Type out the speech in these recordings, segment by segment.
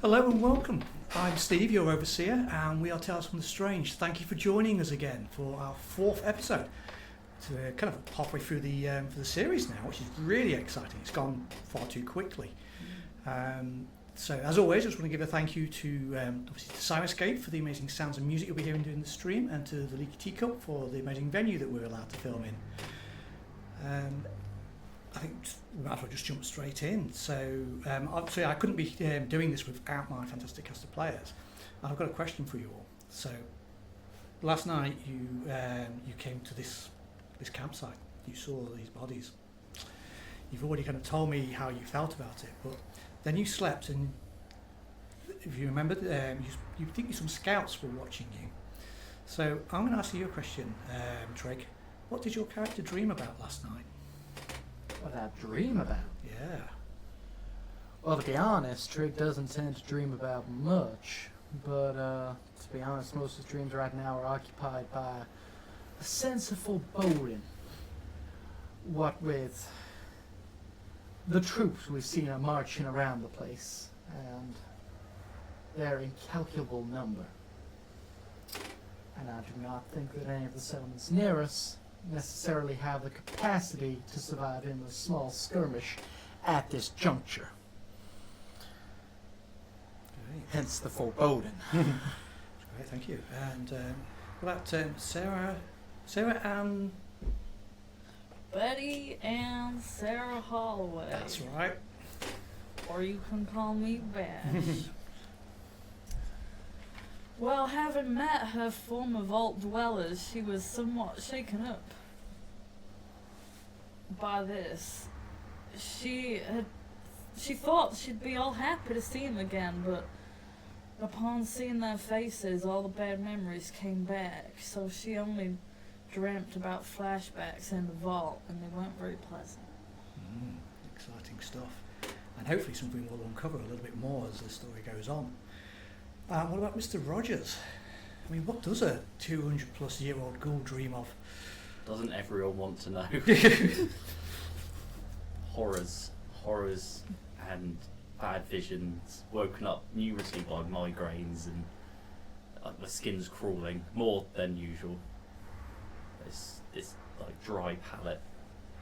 Hello and welcome. I'm Steve, your overseer, and we are Tales from the Strange. Thank you for joining us again for our 4th episode. We're kind of halfway through the series now, which is really exciting. It's gone far too quickly. So, as always, I just want to give a thank you to obviously to Syrinscape for the amazing sounds and music you'll be hearing during the stream, and to the Leaky Teacup for the amazing venue that we're allowed to film in. I think we might as well just jump straight in. So, obviously, I couldn't be doing this without my fantastic cast of players. I've got a question for you all. So, last night you came to this campsite. You saw these bodies. You've already kind of told me how you felt about it, but then you slept, and if you remember, you think some scouts were watching you. So I'm going to ask you a question, Trig. What did your character dream about last night? What did I dream about? Yeah. Well, to be honest, Trig doesn't tend to dream about much, but to be honest, most of his dreams right now are occupied by a sense of foreboding. What with the troops we've seen are marching around the place, and their incalculable number. And I do not think that any of the settlements near us necessarily have the capacity to survive in a small skirmish at this juncture. Great. Hence the foreboding. Great, thank you. And what about Sarah Ann? Betty and Sarah Holloway. That's right. Or you can call me Bash. Well, having met her former vault dwellers, she was somewhat shaken up by this. She thought she'd be all happy to see them again, but upon seeing their faces, all the bad memories came back, so she only dreamt about flashbacks in the vault, and they weren't very pleasant. Exciting stuff. And hopefully something we'll uncover a little bit more as the story goes on. What about Mr. Rogers? I mean, what does a 200-plus-year-old ghoul dream of? Doesn't everyone want to know? Horrors and bad visions, woken up numerously by migraines and my skin's crawling, more than usual. It's like dry palate,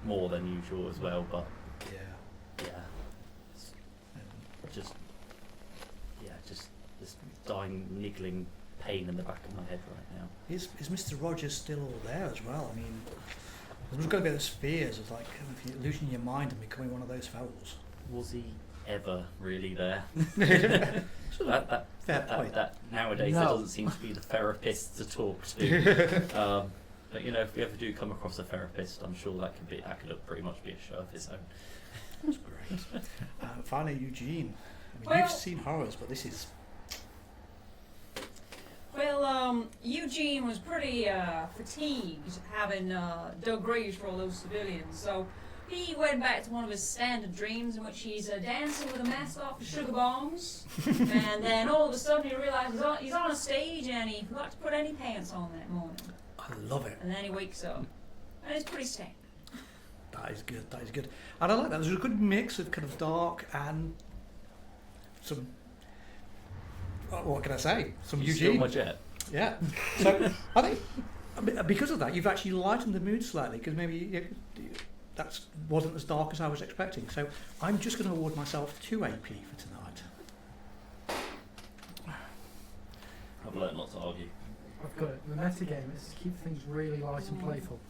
more than usual as well, but yeah, just this dying, niggling pain in the back of my head right now. Is Mr. Rogers still all there as well? I mean, there's got to be those fears of like losing your mind and becoming one of those fowls. Was he ever really there? That nowadays No. there doesn't seem to be the therapist to talk to. But you know, if we ever do come across a therapist, I'm sure that could pretty much be a show of his own. That's great. Finally, Eugene. I mean, Well- you've seen horrors, but this is... Well, Eugene was pretty fatigued having dug graves for all those civilians, so he went back to one of his standard dreams in which he's dancing with a mask off of sugar bombs, and then all of a sudden he realizes he's on a stage and he forgot to put any pants on that morning, I love it. and then he wakes up, and it's pretty standard. That is good, that is good. And I like that. There's a good mix of kind of dark and some... what can I say? Some You Eugene. steal my jet. Yeah. So I think because of that, you've actually lightened the mood slightly, because maybe that wasn't as dark as I was expecting. So I'm just going to award myself 2 AP for tonight. I've learned not to argue. I've got it. The metagame is to keep things really light and playful.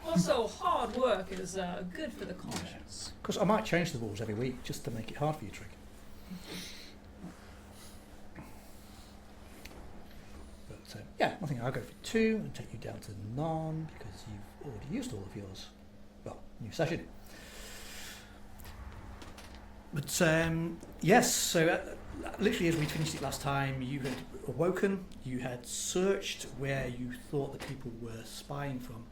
Also, hard work is good for the conscience. Because I might change the rules every week just to make it hard for you, Trig. But yeah, I think I'll go for 2 and take you down to none because you've already used all of yours. Well, new session. But yes, so literally as we finished it last time, you had awoken, you had searched where you thought the people were spying from,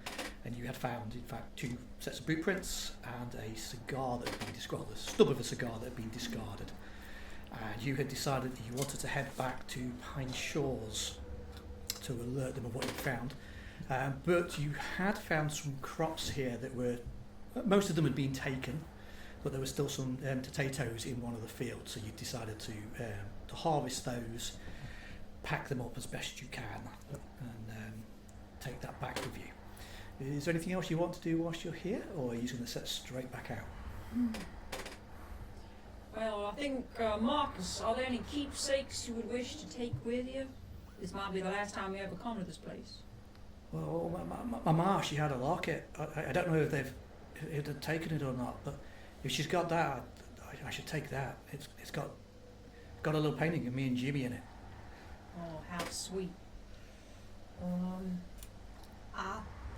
and you had found, in fact, 2 sets of blueprints and a cigar that had been discarded, the stub of a cigar that had been discarded. And you had decided that you wanted to head back to Pine Shores to alert them of what you found. But you had found some crops here that were, most of them had been taken, but there were still some potatoes in one of the fields, so you decided to harvest those, pack them up as best you can, and take that back with you. Is there anything else you want to do whilst you're here, or are you going to set straight back out? Well, I think, Marcus, are there any keepsakes you would wish to take with you? This might be the last time you ever come to this place. Well, my ma, she had a locket. I don't know if they've taken it or not, but if she's got that, I should take that. It's got a little painting of me and Jimmy in it. Oh, how sweet.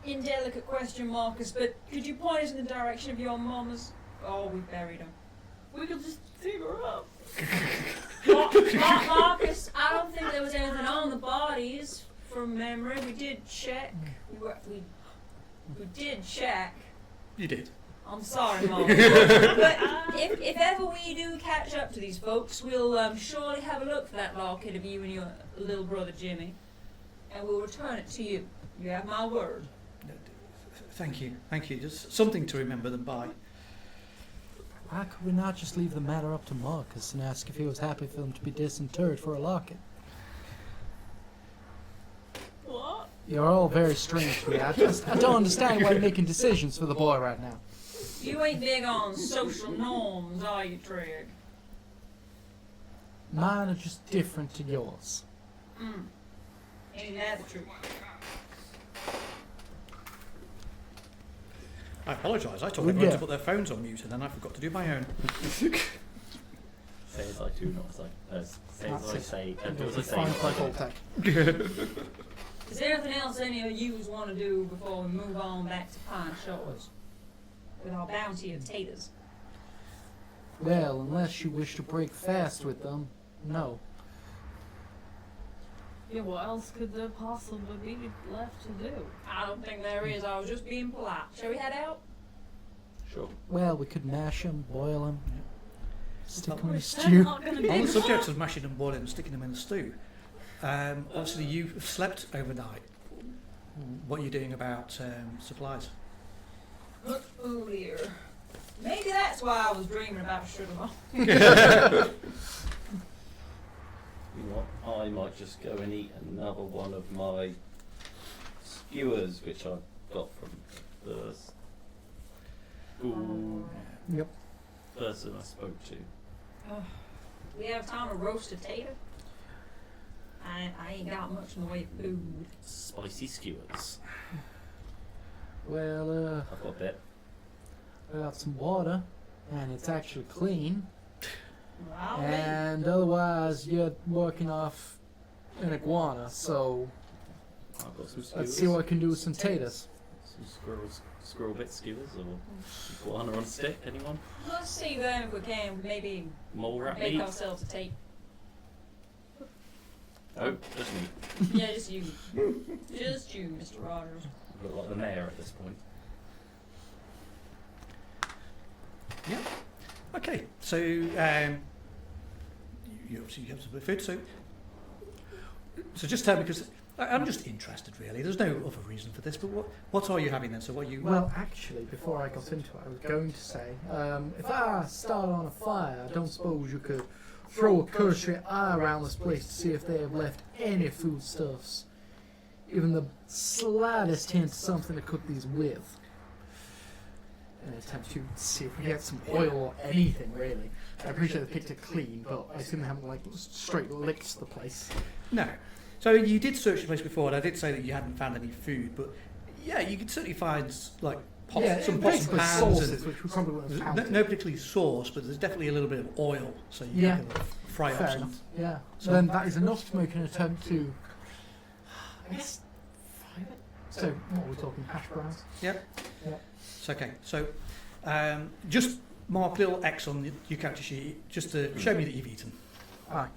Indelicate question, Marcus, but could you point us in the direction of your mama's? Oh, we buried her. We could just dig her up. Marcus, I don't think there was anything on the bodies from memory. We did check. We did check. You did. I'm sorry, Mom. But if ever we do catch up to these folks, we'll surely have a look for that locket of you and your little brother Jimmy, and we'll return it to you. You have my word. Thank you. Just something to remember them by. Why could we not just leave the matter up to Marcus and ask if he was happy for them to be disinterred for a locket? What? You're all very strange to me. I don't understand why you're making decisions for the boy right now. You ain't big on social norms, are you, Trig? Mine are just different to yours. Ain't that the truth? I apologise. I told everyone to put their phones on mute, and then I forgot to do my own. Say as I do, not as I say. As I say, and do as I say. Fine, like old tech. Is there anything else any of yous want to do before we move on back to Pine Shores with our bounty of taters? Well, unless you wish to break fast with them, no. Yeah, what else could there possibly be left to do? I don't think there is. I was just being polite. Shall we head out? Sure. Well, we could mash them, boil them, stick them in a They're stew. not gonna be On the cooked. subject of mashing and boiling and sticking them in a stew, obviously you slept overnight. What are you doing about supplies? Oh dear. Maybe that's why I was dreaming about sugar bomb. You know what? I might just go and eat another one of my skewers, which I got from the school Yep. person I spoke to. We have time to roast a tater? I ain't got much in the way of food. Spicy skewers. Well, I've got a bit. I got some water, and it's actually clean. I'll wait. And otherwise, you're working off an iguana, so I've got some skewers. let's see what I can do with some taters. Some squirrel bit skewers or iguana on stick. Anyone? Let's see then if we can maybe Mole rat make meat? ourselves a tape. Oh, just me. Yeah, just you. Just you, Mr. Rogers. I look like the mayor at this point. Yeah. Okay. So you obviously have some food. So just tell me, because I'm just interested really. There's no other reason for this, but what are you having then? So what you? Well, actually, before I got into it, I was going to say, if I start on a fire, I don't suppose you could throw a cursory eye around this place to see if they have left any foodstuffs, even the slightest hint of something to cook these with. An attempt to see if we get some oil or anything, really. I appreciate they picked it clean, but I assume they haven't, like, straight licked the place. No. So you did search the place before, and I did say that you hadn't found any food, but yeah, you could certainly find like pots, some pots and basically pans, sauces, and which we probably wouldn't have found. no particularly sauce, but there's definitely a little bit of oil, so you Yeah. can fry Fair up enough. some. Yeah. So- So then that is enough to make an attempt to, I guess, fry it. So what are we talking? Hash browns? Yep. Yep. It's okay. So just mark a little X on your character sheet, just to show me that you've eaten. Aye.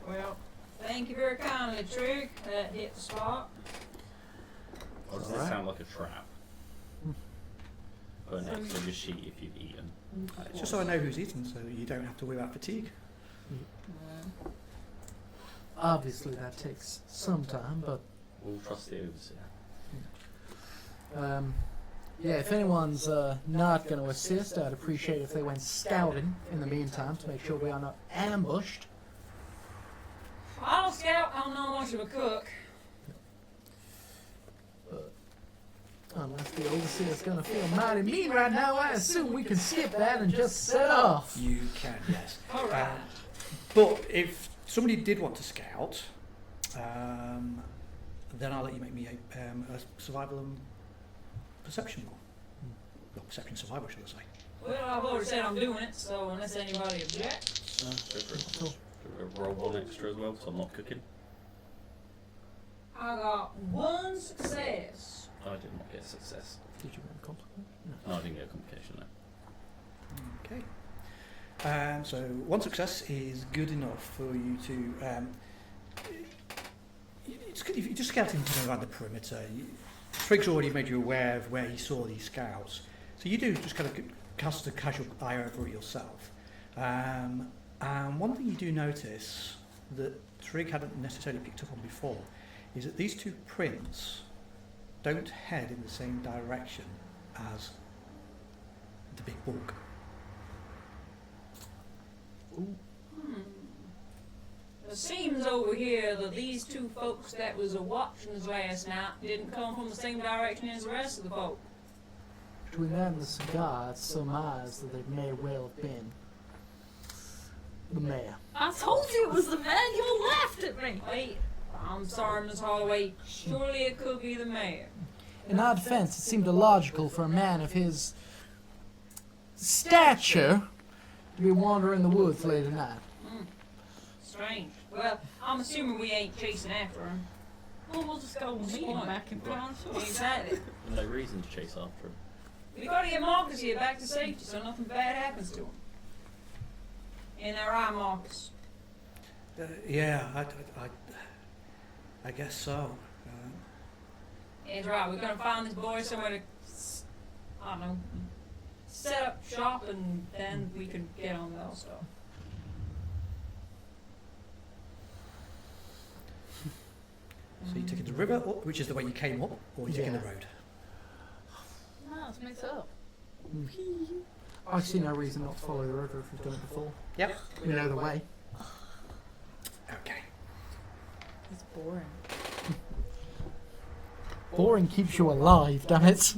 Well, thank you very kindly, Trig. That hit the spot. Or does it Alright. sound like a trap? Put an X on your sheet if you've eaten. Just so I know who's eaten, so you don't have to worry about fatigue. Obviously that takes some time, but We'll trust the overseer. Yeah, if anyone's not going to assist, I'd appreciate if they went scouting in the meantime to make sure we are not ambushed. I'll scout. I'm not much of a cook. Unless the overseer's going to feel mighty mean right now, I assume we can skip that and just set off. You can, yes. All right. But if somebody did want to scout, then I'll let you make me a survival and perception roll. Well, perception survival, should I say. Well, I've already said I'm doing it, so unless anybody objects. Go for it. Roll one extra as well, so I'm not cooking. I got 1 success. I did not get success. Did you want to complication? No, I didn't get a complication there. Okay. So one success is good enough for you to. If you're just scouting around the perimeter, Trig's already made you aware of where he saw these scouts. So you do just kind of cast a casual eye over it yourself. And one thing you do notice that Trig hadn't necessarily picked up on before is that these two prints don't head in the same direction as the big book. It seems over here that these two folks that was watching us last night didn't come from the same direction as the rest of the folk. Between that and the cigar, it's surmised that it may well have been the mayor. I told you it was the man. You laughed at me. Wait, I'm sorry, Miss Holloway. Surely it could be the mayor. In our defense, it seemed illogical for a man of his stature to be wandering the woods late at night. Strange. Well, I'm assuming we ain't chasing after him. Well, we'll just go meet him back in town. Exactly. No reason to chase after him. We gotta get Marcus here back to safety so nothing bad happens to him. In our eye, Marcus. Yeah, I guess so. That's right, we're gonna find this boy somewhere to, I don't know, set up shop and then we can get on with our stuff. So you're taking the river, which is the way you came up, or you're taking the road? No, let's mix it up. I see no reason not to follow the river if we've done it before. Yep. We know the way. Okay. It's boring. Boring keeps you alive, damn it. It's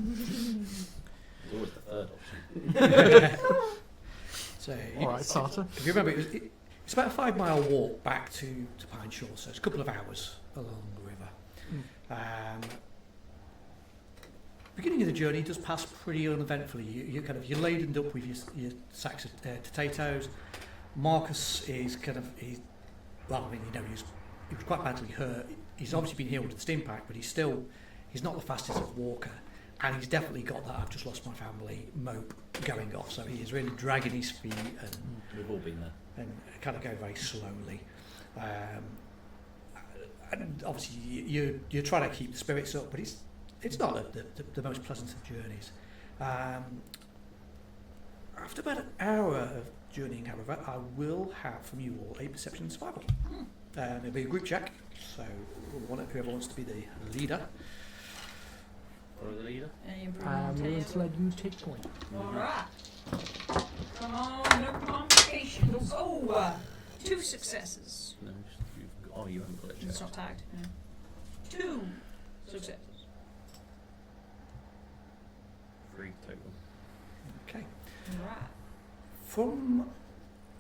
always the third option. So Alright, Sartre. if you remember, it's about a 5 mile walk back to Pine Shore, so it's a couple of hours along the river. Beginning of the journey does pass pretty uneventfully. You're laden up with your sacks of potatoes. Marcus is he was quite badly hurt. He's obviously been healed with the stim pack, but he's not the fastest walker, and he's definitely got that "I've just lost my family" mope going off. So he is really dragging his feet and We've all been there. and kind of going very slowly. And obviously you're trying to keep the spirits up, but it's not the most pleasant of journeys. After about an hour of journeying, however, I will have from you all a perception and survival. It'll be a group check, so whoever wants to be the leader. Or the leader? Any I'm improvement willing on to let you take point. Alright. Come on, no complications. Oh, 2 successes. No, you haven't got it It's checked. not tagged. No. 2 successes. 3 total. Okay. Alright. From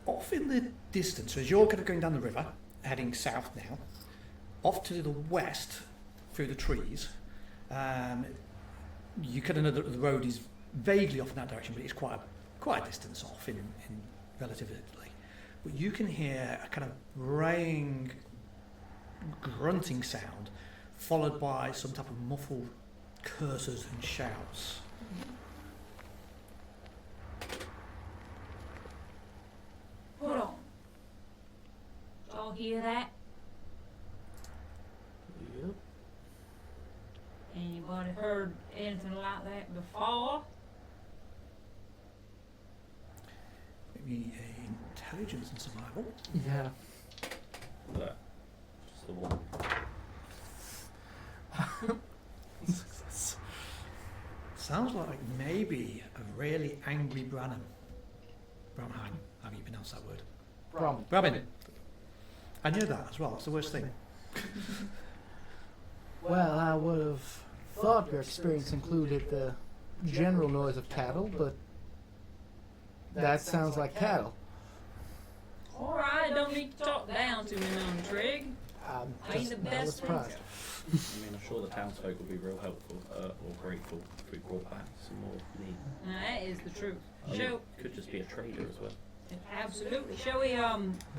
off in the distance, so as you're kind of going down the river, heading south now, off to the west through the trees, you kind of know that the road is vaguely off in that direction, but it's quite a distance off in relatively. But you can hear a kind of braying, grunting sound, followed by some type of muffled curses and shouts. Hold on. Y'all hear that? Yep. Anybody heard anything like that before? Maybe intelligence and survival. Yeah. That. Just the one. Sounds like maybe a really angry Branham. Bramheim, how do you pronounce that word? Brabin. I knew that as well, that's the worst thing. Well, I would have thought your experience included the general noise of cattle, but that sounds like cattle. Alright, don't need to talk down to me now, Trig. I ain't the Just not best surprised. I mean, I'm sure the townsfolk will be real helpful or grateful if we brought back some more meat. Now, that is the truth. I mean, Shall, could just be a trader as well. absolutely. Shall we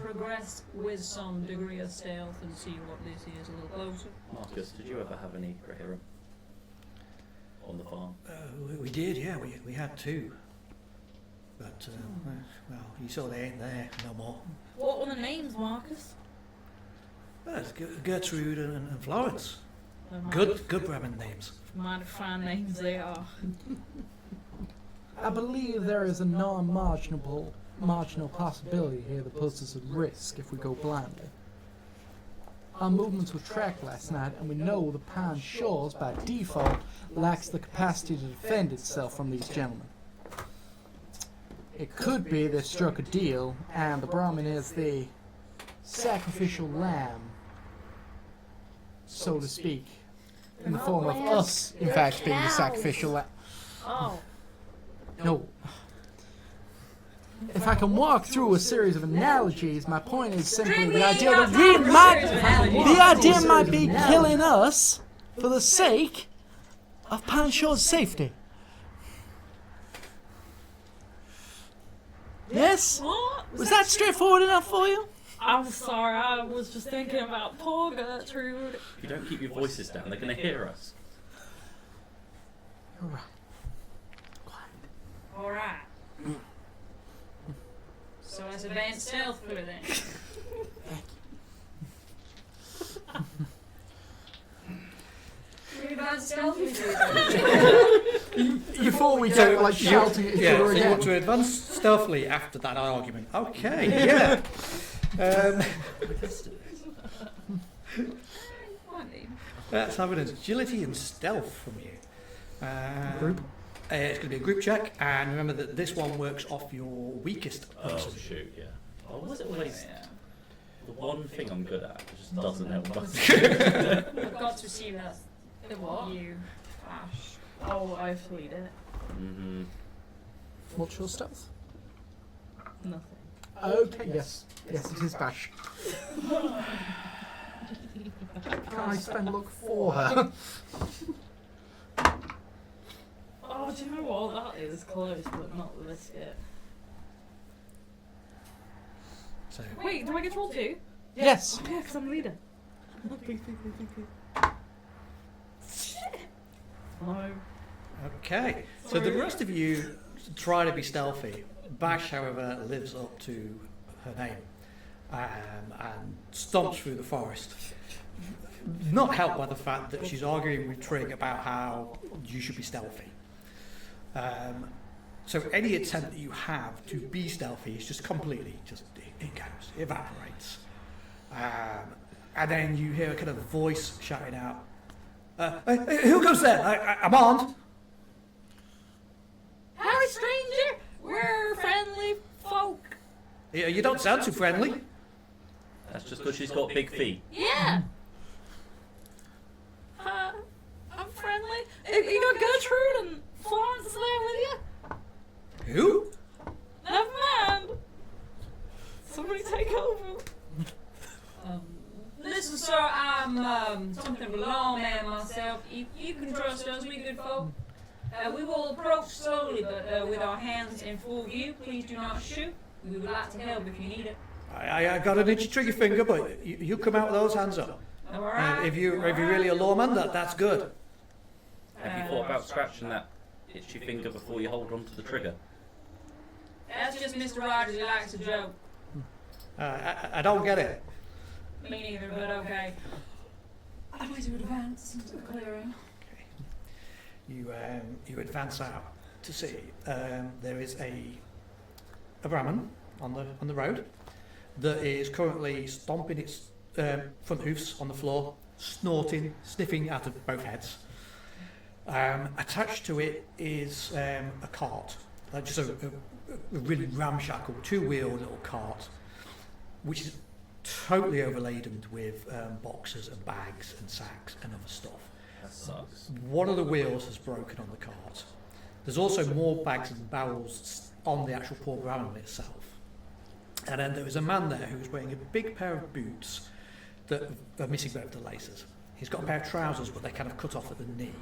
progress with some degree of stealth and see what this is a little closer? Marcus, did you ever have any Graham on the farm? We did, yeah, we had 2. But, well, you saw they ain't there no more. What were the names, Marcus? Well, it's Gertrude and Florence. They're Good Brabin names. mighty fine names they are. I believe there is a non-marginal possibility here that puts us at risk if we go blindly. Our movements were tracked last night, and we know the Pine Shores, by default, lacks the capacity to defend itself from these gentlemen. It could be they struck a deal, and the Brahmin is the sacrificial lamb, so to speak, in the form of us, in fact, being the sacrificial lamb. Oh. No. If I can walk through a series of analogies, my point is simply the idea that the idea might be killing us for the sake of Pine Shore's safety. Yes? What? Was that straightforward enough for you? I'm sorry, I was just thinking about poor Gertrude. If you don't keep your voices down, they're going to hear us. You're right. Alright. So let's advance stealthily then. We advance stealthily You thought we kept like shouting at each other So you again. want to advance stealthily after that argument. Okay, yeah. Let's have an agility and stealth from you. Group? It's going to be a group check, and remember that this one works off your weakest Oh, person. shoot, yeah. Oh, was it always the one thing I'm good at? It just doesn't help us. I've got to see that. The what? You. Gosh. Oh, I fleed it. Mm-hmm. What's your stealth? Nothing. Okay, yes. Yes, it is Bash. Can I spend luck for her? Oh, do you know what? That is close, but not this yet. So, Wait, do I get to roll 2? Yes. Oh, yeah, because I'm leader. No. okay. So the rest of you try to be stealthy. Bash, however, lives up to her name and stomps through the forest. Not helped by the fact that she's arguing with Trig about how you should be stealthy. So any attempt that you have to be stealthy is just completely, it goes, evaporates. And then you hear a kind of voice shouting out, hey, who goes there? I'm armed. Howdy, stranger! We're friendly folk. You don't sound too friendly. That's just because she's got big feet. Yeah! I'm friendly. You got Gertrude and Florence there with you? Who? Never mind. Somebody take over. Listen, sir, I'm something of a lawman myself. You can trust us, we good folk. We will approach slowly, but with our hands in full view. Please do not shoot. We would like to help if you need it. I got an itchy trigger finger, but you come out with those hands up. All right. If you're really a lawman, that's good. Have you thought about scratching that itchy finger before you hold onto the trigger? That's just Mr. Rogers. He likes to joke. I don't get it. Me neither, but okay. I'd like to advance into the clearing. You advance out to see there is a Brahmin on the road that is currently stomping its front hoofs on the floor, snorting, sniffing out of both heads. Attached to it is a cart, just a really ramshackle, two-wheel little cart, which is totally overladen with boxes and bags and sacks and other stuff. That sucks. One of the wheels has broken on the cart. There's also more bags and barrels on the actual poor Brown itself. And then there is a man there who's wearing a big pair of boots that are missing both the laces. He's got a pair of trousers, but they're kind of cut off at the knee.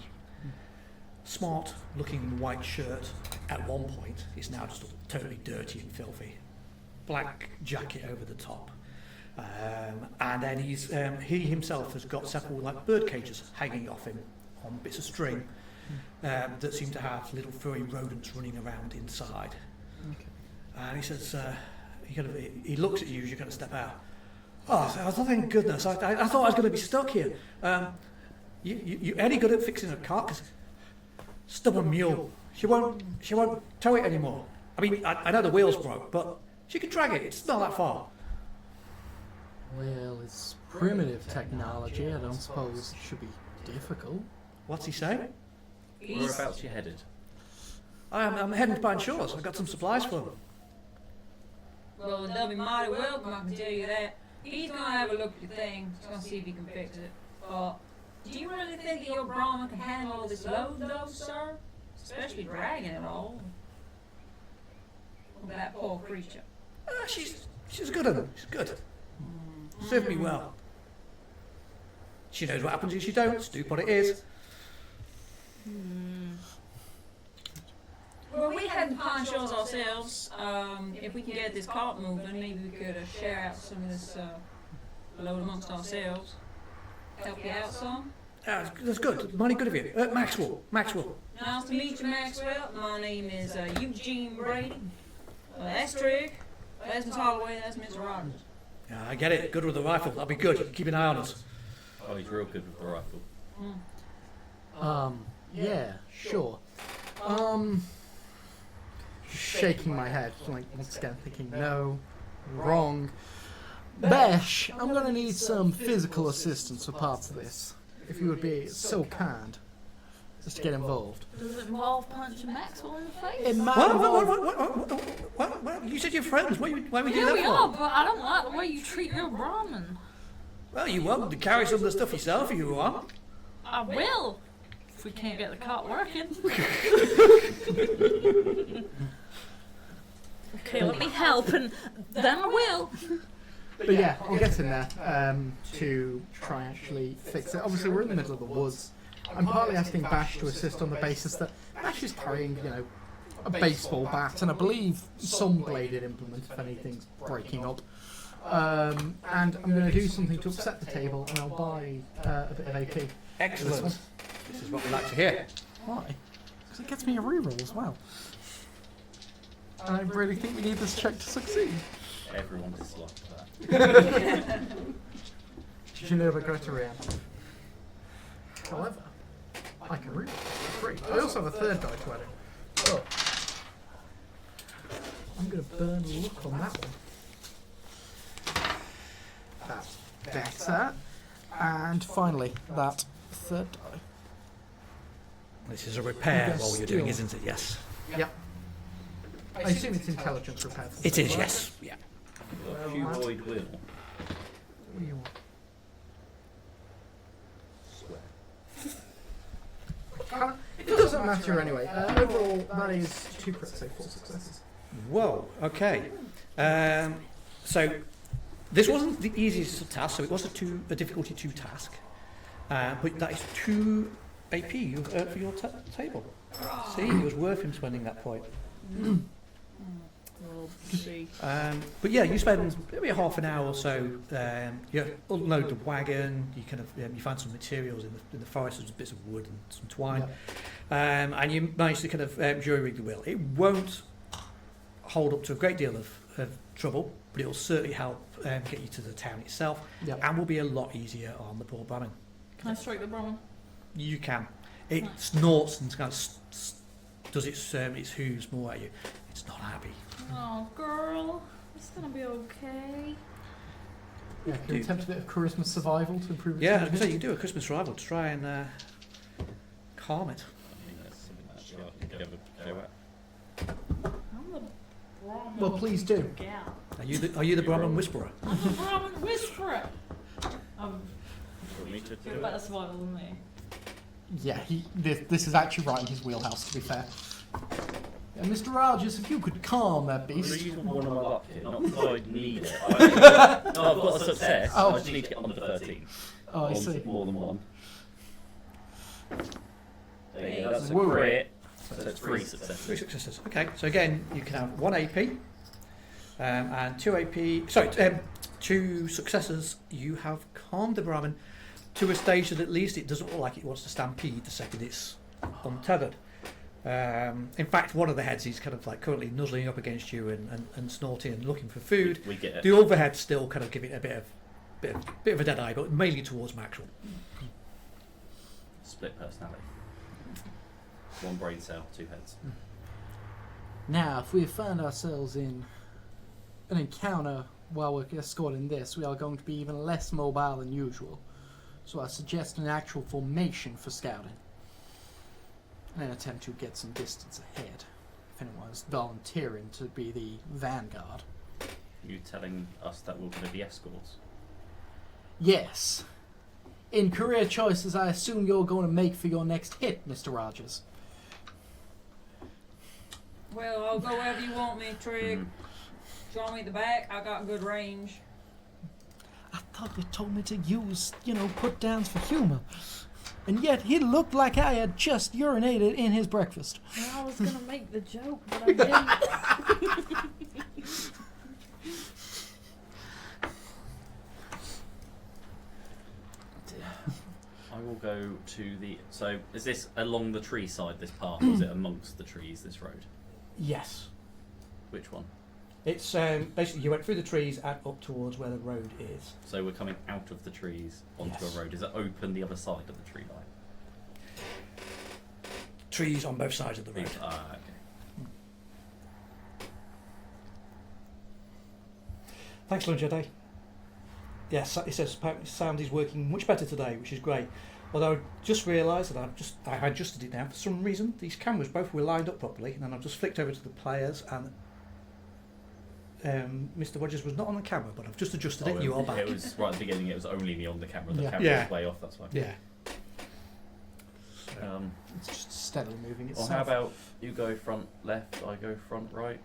Smart looking white shirt at one point. It's now just totally dirty and filthy. Black jacket over the top. And then he himself has got several like bird cages hanging off him on bits of string that seem to have little furry rodents running around inside. Okay. And he says, he looks at you as you're going to step out. Oh, thank goodness! I thought I was going to be stuck here. You any good at fixing a cart? 'Cause stubborn mule. She won't tow it anymore. I mean, I know the wheels broke, but she can drag it. It's not that far. Well, it's primitive technology. I don't suppose it should be difficult. What's he saying? Whereabouts you headed? I'm heading to Pine Shores. I've got some supplies for them. Well, they'll be mighty welcome, I can tell you that. He's gonna have a look at your thing. He's gonna see if he can fix it. But do you really think that your Brahmin can handle all this load, though, sir? Especially dragging it all. That poor creature. She's good at them. She's good. Served me well. She knows what happens if she don't. Stupid what it is. Well, we had Pine Shores ourselves. If we can get this cart moving, maybe we could share out some of this load amongst ourselves. Help you out some. That's good. Mighty good of you. Maxwell. Nice to meet you, Maxwell. My name is Eugene Brady. That's Trig. That's Miss Holloway. That's Mr. Rogers. Yeah, I get it. Good with the rifle. That'll be good. Keep an eye on us. Oh, he's real good with the rifle. Yeah, sure. Shaking my head, like once again thinking, no, wrong. Besh, I'm gonna need some physical assistance for parts of this. If you would be so kind, just to get involved. Does it involve punching Maxwell in the face? It might What? You said you're friends. Why would you do Yeah, that we for? are, but I don't like the way you treat your Brahmin. Well, you want to carry some of the stuff yourself if you want. I will, if we can't get the cart working. Okay, let me help, and then I will. But yeah, I'll get in there to try and actually fix it. Obviously, we're in the middle of the woods. I'm partly asking Bash to assist on the basis that Bash is carrying, a baseball bat and I believe some bladed implement if anything's breaking up. And I'm going to do something to upset the table, and I'll buy a bit of AP. Excellent. This is what we like to hear. Why? Because it gets me a reroll as well. And I really think we need this check to succeed. Everyone disliked that. Did you never go to react? However, I can reroll for free. I also have a third die to add in. Oh. I'm going to burn luck on that one. That's better. And finally, that third die. This is a repair Yes, while you're doing, still. isn't it? Yes. Yep. I assume it's intelligence repair. It is, yes. Yeah. Cuboid will. What do you want? Swear. It doesn't matter anyway. Overall, that is 2 crits, so 4 successes. Whoa. Okay. So this wasn't the easiest of tasks, so it was a difficulty 2 task. But that is 2 AP for your table. See, it was worth him spending that point. We'll see. But yeah, you spend maybe half an hour or so. You unload the wagon. You kind of you find some materials in the forest. There's bits of wood and some twine, and you manage to kind of jury-rig the wheel. It won't hold up to a great deal of trouble, but it will certainly help get you to the town itself, and will be a lot easier on the poor Brahmin. Can I strike the Brahmin? You can. It snorts and kind of does its hooves more at you. It's not happy. Oh, girl. It's gonna be okay. Yeah, can you attempt a bit of charisma survival to improve its Yeah, I was immunity? going to say, you can do a Christmas rival to try and calm it. you have a go at? I'm the Brahmin. Well, please do. Yeah. Are you the Brahmin Whisperer? I'm the Brahmin Whisperer. I'm For me to do you're it? better smarter than me. Yeah, this is actually right in his wheelhouse, to be fair. Yeah, Mr. Rogers, if you could calm that I'm beast. using one of my luck here, not because I need it. No, I've got a success. Oh. I just need to get on to 13. Oh, I see. More than one. There you go. That's a Woo. crit. So it's 3 3 successes. successes. Okay, so again, you can have 1 AP and 2 AP. Sorry, 2 successes. You have calmed the Brahmin to a stage that at least it doesn't look like it wants to stampede the second it's untethered. In fact, one of the heads is kind of like currently nuzzling up against you and snorting and looking for food. We get it. The other head's still kind of giving it a bit of a dead eye, but mainly towards Maxwell. Split personality. 1 brain cell, 2 heads. Now, if we find ourselves in an encounter while we're escorting this, we are going to be even less mobile than usual. So I suggest an actual formation for scouting. And an attempt to get some distance ahead, if anyone is volunteering to be the vanguard. You telling us that we're going to be escorts? Yes. In career choices, I assume you're going to make for your next hit, Mr. Rogers. Well, I'll go wherever you want me, Trig. Mhm. Do you want me at the back? I got good range. I thought you told me to use, put downs for humor. And yet he looked like I had just urinated in his breakfast. Well, I was gonna make the joke, but I didn't. I will go to the... So, is this along the tree side, this path, or is it amongst the trees, this road? Yes. Which one? It's basically you went through the trees and up towards where the road is. So we're coming out of the trees onto Yes. a road. Is it open the other side of the tree line? Trees on both sides of the road. Ah, okay. Thanks, Lord Jedi. Yes, it says sound is working much better today, which is great. Although I just realised that I adjusted it now. For some reason, these cameras both were lined up properly, and then I've just flicked over to the players, and Mr. Rogers was not on the camera, but I've just adjusted it. You are back. It was right at the beginning. It was only me on the camera. The camera Yeah. was way off. That's why. Yeah. It's just steadily moving Well, itself. how about you go front left, I go front right?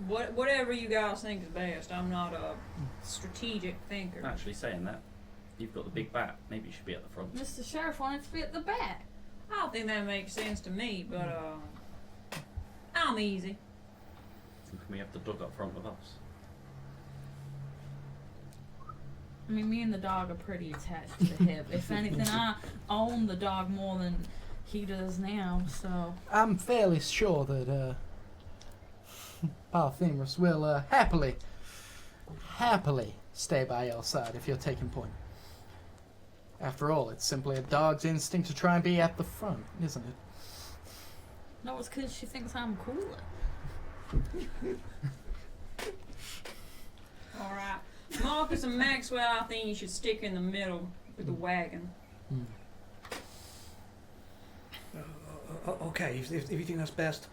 Whatever you guys think is best. I'm not a strategic thinker. Actually, saying that, you've got the big bat. Maybe you should be at the front. Mr. Sheriff wanted to be at the back. I don't think that makes sense to me, but I'm easy. Can we have the dog up front with us? I mean, me and the dog are pretty attached to the hip. If anything, I own the dog more than he does now, so... I'm fairly sure that Parthemus will happily stay by your side if you're taking point. After all, it's simply a dog's instinct to try and be at the front, isn't it? No, it's because she thinks I'm cooler. Alright. Marcus and Maxwell, I think you should stick in the middle with the wagon. Okay, if you think that's best,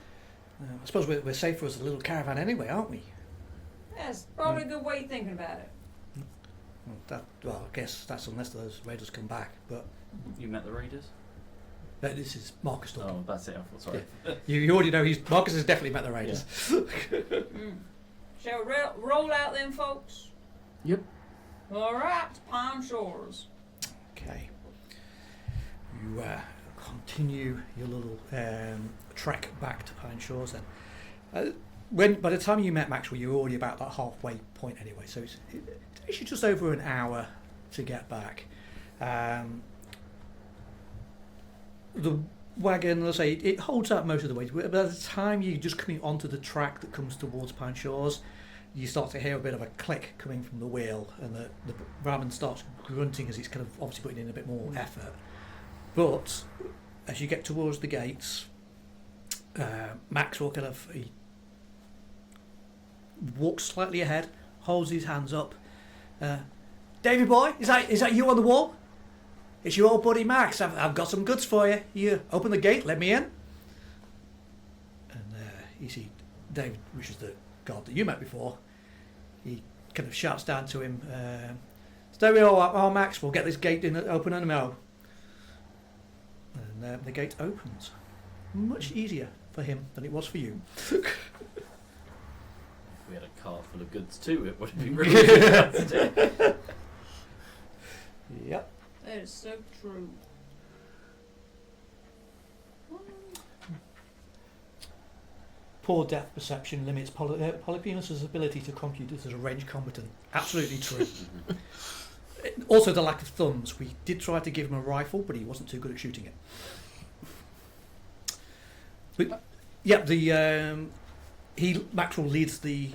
I suppose we're safer as a little caravan anyway, aren't we? That's probably a good way of thinking about it. Well, I guess that's unless those raiders come back. But You met the raiders? this is Marcus talking. Oh, that's it. I thought, sorry. You already know Marcus has definitely met the raiders. Shall we roll out them folks? Yep. Alright, Pine Shores. Okay. You continue your little trek back to Pine Shores then. By the time you met Maxwell, you were already about that halfway point anyway, so it takes you just over an hour to get back. The wagon, let's say, it holds out most of the way. By the time you're just coming onto the track that comes towards Pine Shores, you start to hear a bit of a click coming from the wheel, and the Brahmin starts grunting as it's kind of obviously putting in a bit more effort. But as you get towards the gates, Maxwell he walks slightly ahead, holds his hands up. Davy boy, is that you on the wall? It's your old buddy Max. I've got some goods for you. You open the gate, let me in. you see David, which is the god that you met before, he kind of shouts down to him, "Stay all Max, we'll get this gate open in a minute." And the gate opens. Much easier for him than it was for you. If we had a cart full of goods too, it would have been really difficult. Yep. That is so true. Poor depth perception limits Polyphemus' ability to compute as a ranged combatant. Absolutely true. Also, the lack of thumbs. We did try to give him a rifle, but he wasn't too good at shooting it. But yeah, Maxwell leads the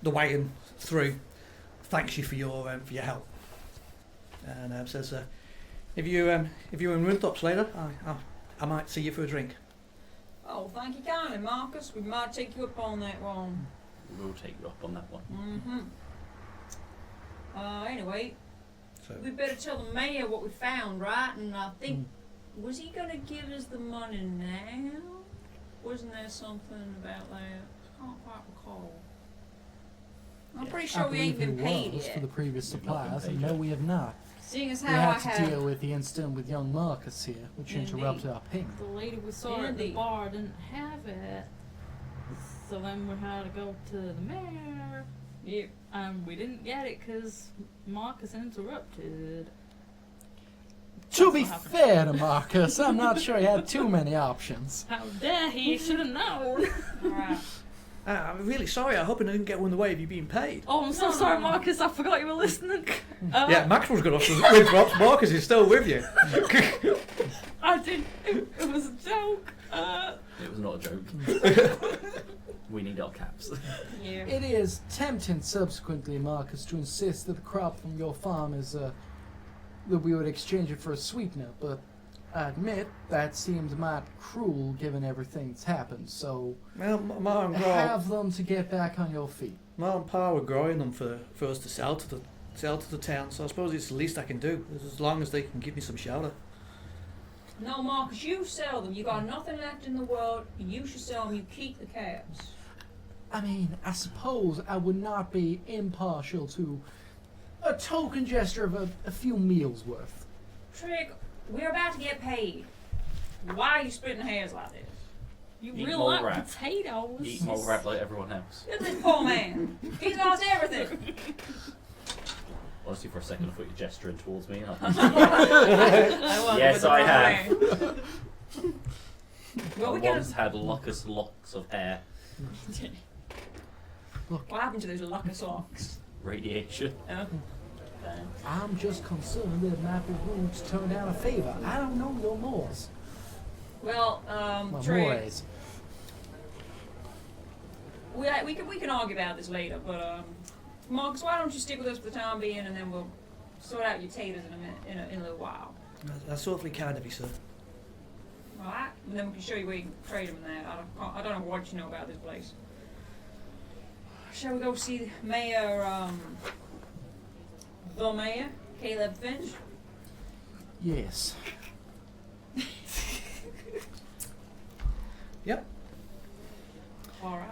wagon through. Thanks you for your help, and says, if you're in Runtops later, I might see you for a drink. Oh, thank you kindly, Marcus. We might take you up on that one. We'll take you up on that one. Anyway, So we better tell the mayor what we found, right? And I think, was he gonna give us the money now? Wasn't there something about that? I can't quite recall. I'm pretty sure we ain't been paid was for yet. the previous We've not been suppliers, paid and yet. no, we have not. Seeing as We how I had to deal with the incident with young Marcus here, which Indeed. interrupted our payment. The lady we saw at the Indeed. bar didn't have it. So then we had to go to the mayor. Yep. And we didn't get it because Marcus interrupted. To That's be what happened. fair to Marcus, I'm not sure he had too many options. How dare he? Should have known. Alright. I'm really sorry. I hope I didn't get in the way of you being paid. Oh, I'm so No, sorry, no, no. Marcus. I forgot you were listening. Yeah, Maxwell's got off with drops. Marcus is still with you. I did. It was a joke. It was not a joke. We need our caps. Yeah. It is tempting subsequently, Marcus, to insist that the crop from your farm is, that we would exchange it for a sweetener, but I admit that seems might cruel given everything that's happened, so Well, Ma and have them to get back on your feet. Pa were growing them for us to sell to the town, so I suppose it's the least I can do, as long as they can give me some shelter. No, Marcus, you sell them. You got nothing left in the world. You should sell them. You keep the cabs. I mean, I suppose I would not be impartial to a token gesture of a few meals worth. Trick, we're about to get paid. Why are you splitting hairs like this? You Eat really more like rat. potatoes. Eat more rat like everyone else. Look at this poor man. He's lost everything. Honestly, for a second, I thought you were gesturing towards me. I Yes, I have. Well, I we got. once had luckus locks of hair. What happened to those lucky socks? Radiation. Oh. I'm just concerned that Maple Roots turned out a favor. I don't know your mores. Well, Well, Trick, mores. we can argue about this later, but Marcus, why don't you stick with us for the time being, and then we'll sort out your taters in a minute, in a little while. That's awfully kind of you, sir. Alright? And then we can show you where you can trade them and that. I don't know what you know about this place. Shall we go see Mayor, the Mayor, Caleb Finch? Yes. Yep. Alright.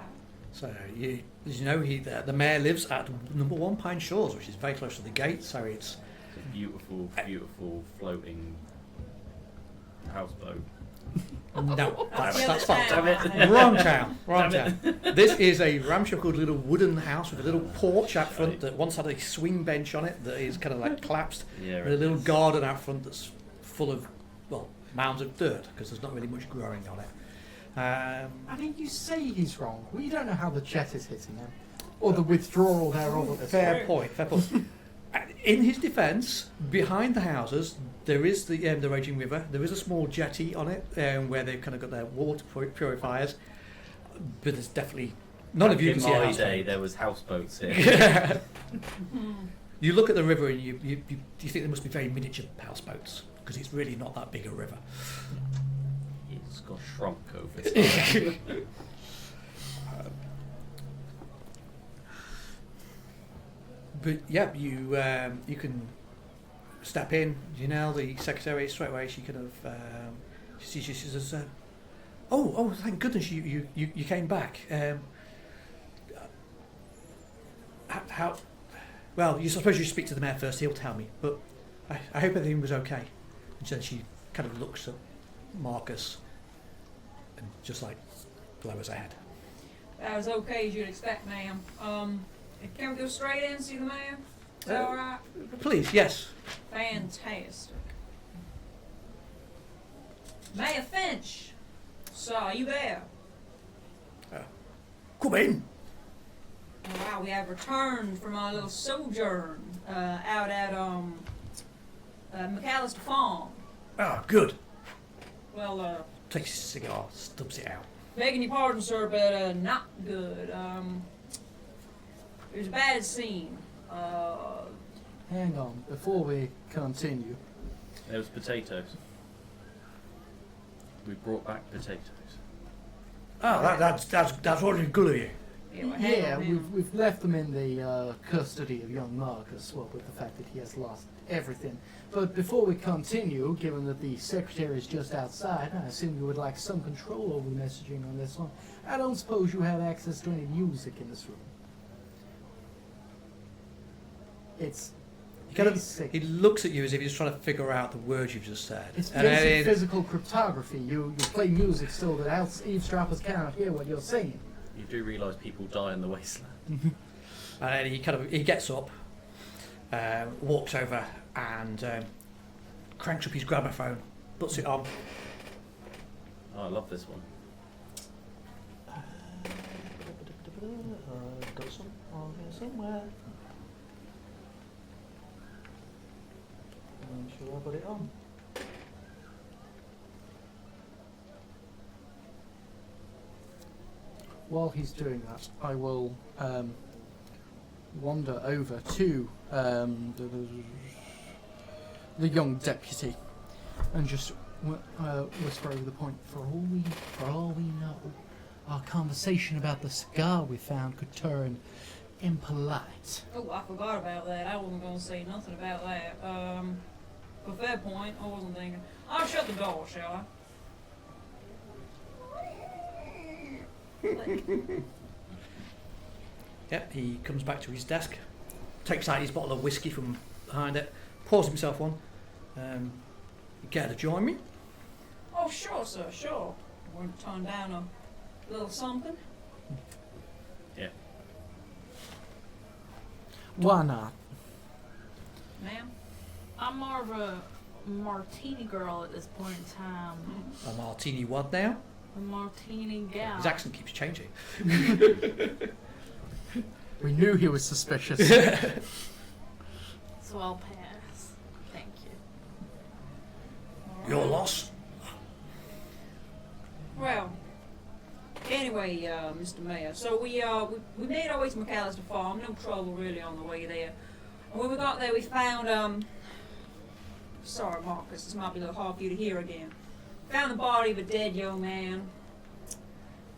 So you know, the mayor lives at number 1 Pine Shores, which is very close to the gate. So it's It's a beautiful, beautiful floating houseboat. no, That's the that's other fine. town. Damn it. Wrong town. Wrong Damn town. This is a ramshackle little wooden house with a little porch out front that once had a swing bench on it that is kind of like collapsed, Yeah, and a little garden out front that's full of, well, mounds of dirt because there's not really much growing on it. I mean, you say he's wrong. We don't know how the jet is hitting him. Or the withdrawal thereof at this Fair point. Fair point. In his defence, behind the houses, there is the raging river. There is a small jetty on it where they've kind of got their water purifiers. But there's definitely none of you can in see a my houseboat. day, there was houseboats here. You look at the river and you think there must be very miniature houseboats because it's really not that big a river. It's got shrunk over time. But yeah, you can step in. You know, the secretary straight away. She kind of she says, Oh, thank goodness you came back. How? Well, I suppose you speak to the mayor first. He'll tell me. But I hope everything was okay. And then she kind of looks at Marcus and just like lowers her head. That was okay as you'd expect, ma'am. Can we go straight in and see the mayor? Is that alright? Please, yes. Fantastic. Mayor Finch! So, are you there? Come in. Wow, we have returned from our little sojourn out at McAllister Farm. Ah, good. Well, Takes his cigar, stubs it out. begging your pardon, sir, but not good. It was a bad scene. Hang on, before we continue. There was potatoes. We brought back potatoes. Oh, that's really good of you. Yeah, we've left them in the custody of young Marcus, what with the fact that he has lost everything. But before we continue, given that the secretary is just outside, I assume you would like some control over the messaging on this one. I don't suppose you have access to any music in this room. It's basic. He looks at you as if he's trying to figure out the words you've just said. It's And basic physical cryptography. You play music so that eavesdroppers cannot hear what you're saying. You do realise people die in the wasteland. And he gets up, walks over and cranks up his gramophone, puts it on. Oh, I love this one. Got some on here somewhere. I'm sure I put it on. While he's doing that, I will wander over to the young deputy and just whisper over the point. For all we know, our conversation about the cigar we found could turn impolite. Oh, I forgot about that. I wasn't going to say nothing about that. But fair point. I wasn't thinking. I'll shut the door, shall I? Yep, he comes back to his desk, takes out his bottle of whiskey from behind it, pours himself one. You care to join me? Oh, sure, sir, sure. Want to turn down a little something? Yeah. Why not? Ma'am? I'm more of a martini girl at this point in time. A martini what now? A martini gal. His accent keeps changing. We knew he was suspicious. So I'll pass. Thank you. Your loss? Well, anyway, Mr. Mayor, so we made our way to McAllister Farm. No trouble really on the way there. And when we got there, we found sorry, Marcus, this might be a little hard for you to hear again. Found the body of a dead young man.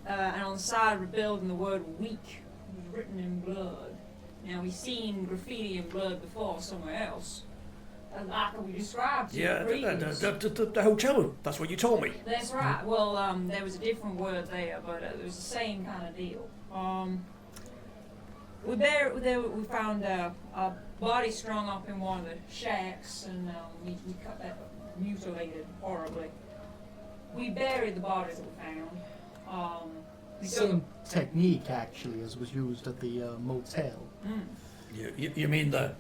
And on the side of the building, the word "weak" was written in blood. Now we've seen graffiti in blood before somewhere else. Like we described to you Yeah, previously. the hotel. That's what you told me. That's right. Well, there was a different word there, but it was the same kind of deal. We found a body strung up in one of the shacks, and we cut that mutilated horribly. We buried the bodies that we found. We dug Same technique, actually, as was used at the motel. You mean the?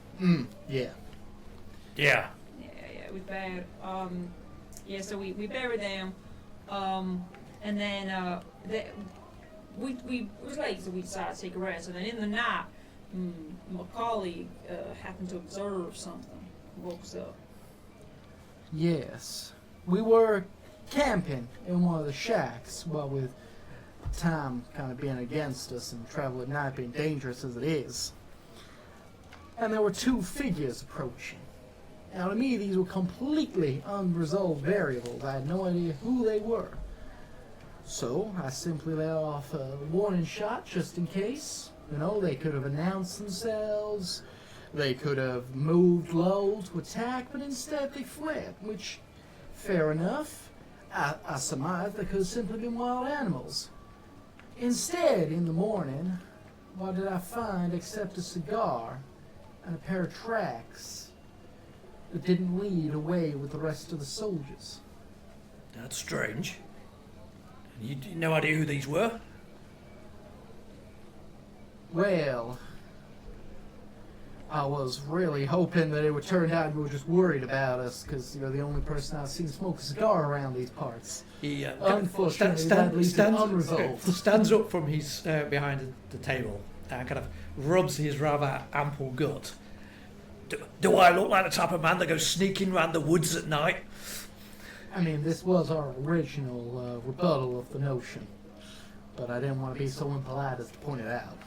Yeah. Yeah. Yeah, it was bad. So we buried them, and then it was late, so we decided to take a rest. And then in the night, my colleague happened to observe something. Woke us up. Yes. We were camping in one of the shacks, well, with time kind of being against us and travel at night being dangerous as it is. And there were two figures approaching. Now, to me, these were completely unresolved variables. I had no idea who they were. So, I simply let off a warning shot just in case. You know, they could have announced themselves. They could have moved low to attack, but instead they fled, which, fair enough. I surmised they could have simply been wild animals. Instead, in the morning, what did I find except a cigar and a pair of tracks that didn't lead away with the rest of the soldiers? That's strange. You no idea who these were? Well, I was really hoping that it would turn out you were just worried about us because you're the only person I've seen smoke a cigar around these parts. He Unfortunately, that leaves it unresolved. stands up from his behind the table and kind of rubs his rather ample gut. Do I look like the type of man that goes sneaking around the woods at night? I mean, this was our original rebuttal of the notion, but I didn't want to be so impolite as to point it out.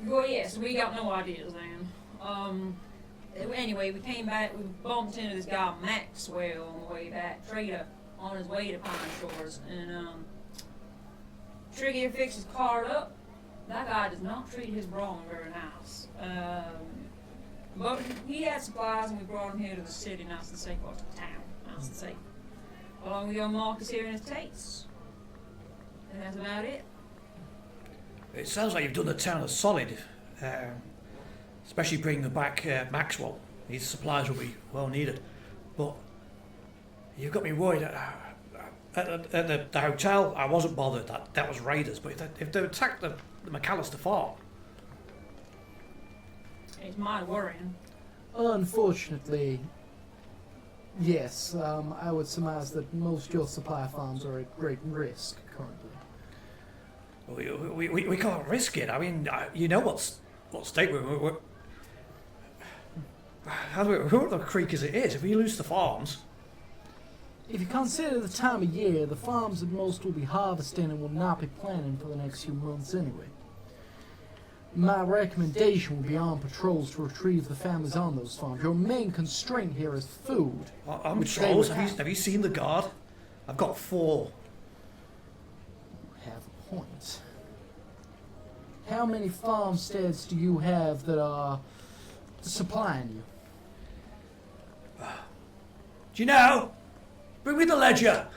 Well, yes, we got no ideas then. Anyway, we came back, we bumped into this guy Maxwell on the way back, trader, on his way to Pine Shores, and Trigger fixed his card up. That guy does not treat his brawn very nice. But he had supplies and we brought him here to the city, nice and safe, or to the town, nice and safe. Along with young Marcus here in his tates. And that's about it. It sounds like you've done the town a solid, especially bringing back Maxwell. His supplies will be well needed. But you've got me worried. At the hotel, I wasn't bothered. That was raiders. But if they attacked the McAllister farm... It's mighty worrying. Unfortunately, yes, I would surmise that most of your supply farms are at great risk currently. We can't risk it. I mean, you know what state we're who the creek as it is. If we lose the farms... If you consider the time of year, the farms that most will be harvesting and will not be planting for the next few months anyway. My recommendation would be on patrols to retrieve the families on those farms. Your main constraint here is food. On patrols? Have you seen the guard? I've got 4. You have a point. How many farmsteads do you have that are supplying you? Do you know? Bring me the ledger.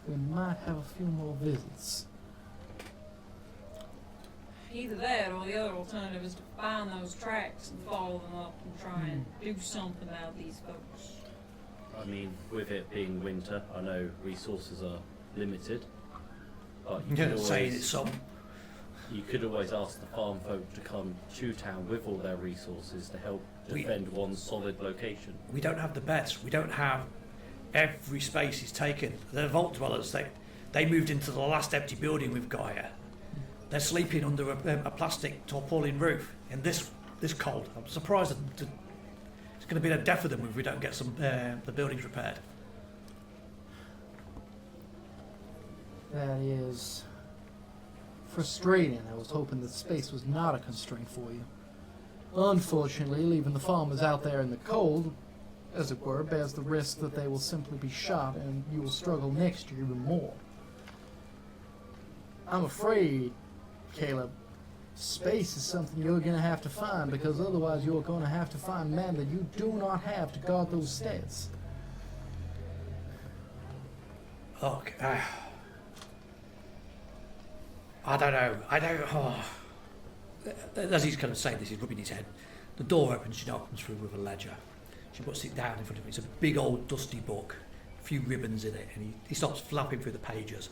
We might have a few more visits. Either that or the other alternative is to find those tracks and follow them up and try and do something about these folks. I mean, with it being winter, I know resources are limited, but you could always ask the farm folk to come to town with all their resources to help defend one solid location. We don't have the best. We don't have every space is taken. The vault dwellers, they moved into the last empty building we've got here. They're sleeping under a plastic tarpaulin roof in this cold. I'm surprised that it's going to be the death of them if we don't get the buildings repaired. That is frustrating. I was hoping that space was not a constraint for you. Unfortunately, leaving the farmers out there in the cold, as it were, bears the risk that they will simply be shot and you will struggle next year even more. I'm afraid, Caleb, space is something you're going to have to find, because otherwise you're going to have to find men that you do not have to guard those steads. Look, I don't know. As he's kind of saying this, he's rubbing his head. The door opens, she comes through with a ledger. She puts it down in front of him. It's a big old dusty book, a few ribbons in it, and he starts flapping through the pages.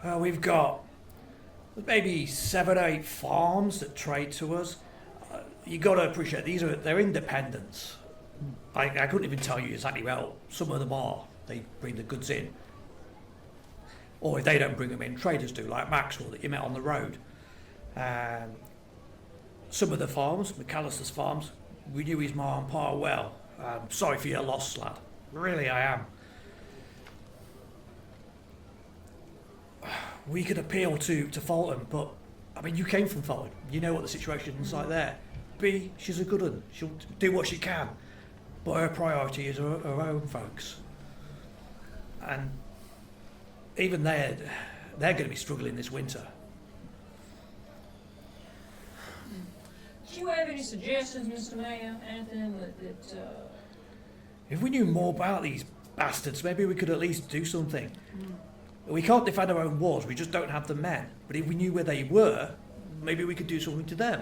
We've got maybe 7 or 8 farms that trade to us. You got to appreciate they're independents. I couldn't even tell you exactly well. Some of them are. They bring the goods in. Or if they don't bring them in, traders do, like Maxwell that you met on the road. Some of the farms, McAllister's farms, we knew his ma and pa well. Sorry for your loss, lad. Really, I am. We could appeal to Fulton, but I mean, you came from Fulton. You know what the situation's like there. B, she's a good one. She'll do what she can, but her priority is her own folks. And even they're going to be struggling this winter. Do you have any suggestions, Mr. Mayor? Anything that If we knew more about these bastards, maybe we could at least do something. We can't defend our own wars, we just don't have the men. But if we knew where they were, maybe we could do something to them.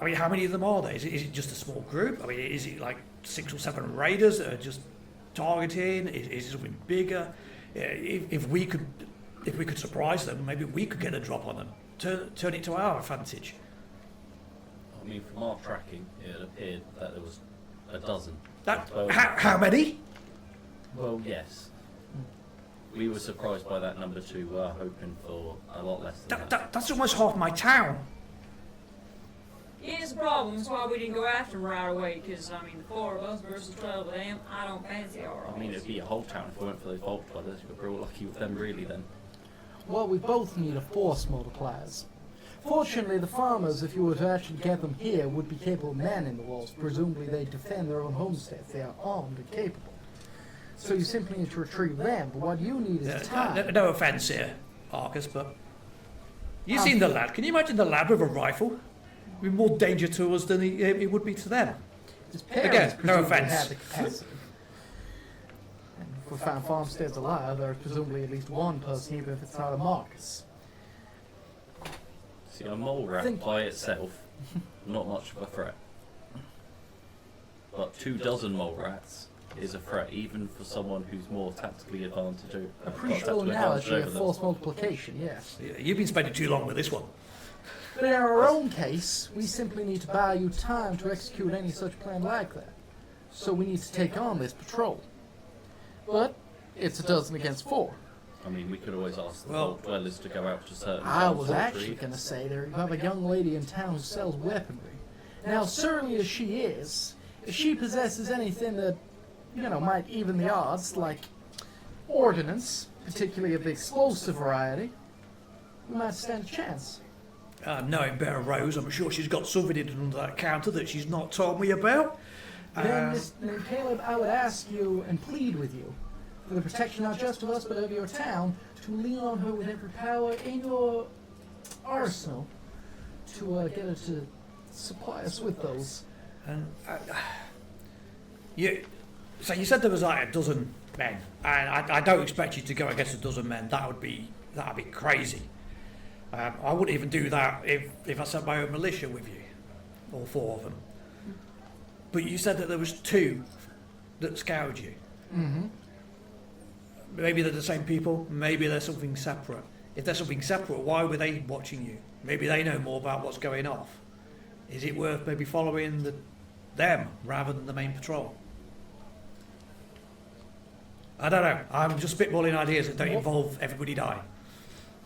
I mean, how many of them are there? Is it just a small group? I mean, is it like 6 or 7 raiders that are just targeting? Is it something bigger? If we could surprise them, maybe we could get a drop on them. Turn it to our advantage. I mean, from our tracking, it appeared that there was a dozen. How many? Well, yes. We were surprised by that number too. We were hoping for a lot less than that. That's almost half my town. Here's the problem. That's why we didn't go after them right away. Because, I mean, the 4 of us versus 12 of them, I don't fancy our odds. I mean, it'd be a whole town if it weren't for those vault dwellers. We're all lucky with them, really, then. Well, we both need a force multipliers. Fortunately, the farmers, if you were to actually get them here, would be capable men in the walls. Presumably, they defend their own homesteads. They are armed and capable. So you simply need to retrieve them. But what you need is time. No offence here, Arcus, but you've seen the lad. Can you imagine the lad with a rifle? It'd be more danger to us than it would be to them. His parents Again, no presumably offence. had the capacity. And if we found farmsteads alive, there's presumably at least one person, even if it's not a Marcus. See, a mole rat by itself, not much of a threat. But 24 mole rats is a threat, even for someone who's more tactically advantaged. Appreciable analogy of force multiplication, yes. You've been spending too long with this one. But in our own case, we simply need to buy you time to execute any such plan like that. So we need to take on this patrol. But it's a dozen against 4. I mean, we could always ask the vault dwellers to go out to certain I was vaults actually going to say there you have a young lady in town who sells weaponry. Now, surly as she is, if she possesses anything that, might even the odds, like ordnance, particularly of the explosive variety, we might stand a chance. Knowing Bear Rose, I'm sure she's got something hidden under that counter that she's not told me about. Then, Caleb, I would ask you and plead with you, for the protection not just of us but of your town, to lean on her with every power in your arsenal to get her to supply us with those. And so you said there was like a dozen men, and I don't expect you to go against a dozen men. That'd be crazy. I wouldn't even do that if I sent my own militia with you, all 4 of them. But you said that there was 2 that scoured you. Mm-hmm. Maybe they're the same people. Maybe they're something separate. If they're something separate, why were they watching you? Maybe they know more about what's going off. Is it worth maybe following them rather than the main patrol? I don't know. I'm just spitballing ideas that don't involve everybody dying.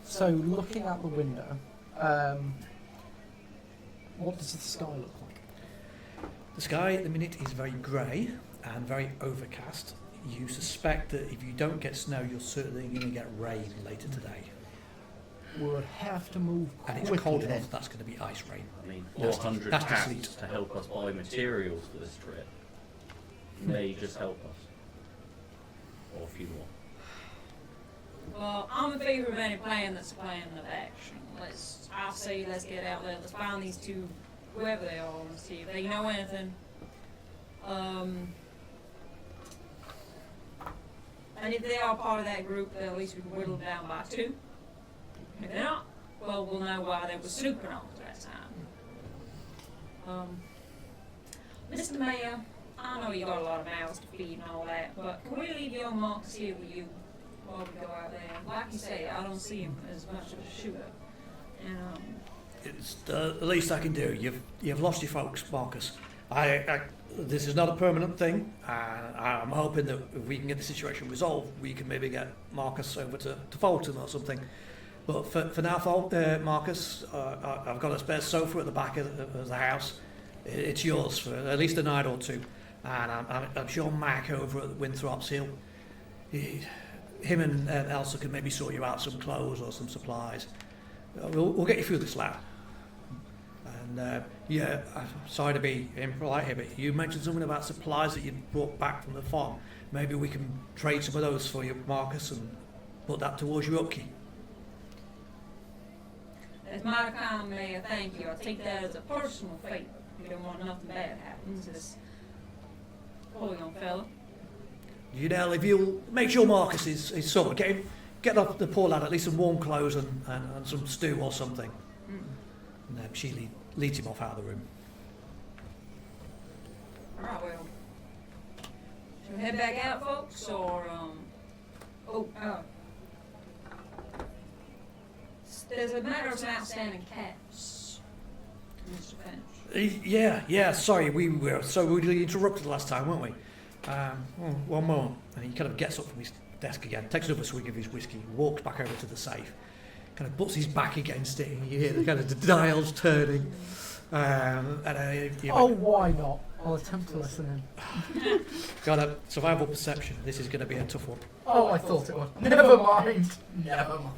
So, looking out the window, what does the sky look like? The sky at the minute is very grey and very overcast. You suspect that if you don't get snow, you're certainly going to get rain later today. We would have to move And quickly. it's cold then. enough, that's going to be ice rain. I mean, Nasty- 400 nasty cats sleet. to help us buy materials for this trip may just help us. Or a few more. Well, I'm in favor of any plan that's a plan of action. I say let's get out there. Let's find these 2, whoever they are, and see if they know anything. And if they are part of that group, then at least we can whittle them down by 2. If they're not, well, we'll know why they were snooping on us that time. Mr. Mayor, I know you got a lot of mouths to feed and all that, but can we leave young Marcus here with you while we go out there? Like you say, I don't see him as much of a shooter. And, It's the least I can do. You've lost your folks, Marcus. This is not a permanent thing, and I'm hoping that if we can get the situation resolved, we can maybe get Marcus over to Fulton or something. But for now, Marcus, I've got a spare sofa at the back of the house. It's yours for at least a night or 2. And I'm sure Mac over at Winthrop's him and Elsa can maybe sort you out some clothes or some supplies. We'll get you through this, lad. And I'm sorry to be impolite here, but you mentioned something about supplies that you brought back from the farm. Maybe we can trade some of those for you, Marcus, and put that towards your upkeep. As mighty kind, Mayor, thank you. I take that as a personal favor. We don't want nothing bad happen to this poor young fella. You know, if you'll make sure Marcus is sorted, get off the poor lad at least some warm clothes and some stew or something. And she leads him off out of the room. Alright, well. Should we head back out, folks, or, there's a matter of some outstanding caps, Mr. Finch. Yeah, sorry, we were so rudely interrupted last time, weren't we? One more. And he kind of gets up from his desk again, takes another swig of his whiskey, walks back over to the safe, kind of butts his back against it, and you hear the kind of the dials turning. Why not? I'll attempt to listen in. Got a survival perception. This is going to be a tough one. Oh, I thought it was. Never mind.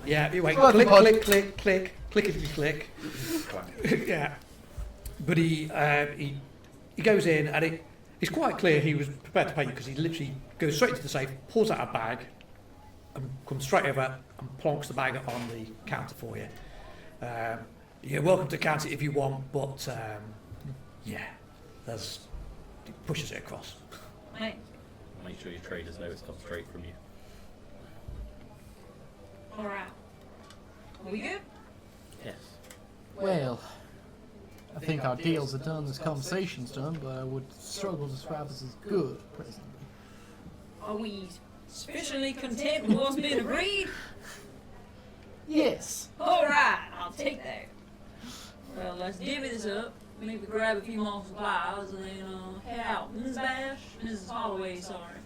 Yeah, you wait. Well, Clickety click. Yeah. But he goes in, and it's quite clear he was prepared to pay you, because he literally goes straight into the safe, pulls out a bag, and comes straight over and plonks the bag on the counter for you. You're welcome to count it if you want, but he pushes it across. Right. Make sure your traders know it's come straight from you. Alright. Are we good? Yes. Well, I think our deals are done, this conversation's done, but I would struggle to describe us as good presently. Are we sufficiently content with what's been agreed? Yes. Alright, I'll take that. Well, let's divvy this up. Maybe grab a few more supplies and then head out. Mrs. Bash, Mrs. Holloway, sorry.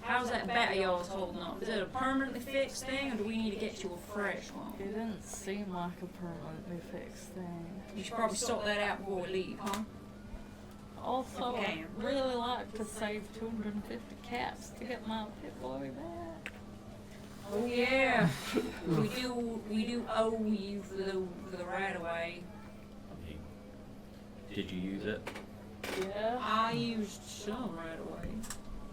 How's that bat of yours holding up? Is it a permanently fixed thing, or do we need to get you a fresh one? It didn't seem like a permanently fixed thing. You should probably sort that out before we leave, huh? Also, Okay. I'd really like to save 250 caps to get my pit boy back. Oh yeah, we do owe you for the right of way. I mean, did you use it? Yeah. I used some right away,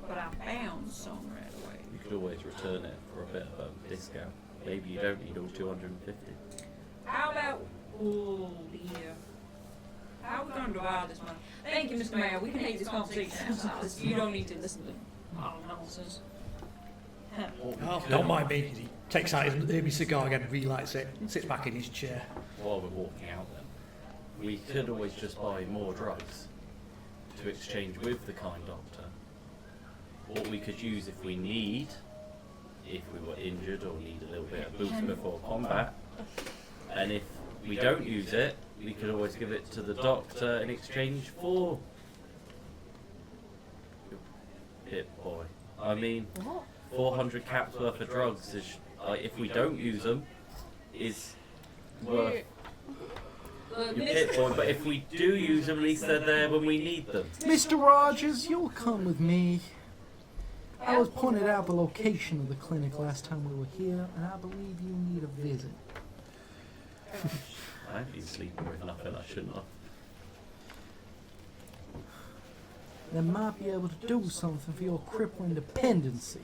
but I found some right away. You could always return it for a bit of a discount. Maybe you don't need all 250. How about, oh dear, how are we going to divide this money? Thank you, Mr. Mayor. We can take this conversation outside. You don't need to listen to all nonsense. Oh, don't mind me. He takes out his cigar again, relights it, and sits back in his chair. While we're walking out then, we could always just buy more drugs to exchange with the kind doctor. Or we could use if we need, if we were injured or need a little bit of boost before combat. And if we don't use it, we could always give it to the doctor in exchange for your pit boy. I mean, What? 400 caps worth of drugs is, if we don't use them, is worth Look, your pit boy. But if we do use them, at least they're there when we need them. Mr. Rogers, you'll come with me. I was pointed out the location of the clinic last time we were here, and I believe you need a visit. I've been sleeping with nothing I shouldn't have. They might be able to do something for your crippling dependency.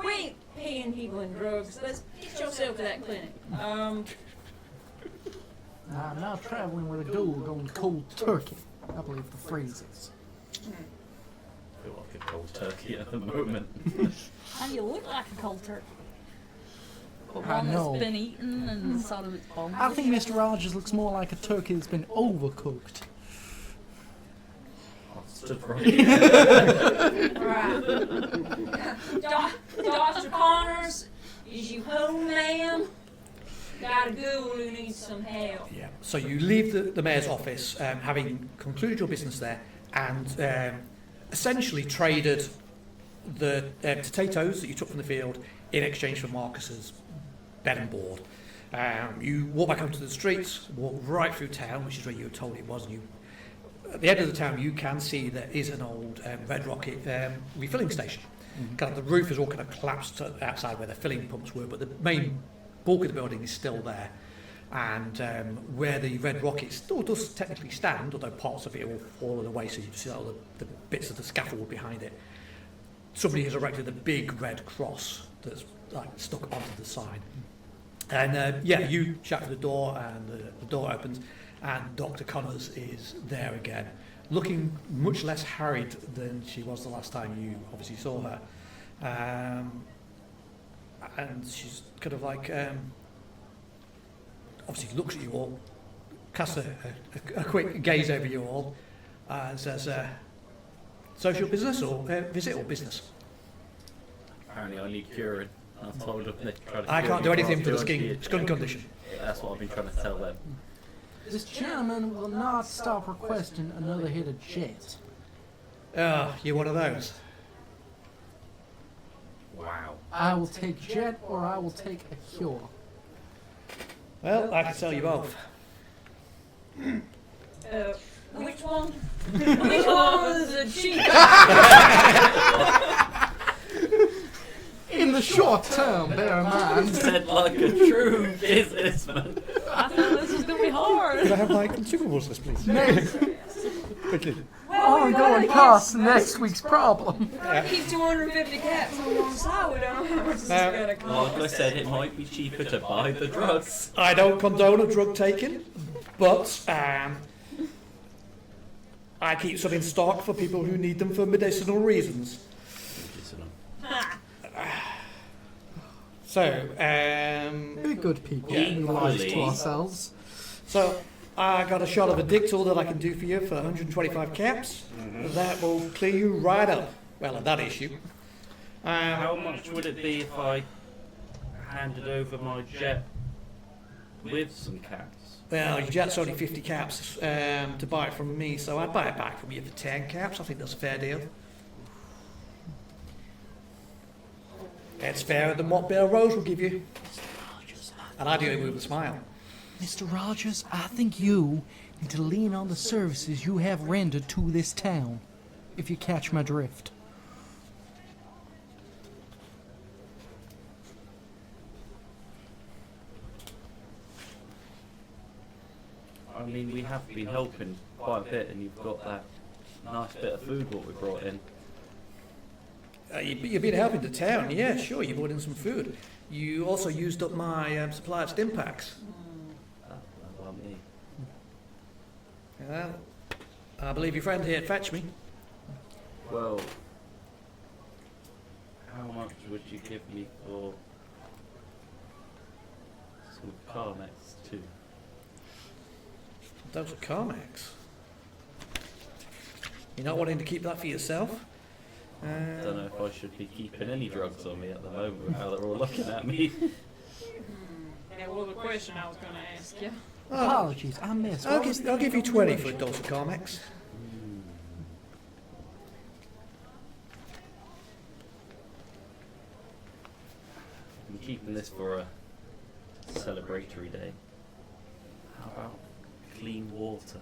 we ain't paying people in drugs. Let's get yourself to that clinic. I'm now traveling with a duel going cold turkey, I believe the phrase is. I feel like a cold turkey at the moment. And you look like a cold turkey. But I one know. that's been eaten and sort of its bones. I think Mr. Rogers looks more like a turkey that's been overcooked. I stood right. Right. Dr. Connors, is you home, ma'am? Got a ghoul who needs some help. Yeah. So you leave the mayor's office, having concluded your business there, and essentially traded the potatoes that you took from the field in exchange for Marcus's bed and board. You walk back onto the streets, walk right through town, which is where you were told it was. And at the end of the town, you can see there is an old Red Rocket refilling station. Kind of the roof is all kind of collapsed outside where the filling pumps were, but the main bulk of the building is still there. And where the Red Rocket still does technically stand, although parts of it have all fallen away, so you see all the bits of the scaffold behind it. Somebody has erected a big red cross that's like stuck onto the side. And you shout to the door, and the door opens, and Dr. Connors is there again, looking much less harried than she was the last time you obviously saw her. And she's kind of like, obviously looks at you all, casts a quick gaze over you all, and says, social business or visit or business? Apparently I need curing. I've told them they try to I cure can't me do anything after for the I've skin condition. That's what I've been trying to tell them. This gentleman will not stop requesting another hit of jet. You're one of those. Wow. I will take jet or I will take a cure. Well, I can sell you both. Which one? Which one was the cheap? In the short term, bear in mind. Said like a true businessman. I thought this was gonna be hard. Could I have my consumables list, please? Quickly. Ongoing costs next week's problem. Keep 250 cats on one side. We don't know how much this is gonna Like cost. I said, it might be cheaper to buy the drugs. I don't condone a drug taking, but I keep some in stock for people who need them for medicinal reasons. So, We're good people. Yeah, We lie please. to ourselves. so I got a shot of a Dictyl that I can do for you for 125 caps. That will clear you right up. Well, of that issue. How much would it be if I handed over my jet with some cats? Well, your jet's only 50 caps to buy it from me, so I'd buy it back from you for 10 caps. I think that's a fair deal. It's fairer than what Bill Rose will give you. And I do it with a smile. Mr. Rogers, I think you need to lean on the services you have rendered to this town, if you catch my drift. I mean, we have been helping quite a bit, and you've got that nice bit of food what we brought in. You've been helping the town, yeah, sure. You brought in some food. You also used up my supply of stim packs. Well, me. Well, I believe your friend here fetched me. Well, how much would you give me for some Carmex too? Those are Carmex. You're not wanting to keep that for yourself? I don't know if I should be keeping any drugs on me at the moment with how they're all looking at me. That was a question I was going to ask you. Apologies, I missed. I'll give you 20 for a dose of Carmex. I'm keeping this for a celebratory day. How about clean water?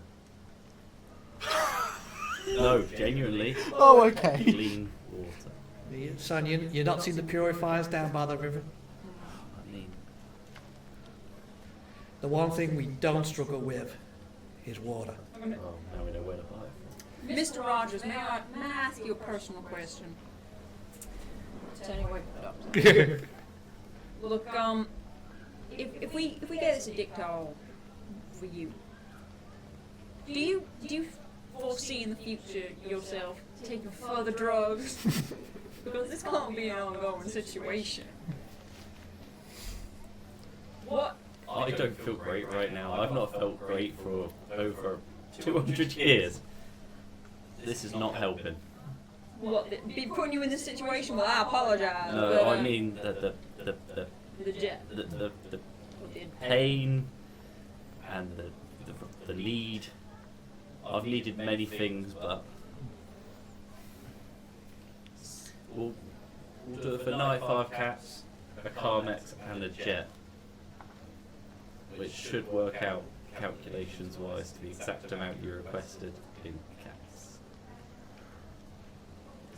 No, genuinely, Oh, okay. clean water. Son, you're not seeing the purifiers down by the river? I mean, The one thing we don't struggle with is water. well, now we know where to buy it Mr. Rogers, may I ask you a personal question? Tell you what, Doctor. Look, if we get this addictol for you, do you foresee in the future yourself taking further drugs? Because this can't be an ongoing situation. What? I don't feel great right now. I've not felt great for over 200 years. This is not helping. What? Be putting you in this situation? Well, I apologize. No, but, I mean the the jet. the pain and the need. I've needed many things, but we'll do it for 95 cats, a Carmex and a jet, which should work out calculations wise to the exact amount you requested in cats.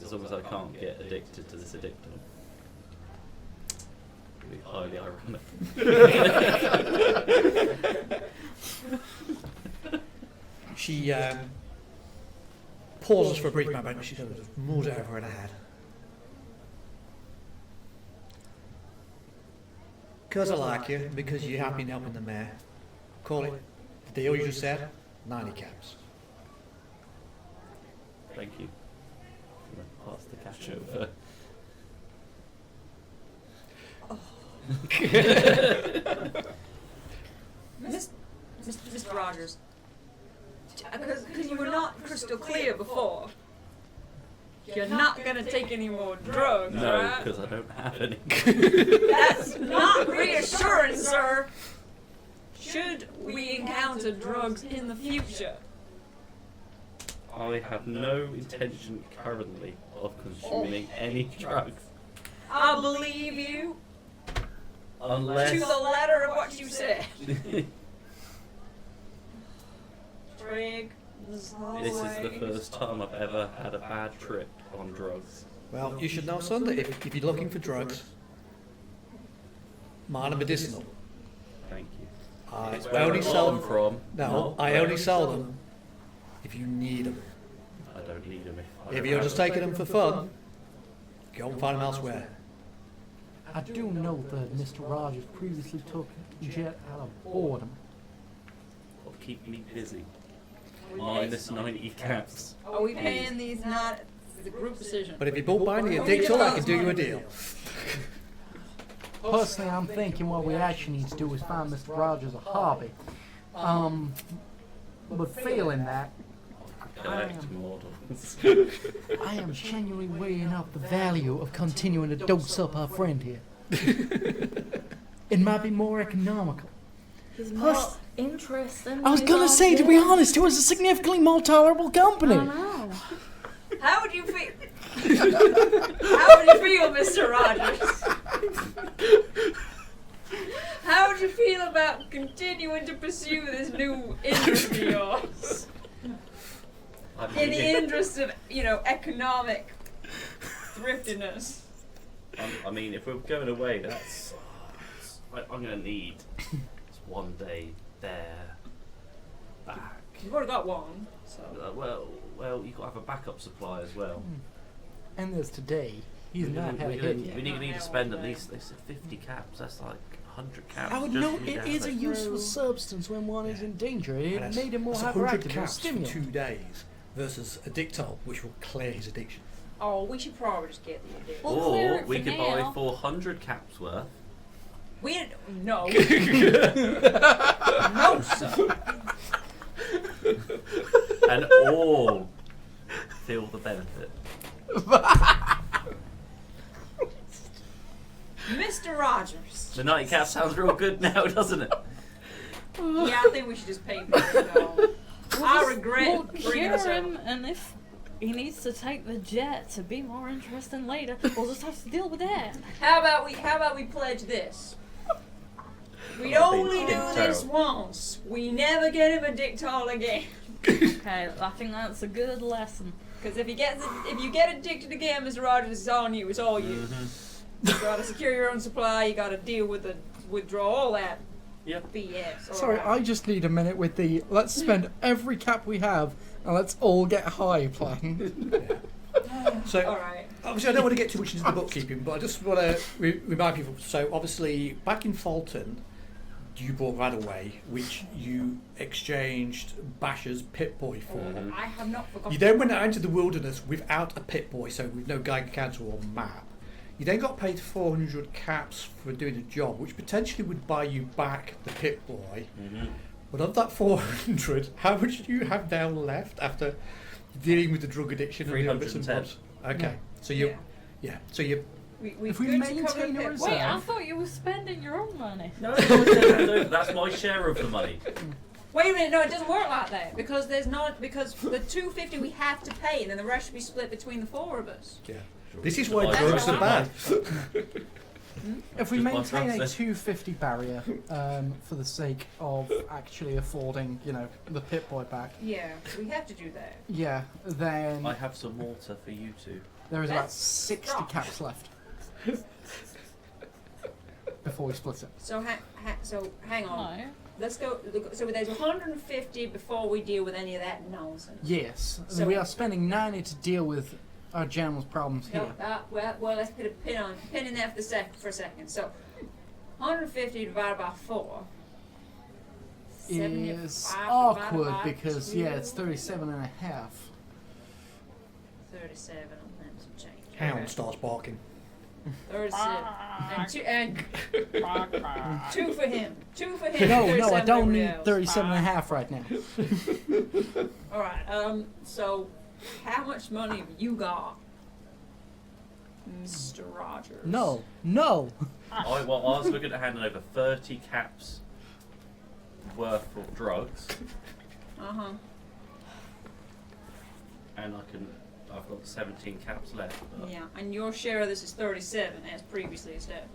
As long as I can't get addicted to this addictant. It'd be highly ironic. She pauses for a brief moment and she sort of moves it over her head. Because I like you, because you have been helping the mayor. Call it the deal you just said, 90 caps. Thank you. I'm gonna pass the cash over. Mr. Rogers, because you were not crystal clear before. You're not gonna take any more drugs, No, right? because I don't have any. That's not reassuring, sir. Should we encounter drugs in the future? I have no intention currently of consuming any drugs. I believe you Unless... to the letter of what you said. Trig, This is the first time I've ever had a bad trip on drugs. Well, you should know, son, that if you're looking for drugs, mine are medicinal. Thank you. I It's where only I got sell them from. No, not I where only it's sell from. them if you need them. I don't need them If you're just taking them for fun, go and find them elsewhere. I do know that Mr. Rogers previously took Jet out of boredom. Or keep me busy. Minus 90 caps. are we paying these not the group decision? But if you bought binding a dictal, I can do you a deal. Personally, I'm thinking what we actually need to do is find Mr. Rogers a hobby. But failing that, Collect models. I am genuinely weighing up the value of continuing to dose up our friend here. It might be more economical. He's Plus- more interesting. I was gonna say, to be honest, it was a significantly more tolerable company. I know. How would you feel? How would you feel, Mr. Rogers? How would you feel about continuing to pursue this new interest of yours? In the interest of, economic thriftiness. I mean, if we're going away, I'm going to need one day there, back. You've already got one, so. Well, you've got to have a backup supply as well. And there's today. He's not had a hit yet. We need to spend at least, they said 50 caps. That's like 100 caps. I would just know for me to it have is a it. useful substance when one is in danger. And It that's- made him more that's 100 hyperactive or caps for stimulant. 2 days versus a dictal, which will clear his addiction. Oh, we should probably just get the idea. Well, clear Or it we for could now. buy 400 caps worth. We didn't. No. No, sir. And all feel the benefit. Mr. Rogers. The 90 cap sounds real good now, doesn't it? Yeah, I think we should just pay for it. No. I regret We'll bringing cure this up. him, and if he needs to take the jet to be more interesting later, we'll just have to deal with that. How about we pledge this? We only do this once. We never get him a dictal again. Okay, I think that's a good lesson. Because if you get addicted again, Mr. Rogers, it's on you. It's all you. You gotta secure your own supply. You gotta deal with the withdrawal, all that Yep. BS. all Sorry, right. I just need a minute with the let's spend every cap we have and let's all get high plan. So, All right. obviously, I don't want to get too much into the bookkeeping, but I just want to remind people. So, obviously, back in Fulton, you bought Radaway, which you exchanged Basher's Pip-Boy for. I have not forgotten. You then went out into the wilderness without a Pip-Boy, so with no Geiger counter or map. You then got paid 400 caps for doing a job, which potentially would buy you back the Pip-Boy. But of that 400, how much do you have now left after dealing with the drug addiction and the other bits and 310. bobs? Okay, so you, so you. We If we good to maintain cover a Pip. reserve- Wait, I thought you were spending your own money. No, that's my share of the money. Wait a minute, no, it doesn't work like that because the 250 we have to pay, and then the rest should be split between the four of us. Yeah. This is why That's drugs right. are bad. If we Just one maintain a process. 250 barrier for the sake of actually affording, the Pip-Boy back, Yeah, we have to do that. yeah, then I have some water for you two. there is about That's 60 stop. caps left before we split it. So hang on. No. Let's go. So there's 150 before we deal with any of that nonsense. Yes, So- we are spending 90 to deal with our general's problems No, here. well, let's put a pin in that for a second. So 150 divided by 4. Is 75 awkward divided by because, 2. yeah, it's 37 and a half. 37 and then some change. Hound Okay. starts barking. 37. And 2 for him. 2 for him. No, 37 I for don't everybody need else. 37 and a half right now. Alright, so how much money have you got, Mr. Rogers? No. I was looking at handing over 30 caps worth of drugs, Uh-huh. and I've got 17 caps left. But Yeah, and your share of this is 37, as previously established.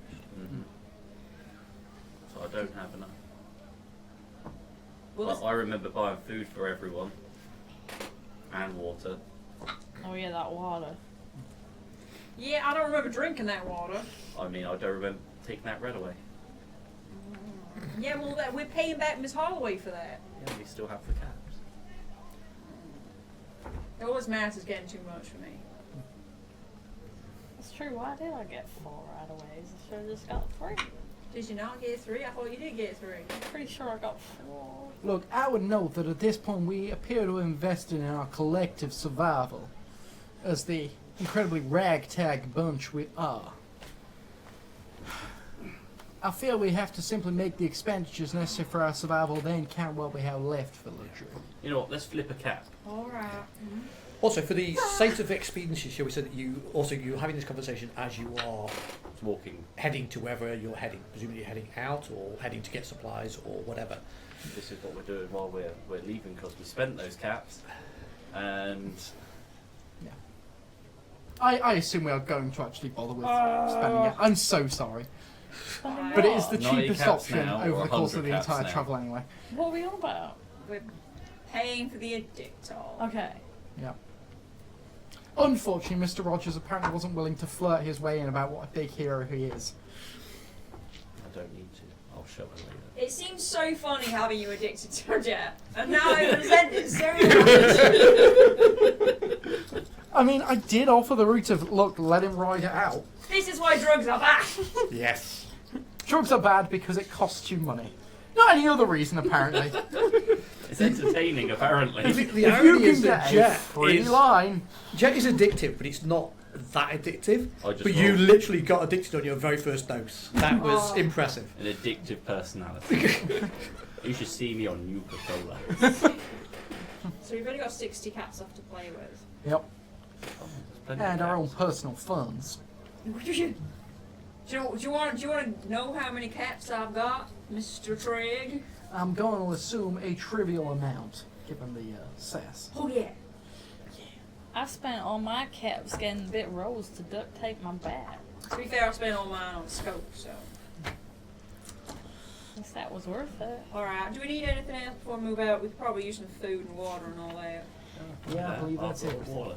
So I don't have enough. Well, But I remember buying food for everyone and water. Oh yeah, that water. yeah, I don't remember drinking that water. I mean, I don't remember taking that red away. Yeah, well, we're paying back Miss Holloway for that. Yeah, we still have the caps. Those maths is getting too much for me. That's true. Why did I get 4 right away? I should have just got 3. Did you not get 3? I thought you did get 3. I'm pretty sure I got 4. Look, I would note that at this point we appear to have invested in our collective survival as the incredibly ragtag bunch we are. I feel we have to simply make the expenditures necessary for our survival, then count what we have left for luxury. You know what? Let's flip a cap. Alright. Also, for the sake of expediency, shall we say that you're having this conversation as you are Walking. heading to wherever you're heading. Presumably you're heading out or heading to get supplies or whatever. This is what we're doing while we're leaving because we spent those caps. And I assume we are going to actually bother with spending it. I'm so sorry. But it is the 90 cheapest caps option now, over or the course of 100 the caps entire now. travel anyway. What were we on about? We're paying for the addictol. Okay. Yeah. Unfortunately, Mr. Rogers apparently wasn't willing to flirt his way in about what a big hero he is. I don't need to. I'll show her later. It seems so funny having you addicted to her jet, and now I resent it so much. I mean, I did offer the route of, look, let him ride it out. This is why drugs are bad. Yes. Drugs are bad because it costs you money. Not any other reason, apparently. It's entertaining, apparently. The If you irony can is that get a Jet free is, line, Jet is addictive, but it's not that addictive. But You literally got addicted on your very first dose. That was Oh. impressive. An addictive personality. You should see me on Nuka-Cola. So we've only got 60 cats left to play with. yep, Oh, there's plenty of and our own caps. personal funds. Do you want to know how many cats I've got, Mr. Trigg? I'm going to assume a trivial amount, given the sass. Oh yeah. I spent all my caps getting bit rolls to duct tape my back. To be fair, I spent all mine on scope, so. Guess that was worth it. Alright, do we need anything else before we move out? We could probably use some food and water and all that. Yeah, I believe that's I've it. got water.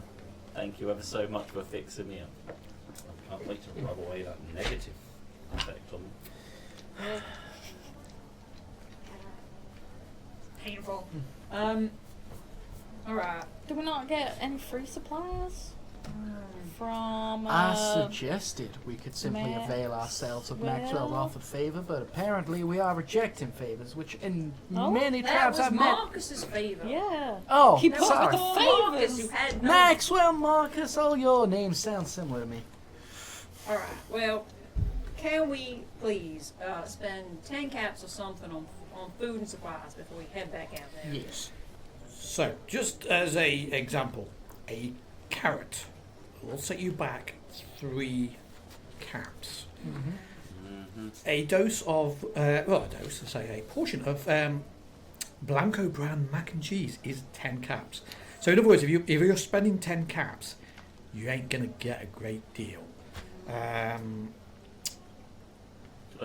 Thank you ever so much for fixing me up. I can't wait to rub away that negative effect on me. Painful. Alright. Do we not get any free supplies from? I suggested we could simply Ma- avail ourselves of well- Maxwell's offered favour, but apparently we are rejecting favours, which in Oh, many That tribes was I've met. Marcus's favour. Yeah. Oh, He That put was sorry. the before Marcus, favours. who had no. Maxwell, Marcus, all your names sound similar to me. Alright, well, can we please spend 10 caps or something on food and supplies before we head back out there? Yes. So, just as a example, a carrot will set you back 3 caps. Mm-hmm. A dose of, a portion of Blanco brand mac and cheese is 10 caps. So in other words, if you're spending 10 caps, you ain't gonna get a great deal. Could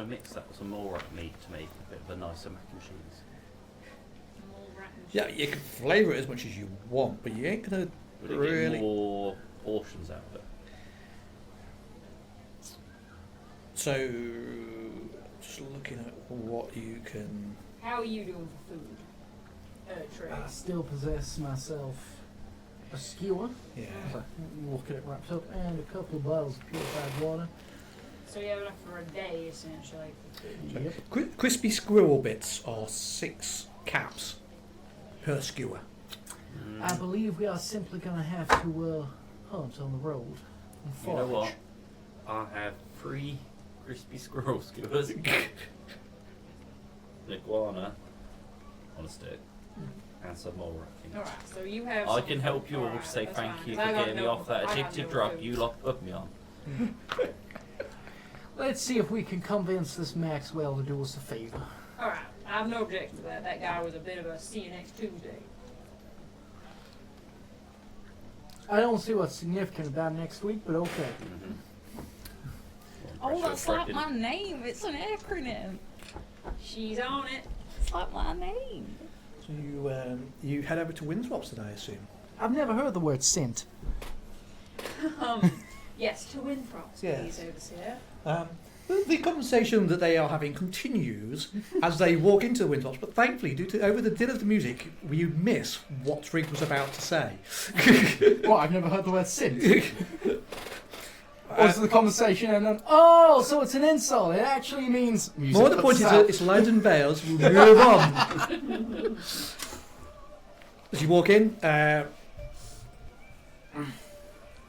I mix that with some more rat meat to make a bit of a nicer mac and cheese? Yeah, you can flavour it as much as you want, but you ain't gonna Would it really. get more portions out of it? So, just looking at what you can. How are you doing for food? Trey. I still possess myself a skewer. Yeah. So, look at it wrapped up, and a couple of bottles of purified water. So you have enough for a day, essentially. Yep. Crispy squirrel bits are 6 caps per skewer. I believe we are simply going to have to hunt on the road and You know what? forage. I have 3 crispy squirrel skewers, an iguana on a stick, and some mole racking. Alright, so you have. I some can help food. you all Alright, to say that's thank fine, you 'cause for I got getting me no- off that I got addictive no drug food. you lot put me on. Let's see if we can convince this Maxwell to do us a favor. Alright, I have no objection to that. That guy was a bit of a see you next Tuesday. I don't see what's significant about next week, but okay. Oh, that's like my name. It's an acronym. She's on it. It's like my name. So you head over to Windswaps then, I assume? I've never heard the word scent. Yes, to Winthrop, Yes. please, overseer. The conversation that they are having continues as they walk into the Windswaps, but thankfully, due to over the din of the music, you miss what Trig was about to say. What? I've never heard the word scent. Was the conversation and then, oh, so it's an insult. It actually means music. More the point is that it's loads and veils. We'll move on. As you walk in,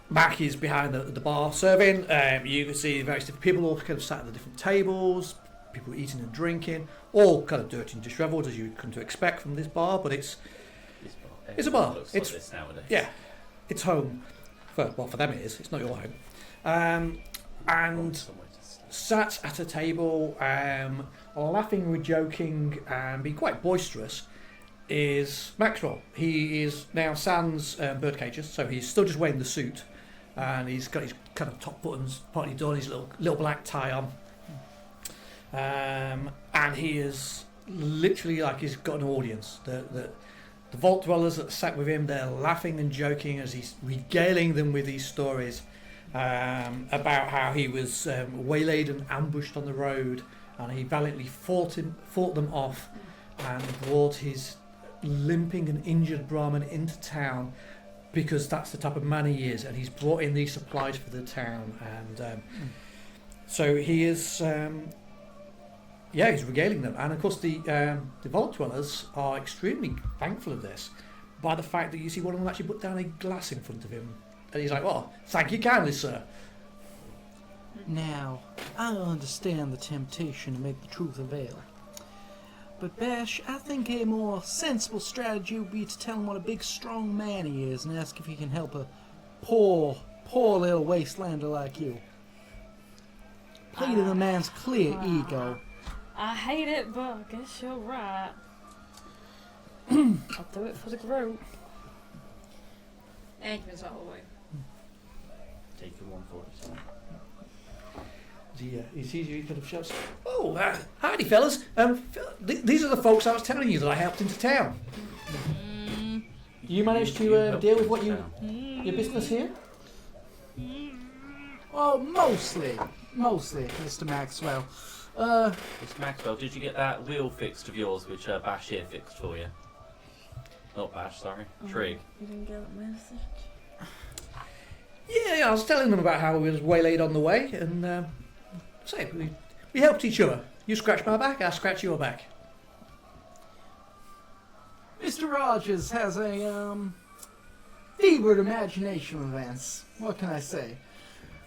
Mac is behind the bar serving. You can see various different people all kind of sat at the different tables, people eating and drinking, all kind of dirty and disheveled as you come to expect from this bar, but it's a bar. Looks It's- like this nowadays. yeah, it's home. For them it is. It's not your home. And Somewhere to stay. sat at a table, laughing and joking and being quite boisterous, is Maxwell. He is now sans birdcages, so he's still just wearing the suit, and he's got his kind of top buttons partly done, his little black tie on, and he is literally like he's got an audience. The vault dwellers that sat with him, they're laughing and joking as he's regaling them with these stories about how he was waylaid and ambushed on the road, and he valiantly fought them off and brought his limping and injured Brahmin into town because that's the type of man he is, and he's brought in these supplies for the town, and so he is he's regaling them, and of course the vault dwellers are extremely thankful of this by the fact that you see one of them actually put down a glass in front of him, and he's like, "Oh, thank you kindly, sir." Now, I understand the temptation to make the truth avail. But Bash, I think a more sensible strategy would be to tell him what a big, strong man he is and ask if he can help a poor little wastelander like you. Play to the man's clear ego. I hate it, but I guess you're right. I'll do it for the group. Thank you, Miss Holloway. Take a 140. He sees you, he kind of shouts, "Oh, howdy, fellas. These are the folks I was telling you that I helped into town. You managed to deal with what your business here?" Oh, mostly, Mr. Maxwell. Mr. Maxwell, did you get that wheel fixed of yours which Bash here fixed for you? Not Bash, sorry. Trig. You didn't get a message? Yeah, I was telling them about how we was waylaid on the way, and we helped each other. You scratch my back, I scratch your back. Mr. Rogers has a, fevered imagination of events. What can I say?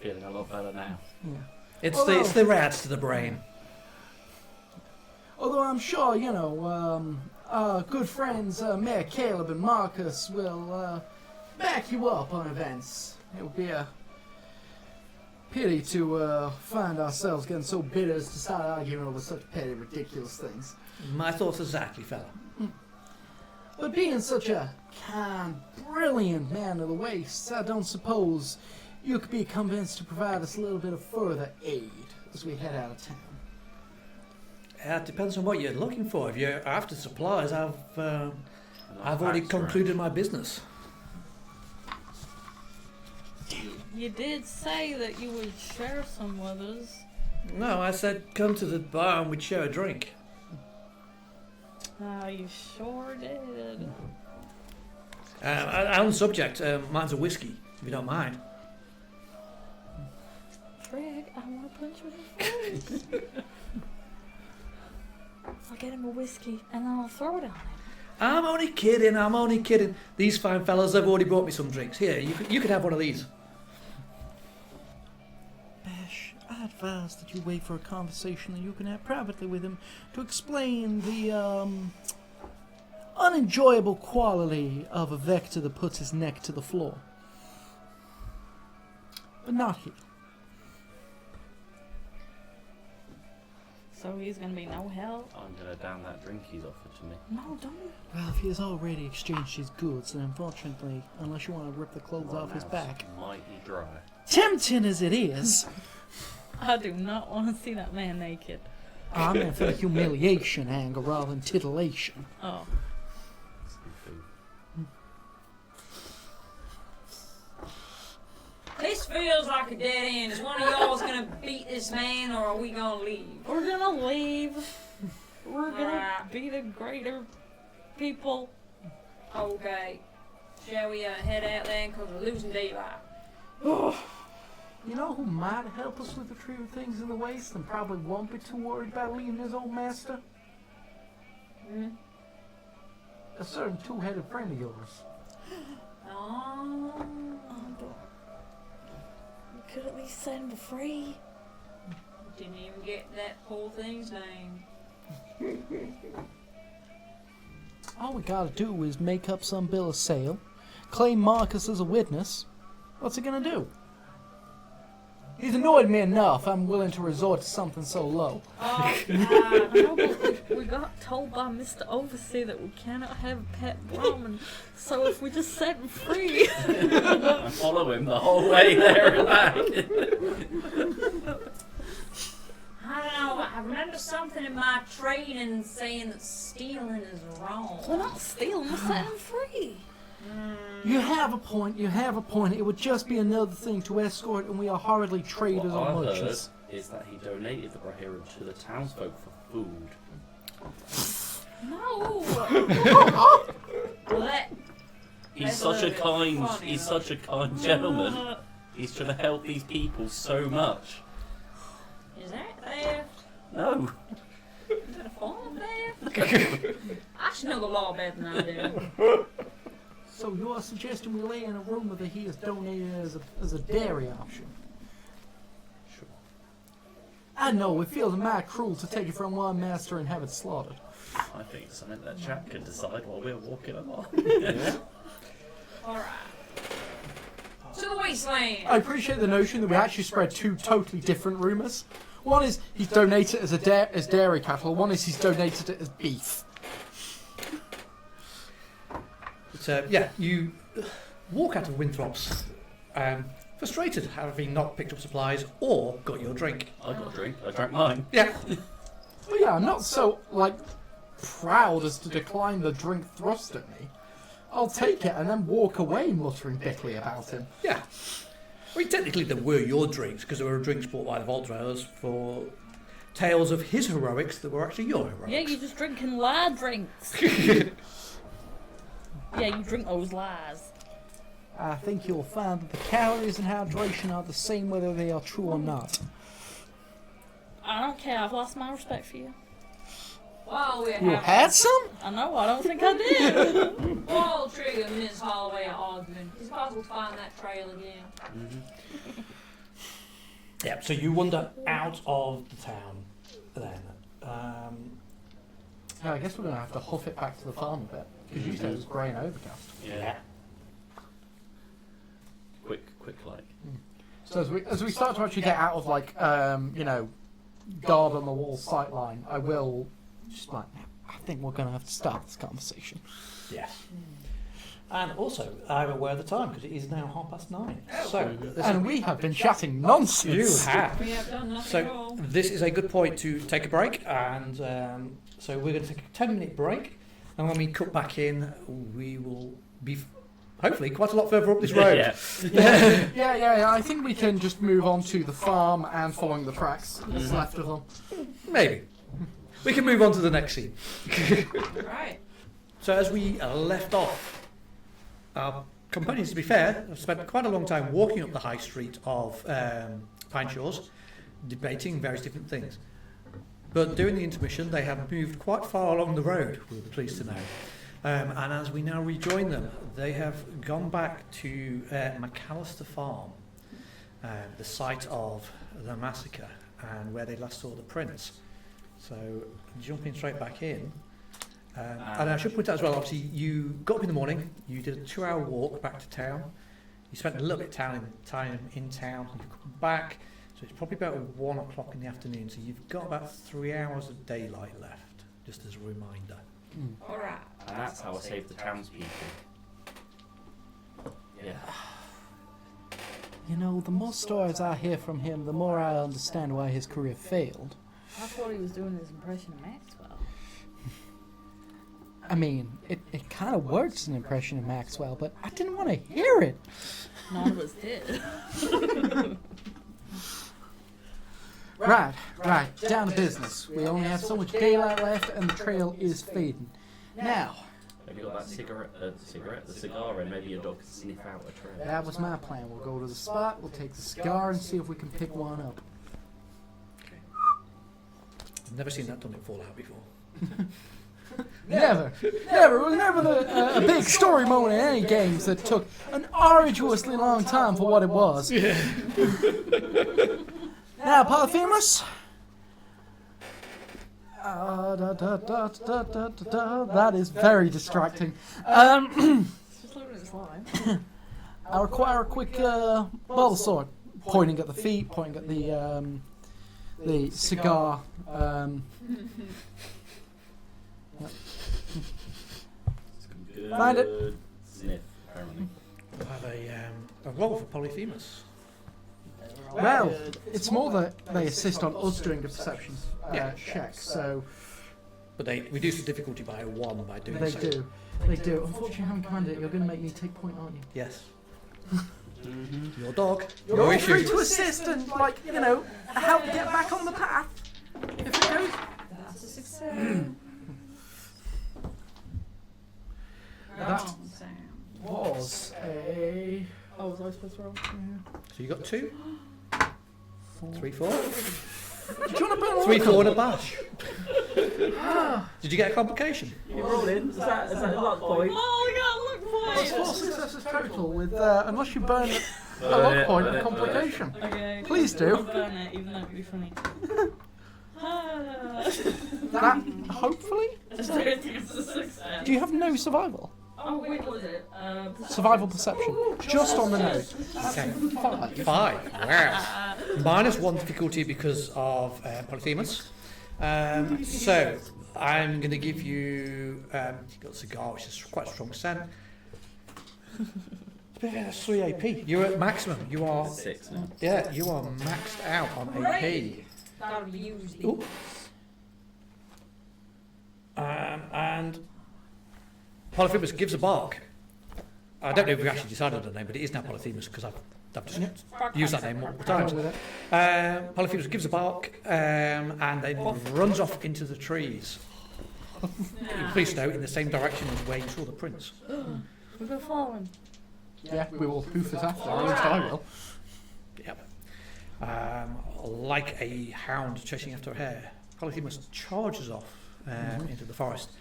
Feeling a lot better now. Yeah. It's the rats to the brain. Although I'm sure, you know, our good friends Mayor Caleb and Marcus will back you up on events. It would be a pity to find ourselves getting so bitter as to start arguing over such petty, ridiculous things. My thoughts exactly, fella. But being such a kind, brilliant man of the wastes, I don't suppose you could be convinced to provide us a little bit of further aid as we head out of town. It depends on what you're looking for. If you're after supplies, I've already concluded my business. You did say that you would share some with us. No, I said come to the bar and we'd share a drink. Oh, you sure did. On the subject, mine's a whiskey, if you don't mind. Trig, I I want to punch him in the face. I'll get him a whiskey and then I'll throw it on him. I'm only kidding. These fine fellas have already brought me some drinks. Here, you could have one of these. Bash, I advise that you wait for a conversation that you can have privately with him to explain the unenjoyable quality of a vector that puts his neck to the floor. But not here. So he's gonna be no help? I'm gonna down that drink he's offered to me. No, don't. Well, if he has already exchanged his goods, then unfortunately, unless you want to rip the clothes My off his mouth's back, mighty dry. tempting as it is, I do not want to see that man naked. I meant for the humiliation angle rather than titillation. Oh. It's good food. This feels like a dead end. Is one of y'all's gonna beat this man, or are we gonna leave? We're gonna leave. We're gonna Alright. be the greater people. Okay. Shall we head out then? Because we're losing daylight. You know who might help us with retrieving things in the waste and probably won't be too worried about leaving his old master? Hmm? A certain two-headed friend of yours. Oh. But we could at least set him free. Didn't even get that poor thing's name. All we gotta do is make up some bill of sale, claim Marcus as a witness. What's he gonna do? He's annoyed me enough, I'm willing to resort to something so low. I know, but we got told by Mr. Overseer that we cannot have a pet Brahmin, so if we just set him free... I follow him the whole way there and back. I don't know. I remember something in my training saying that stealing is wrong. We're not stealing, we're setting him free. You have a point, It would just be another thing to escort, and we are hardly traders What or I've heard merchants. is that he donated the Brahira to the townsfolk for food. No. Let. He's That's such a funny. kind gentleman. He's trying to help these people so much. Is that theft? No. Is that a form of theft? I should know the law better than I do. So you are suggesting we lay in a rumor that he is donated as a dairy option? Sure. I know, it feels mad cruel to take it from one master and have it slaughtered. I think it's something that chap can decide while we're walking along. Alright. To the wasteland! I appreciate the notion that we actually spread two totally different rumours. One is he's donated as as dairy cattle, one is he's donated it as beef. So yeah, you walk out of Winthrop's frustrated, having not picked up supplies or got your drink. I got a drink. I drank mine. Yeah. Well, yeah, I'm not so, proud as to decline the drink thrust at me. I'll take it and then walk away muttering bitterly about him. Yeah. I mean, technically they were your drinks because there were drinks bought by the Vault Dwellers for tales of his heroics that were actually your heroics. Yeah, you're just drinking lie drinks. Yeah, you drink those lies. I think you'll find that the calories and hydration are the same whether they are true or not. I don't care, I've lost my respect for you. While we're You having had some? I know, I don't think I did. While Trigger and Miss Holloway are arguing, is it possible to find that trail again? Yeah, so you wander out of the town then. Yeah, I guess we're going to have to hoof it back to the farm a bit. Because you said it was grey and overcast. Yeah. Quick like. So as we start to actually get out of guard on the wall sightline, I will just I think we're going to have to start this conversation. Yes. And also, I'm aware of the time because it is now 9:30. So, And we have been chatting nonsense. you have. We have done nothing So wrong. this is a good point to take a break, and so we're going to take a 10-minute break, and when we cut back in, we will be hopefully quite a lot further up this road. Yeah. Yeah, I think we can just move on to the farm and following the tracks that's left of them. Maybe. We can move on to the next scene. Right. So as we left off, our companions, to be fair, have spent quite a long time walking up the high street of Pine Shores, debating various different things. But during the intermission, they have moved quite far along the road, we'll be pleased to know. And as we now rejoin them, they have gone back to McAllister Farm, the site of the massacre, and where they last saw the prince. So, jumping straight back in. And I should point out as well, obviously, you got up in the morning, you did a 2-hour walk back to town. You spent a little bit of time in town, you've come back, so it's probably about 1 o'clock in the afternoon, so you've got about 3 hours of daylight left, just as a reminder. Alright. And that's how I saved the townspeople. Yeah. You know, the more stories I hear from him, the more I understand why his career failed. I thought he was doing his impression of Maxwell. I mean, it kind of works as an impression of Maxwell, but I didn't want to hear it. None of us did. Right, down to business. We only have so much daylight left and the trail is fading. Now, Have you got that the cigar, and maybe your dog can sniff out a trail? that was my plan. We'll go to the spot, we'll take the cigar and see if we can pick one up. I've never seen that done in Fallout before. Never. It was never a big story moment in any games that took an arduously long time for what it was. Now, Polyphemus. That is very distracting. Just look at his line. I require a quick bottle sword, pointing at the feet, pointing at the cigar. Find it. Sniff, apparently. We'll have a roll for Polyphemus. Well, it's more that they assist on us doing the perception check, so But they reduce the difficulty by 1 by doing they so. do. They do. Unfortunately, I haven't commanded it. You're going to make me take point, aren't you? Yes. Your dog. You're Your all free issue. to assist and, like, you know, help get back on the path. If it goes. That's a success. That Sam. was a. Oh, was I supposed to roll? So you got 2, 3, 4. Do you want to burn 3, 4 and a bash. Did you get a complication? You roll in. Is that a luck point? Oh, we That's got a 4 look successes total with, unless you burn a luck point of complication. Okay. Please do. I'll burn it, even though it'd be funny. That, hopefully? I don't think it's a success. Do you have no survival? Oh, wait, what was it? Survival perception. Just on the nose. Okay. 5. 5. Wow. Minus 1 difficulty because of Polyphemus. So I'm going to give you. You've got a cigar, which is quite a strong scent. It's 3 AP. You're at maximum. You are. 6 now. Yeah, you are maxed out on Great. AP. That'll be used. Ooh. And Polyphemus gives a bark. I don't know if we actually decided on the name, but it is now Polyphemus because I've just used that name multiple times. With it. Polyphemus gives a bark and then runs off into the trees. Please note, in the same direction as where you saw the prince. We're gonna follow him. Yeah, we will hoof it after. At least I will. Yep. Like a hound chasing after a hare, Polyphemus charges off into the forest.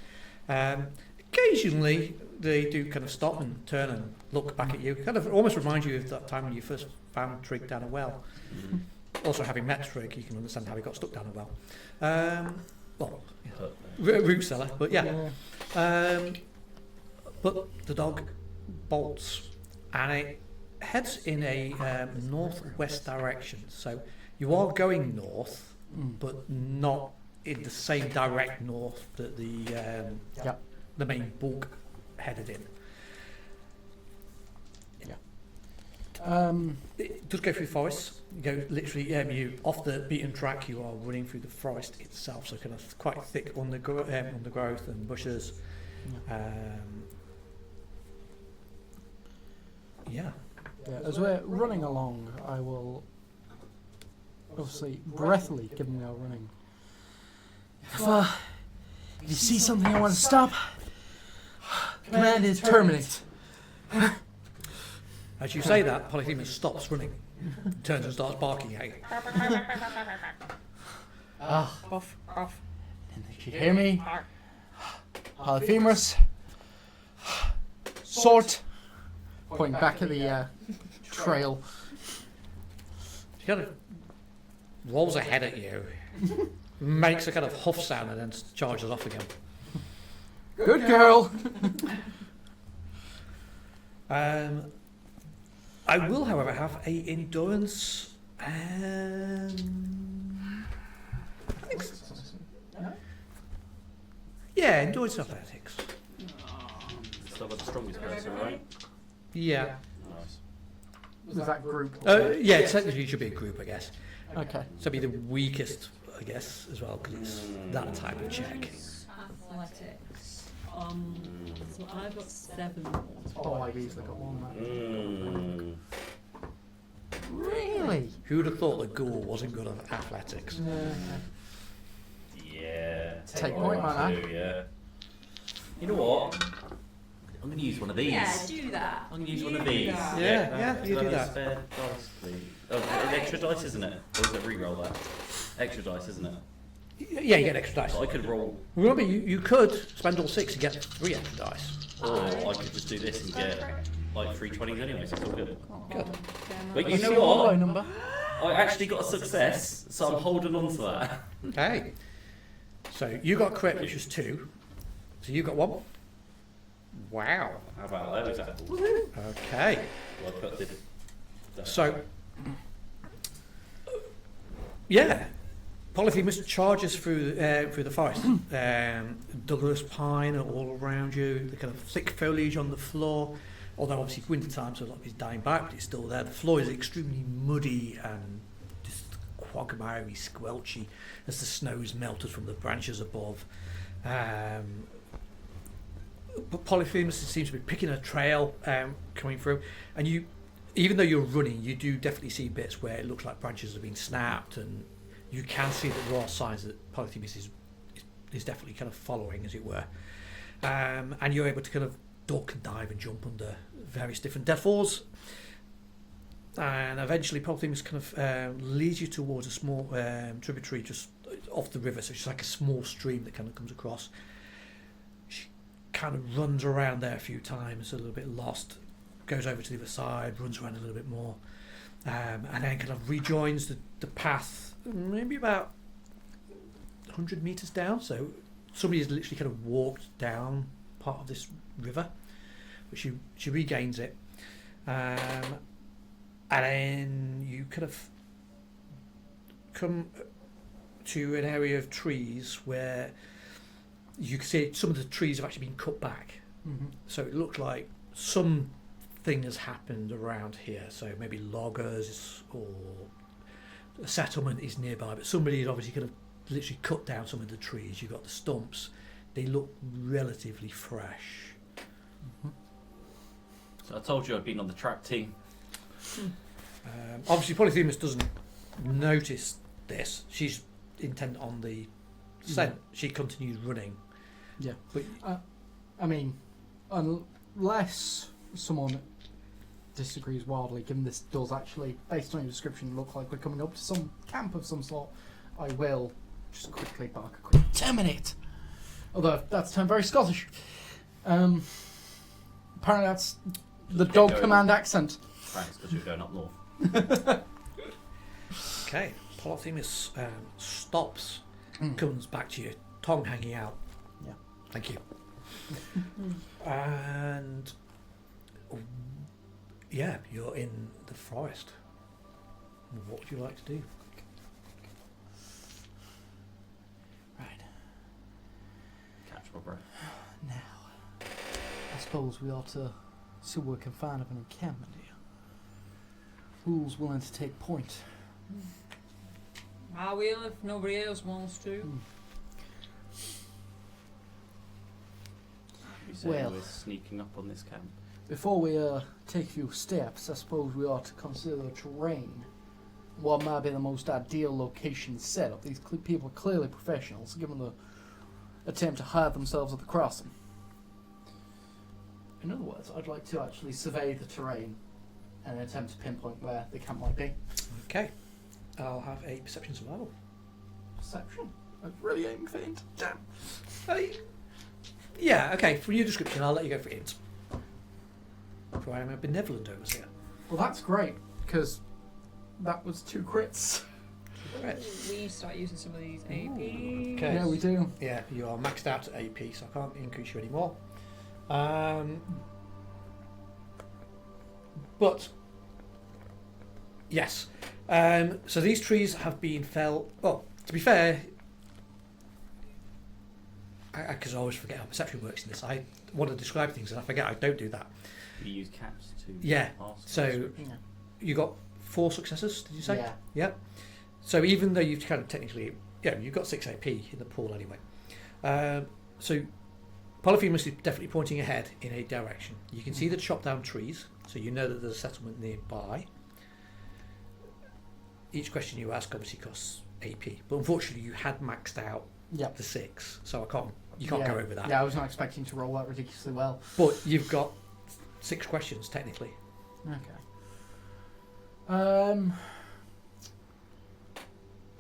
Occasionally, they do kind of stop and turn and look back at you. Kind of almost remind you of that time when you first found Trig down a well. Also, having met Trig, you can understand how he got stuck down a well. Well, yeah. Root cellar, but yeah. But the dog bolts and it heads in a northwest direction. So you are going north, but not in the same direct north that the main bulk headed in. It does go through forests. You go literally, you off the beaten track. You are running through the forest itself, so kind of quite thick undergrowth and bushes. Yeah. As we're running along, I will obviously breathily, given we are running. If you see something I want to stop, command is terminate. As you say that, Polyphemus stops running. Turns and starts barking at you. Off. Did you hear me? Polyphemus. Sort. Pointing back at the trail. She kind of rolls ahead at you, makes a kind of huff sound, and then charges off again. Good girl. I will, however, have a endurance and I think endurance athletics. Still got the strongest person, right? Yeah. Nice. Was that group? Yeah, technically it should be a group, I guess. Okay. So it'd be the weakest, I guess, as well, because it's that type of check. Athletics. So I've got 7. Oh, I've easily got one. Really? Who would have thought the ghoul wasn't good at athletics? Yeah. Take point, man. Yeah. You know what? I'm going to use one of these. Yeah, do that. I'm going to use one of these. Yeah, you do that. Spare dice, please. Oh, extra dice, isn't it? Or is it re-roll that? Extra dice, isn't it? Yeah, you get extra dice. So I could roll, Remember, you could spend all 6 and get 3 extra dice. or I could just do this and get like 3 20s anyway, so it's all good. Good. But you know Low what? number. I actually got a success, so I'm holding on to that. Okay. So you got crit, which was 2. So you got 1. Wow. How about those apples? Okay. Well, I put the So, yeah, Polyphemus charges through the forest. Douglas pine are all around you. The kind of thick foliage on the floor. Although obviously it's winter time, so a lot of it's dying back, but it's still there. The floor is extremely muddy and just quagmire-y, squelchy as the snow's melted from the branches above. But Polyphemus seems to be picking a trail coming through, and you, even though you're running, you do definitely see bits where it looks like branches have been snapped, and you can see that there are signs that Polyphemus is definitely kind of following, as it were. And you're able to kind of duck and dive and jump under various different deathfalls, and eventually Polyphemus kind of leads you towards a small tributary just off the river, so it's like a small stream that kind of comes across. She kind of runs around there a few times, a little bit lost, goes over to the other side, runs around a little bit more, and then kind of rejoins the path maybe about 100 metres down. So somebody has literally kind of walked down part of this river, but she regains it, and then you kind of come to an area of trees where you can see some of the trees have actually been cut back. Mm-hmm. So it looked like something has happened around here. So maybe loggers or a settlement is nearby, but somebody has obviously kind of literally cut down some of the trees. You've got the stumps. They look relatively fresh. Mm-hmm. So I told you I'd been on the track team. Obviously, Polyphemus doesn't notice this. She's intent on the scent. She continues running. Yeah. But I mean, unless someone disagrees wildly, given this does actually, based on your description, look like we're coming up to some camp of some sort, I will just quickly bark a quick terminate. Although that's turned very Scottish. Apparently that's the dog going- command accent. Thanks, because you're going up north. okay, Polyphemus stops, comes back to you, tongue hanging out. Yeah. Thank you. And yeah, you're in the forest. What would you like to do? Right. Catch my breath. Now, I suppose we ought to see what we can find of an encampment here. Who's willing to take point? I will if nobody else wants to. You saying Well- we're sneaking up on this camp? Before we take a few steps, I suppose we ought to consider the terrain. What might be the most ideal location set up? These people are clearly professionals, given the attempt to hide themselves at the crossing. In other words, I'd like to actually survey the terrain and attempt to pinpoint where the camp might be. Okay. I'll have a perception survival. Perception. I was really aiming for int. Damn. Yeah, okay. From your description, I'll let you go for int. For I am a benevolent overseer. Well, that's great, because that was 2 crits. Right. We need to start using some of these AP. Okay. Yeah, we do. Yeah, you are maxed out at AP, so I can't increase you anymore. But yes, so these trees have been felled. Well, to be fair, because I always forget how perception works in this. I want to describe things and I forget I don't do that. You use caps to Yeah. ask So description. Yeah. you got 4 successes, did you say? Yeah. Yep. So even though you've kind of technically, you've got 6 AP in the pool anyway. So Polyphemus is definitely pointing ahead in a direction. You can see the chopped down trees, so you know that there's a settlement nearby. Each question you ask obviously costs AP, but unfortunately you had maxed out Yep. the 6, so you can't Yeah. go over that. Yeah, I was not expecting to roll that ridiculously well. But you've got 6 questions technically. Okay.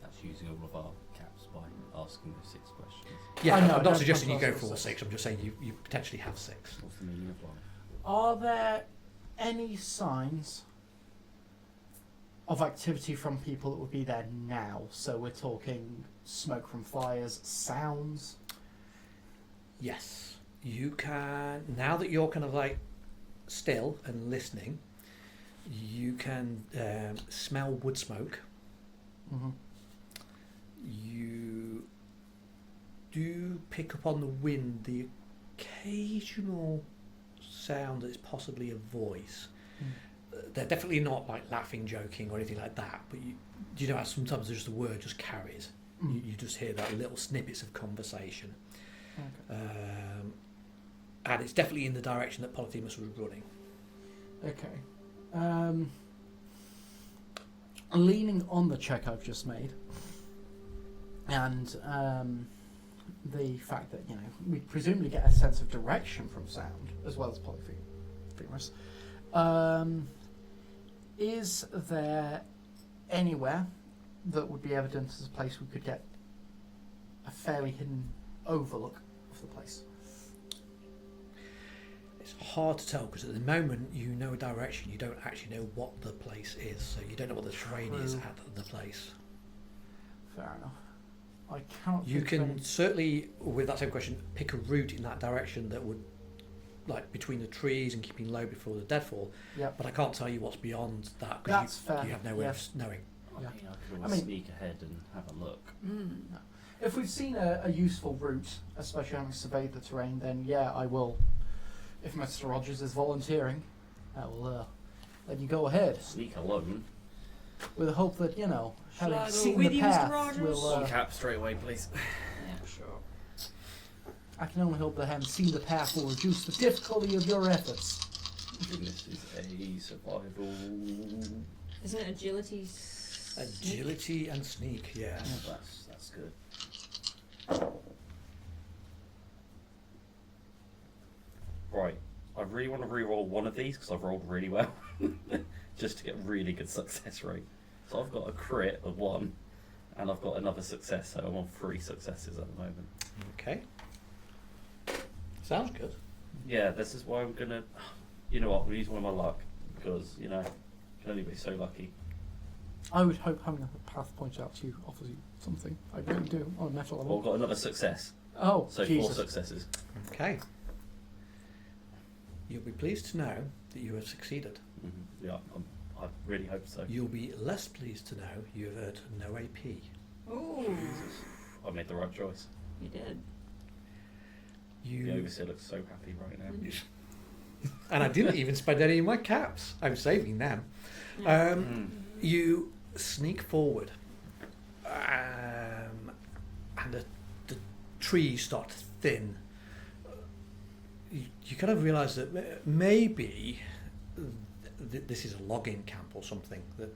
That's using all of our caps by asking those 6 questions. Yeah, I know, I'm not don't suggesting you go cost for all us 6. I'm just saying you potentially have 6. What's the meaning of one? Are there any signs of activity from people that would be there now? So we're talking smoke from fires, sounds. Yes, you can. Now that you're kind of like still and listening, you can smell wood smoke. Mm-hmm. You do pick up on the wind the occasional sound that is possibly a voice. They're definitely not like laughing, joking, or anything like that. But you know how sometimes just the word just carries. You just hear that little snippets of conversation. Okay. And it's definitely in the direction that Polyphemus was running. Okay. Leaning on the check I've just made, and the fact that we presumably get a sense of direction from sound as well as Polyphemus. Is there anywhere that would be evident as a place we could get a fairly hidden overlook of the place? It's hard to tell because at the moment you know a direction, you don't actually know what the place is, so you don't know what the terrain is at the place. Fair enough. I cannot. You think of can any- certainly, with that same question, pick a route in that direction that would, like between the trees and keeping low before the deadfall. Yep. But I can't tell you what's beyond that That's because fair. you have no way Yeah. of knowing. Yeah. I mean, I could I always mean- sneak ahead and have a look. If we've seen a useful route, especially having surveyed the terrain, then yeah, I will. If Mr. Rogers is volunteering, I will let you go ahead. Sneak alone. With the hope that, Shall I having go seen with the you, Mr. path, Rogers? will. Cap straight away, please. Yeah, sure. I can only hope that having seen the path will reduce the difficulty of your efforts. This is a survival. Isn't it agility? Agility and sneak, yes. That's good. Right, I really want to re-roll one of these because I've rolled really well, just to get really good success rate. So I've got a crit of 1, and I've got another success, so I'm on 3 successes at the moment. Okay. Sounds good. Yeah, this is why I'm gonna. You know what? I'm gonna use one of my luck because can only be so lucky. I would hope having a path pointed out to you offers you something. I really do, on a meta Well, level. I've got another success, Oh, so 4 Jesus. successes. Okay. You'll be pleased to know that you have succeeded. Mm-hmm. Yeah, I really hope so. You'll be less pleased to know you have earned no AP. Ooh, I made the right choice. you did. The You overseer looks so happy right now. and I didn't even spend any of my caps. I'm saving them. You sneak forward, and the trees start to thin. You kind of realise that maybe this is a logging camp or something that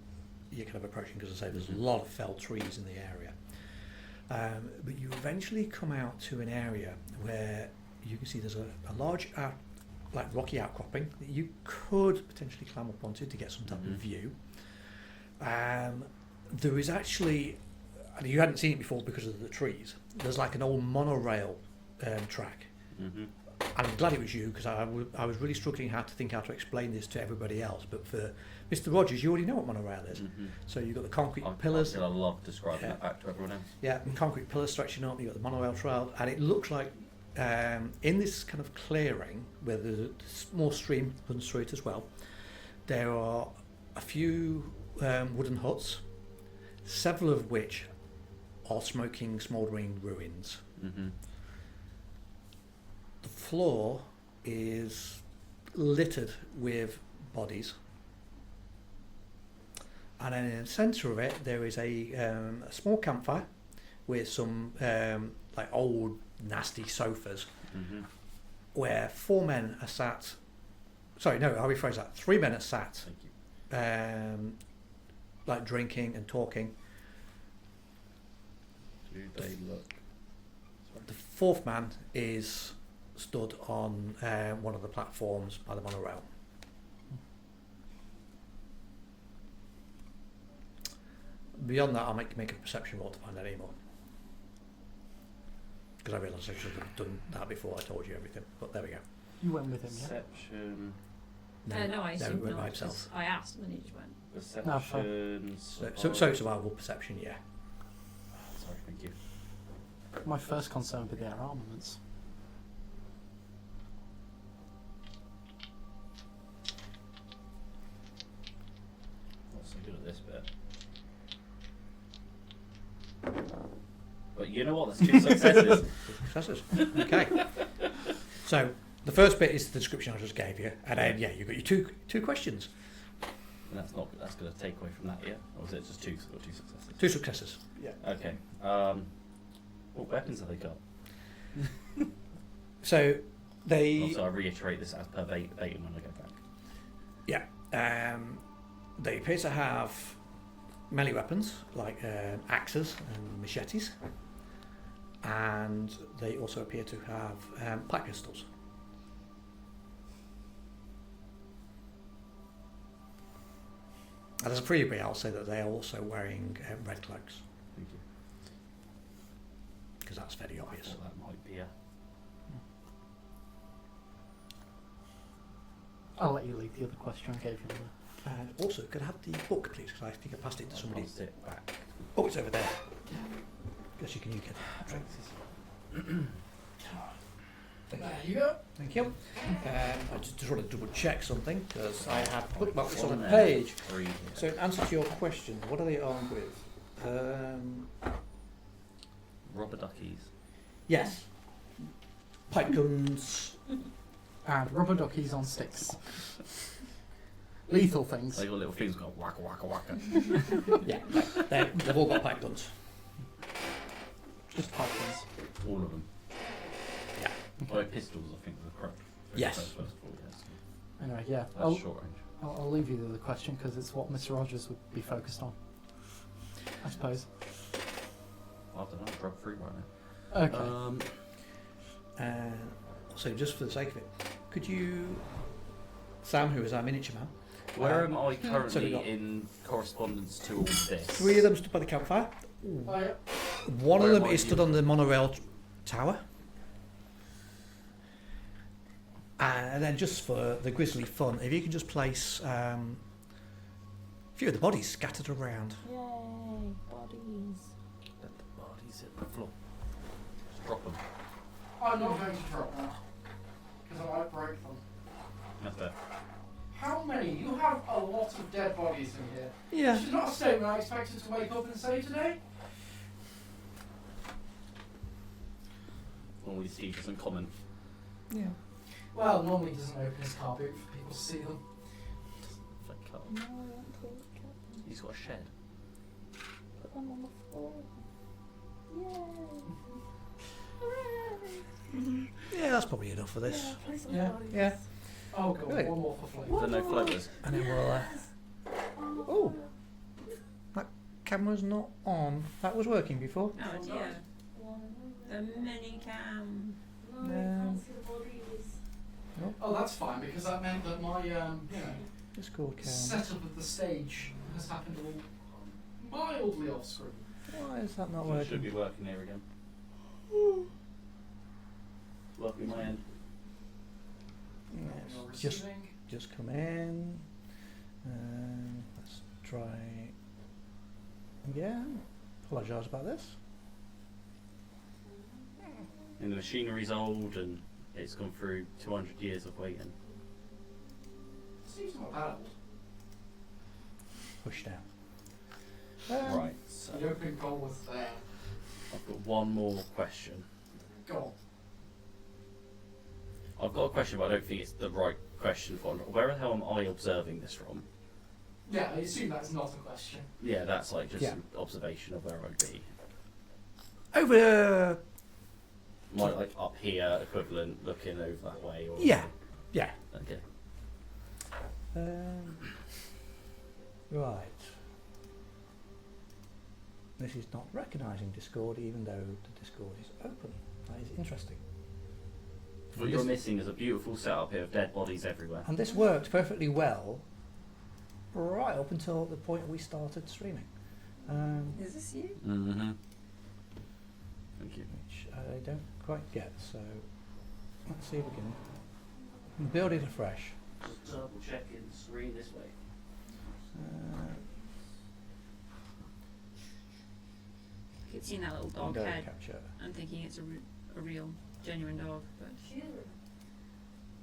you're kind of approaching, because I say there's a lot of felled trees in the area. But you eventually come out to an area where you can see there's a large like rocky outcropping that you could potentially climb up onto to get some type of view. There is actually, and you hadn't seen it before because of the trees, there's like an old monorail track. Mm-hmm. And I'm glad it was you, because I was really struggling how to explain this to everybody else. But for Mr. Rogers, you already know what monorail is. Mm-hmm. So you've got the concrete I pillars. love describing that back to everyone else. Yeah, and concrete pillars stretching up. You've got the monorail trail, and it looks like in this kind of clearing where the small stream runs through it as well, there are a few wooden huts, several of which are smoking, smouldering ruins. Mm-hmm. The floor is littered with bodies, and then in the centre of it there is a small campfire with some like old nasty sofas, where 4 men are sat. Sorry, no, I'll rephrase that. 3 men are sat, Thank you. like drinking and talking. Do they look? The 4th man is stood on one of the platforms by the monorail. Beyond that, I'll make a perception roll to find out any more. Because I realised I should have done that before I told you everything. But there we go. You went with him, yeah? Perception. No, I he assumed went by not. himself. 'Cause I asked and then he just went. Perception. So survival perception, yeah. Sorry, thank you. My first concern would be their armaments. Not so good at this bit. But you know what? That's 2 successes. Successes. Okay. So the first bit is the description I just gave you, and then you've got your two questions. And that's going to take away from that, yeah? Or was it just 2 successes? 2 successes. Yeah. Okay. What weapons have they got? So they. Also, I reiterate this as per Bateman when I go back. Yeah. They appear to have melee weapons like axes and machetes, and they also appear to have pipe pistols. And as a freebie, I'll say that they are also wearing red cloaks, Thank you. because that's very I obvious. thought that might be a... I'll let you lead the other question I gave you. And also, could I have the book, please? Because I think I passed it to somebody. I'll sit back. Oh, it's over there. Guess you can use it. There you go. Thank you. I just want to double check something because I have bookmarked this on a page. 3 here. So in answer to your question, what are they armed with? Rubber duckies. Yes. Pipe guns. And rubber duckies on sticks. Lethal things. They got little things going waka waka waka. Yeah, they've all got pipe guns. Just pipe guns. All of them. Yeah. Well, pistols, I think, were correct. Yes. First of all, yes. Anyway, yeah. That's short range. I'll leave you the other question because it's what Mr. Rogers would be focused on, I suppose. I don't know, drug free right now. Okay. So just for the sake of it, could you, Sam, who is our miniature man, Where am I so we currently got- in correspondence to all this? 3 of them stood by the campfire. One Where of them am I is stood you? on the monorail tower. And then just for the grisly fun, if you can just place a few of the bodies scattered around. Yay, bodies. Let the bodies hit the floor. Just drop them. I'm not going to drop that because I might break them. That's fair. How many? You have a lot of dead bodies in here. Yeah. This is not a statement I expected to wake up and say today. Normally Steve doesn't comment. Yeah. Well, normally he doesn't open his car boot for people to see them. Fake cut. No, I want to cut them. He's got a shed. Put them on the floor. Yay. Hooray. Yeah, that's probably enough for this. Yeah, play some Yeah, bodies. yeah. Oh god, Really? one more for flame. There are no floaters. And then we'll. Oh, that camera's not on. That was working before. Oh dear. The mini cam. No, you can't see the bodies. Oh, that's fine, because that meant that my, Discord cam. setup of the stage has happened all mildly off screen. Why is that not It should working? be working here again. Working my end. Yes, You're just receiving. just come in. Let's try again. Apologise about this. And the machinery's old and it's gone through 200 years of waiting. Seems not that old. Push down. Right, so The open goal was there. I've got one more question. Go on. I've got a question, but I don't think it's the right question for it. Where the hell am I observing this from? Yeah, I assume that's not a question. Yeah, that's like just Yeah. an observation of where I'd be. Over. Am I like up here, equivalent, looking over that way? Or Yeah. Yeah. Okay. Right. This is not recognising Discord, even though the Discord is open. That is interesting. What you're missing is a beautiful setup here of dead bodies everywhere. And this worked perfectly well right up until the point we started streaming. Is this you? Mm-hmm. Thank you. Which I don't quite get, so let's see if we can build it afresh. Just double checking the screen this way. Keep seeing that little dog Window head. capture. I'm thinking it's a real, genuine dog, but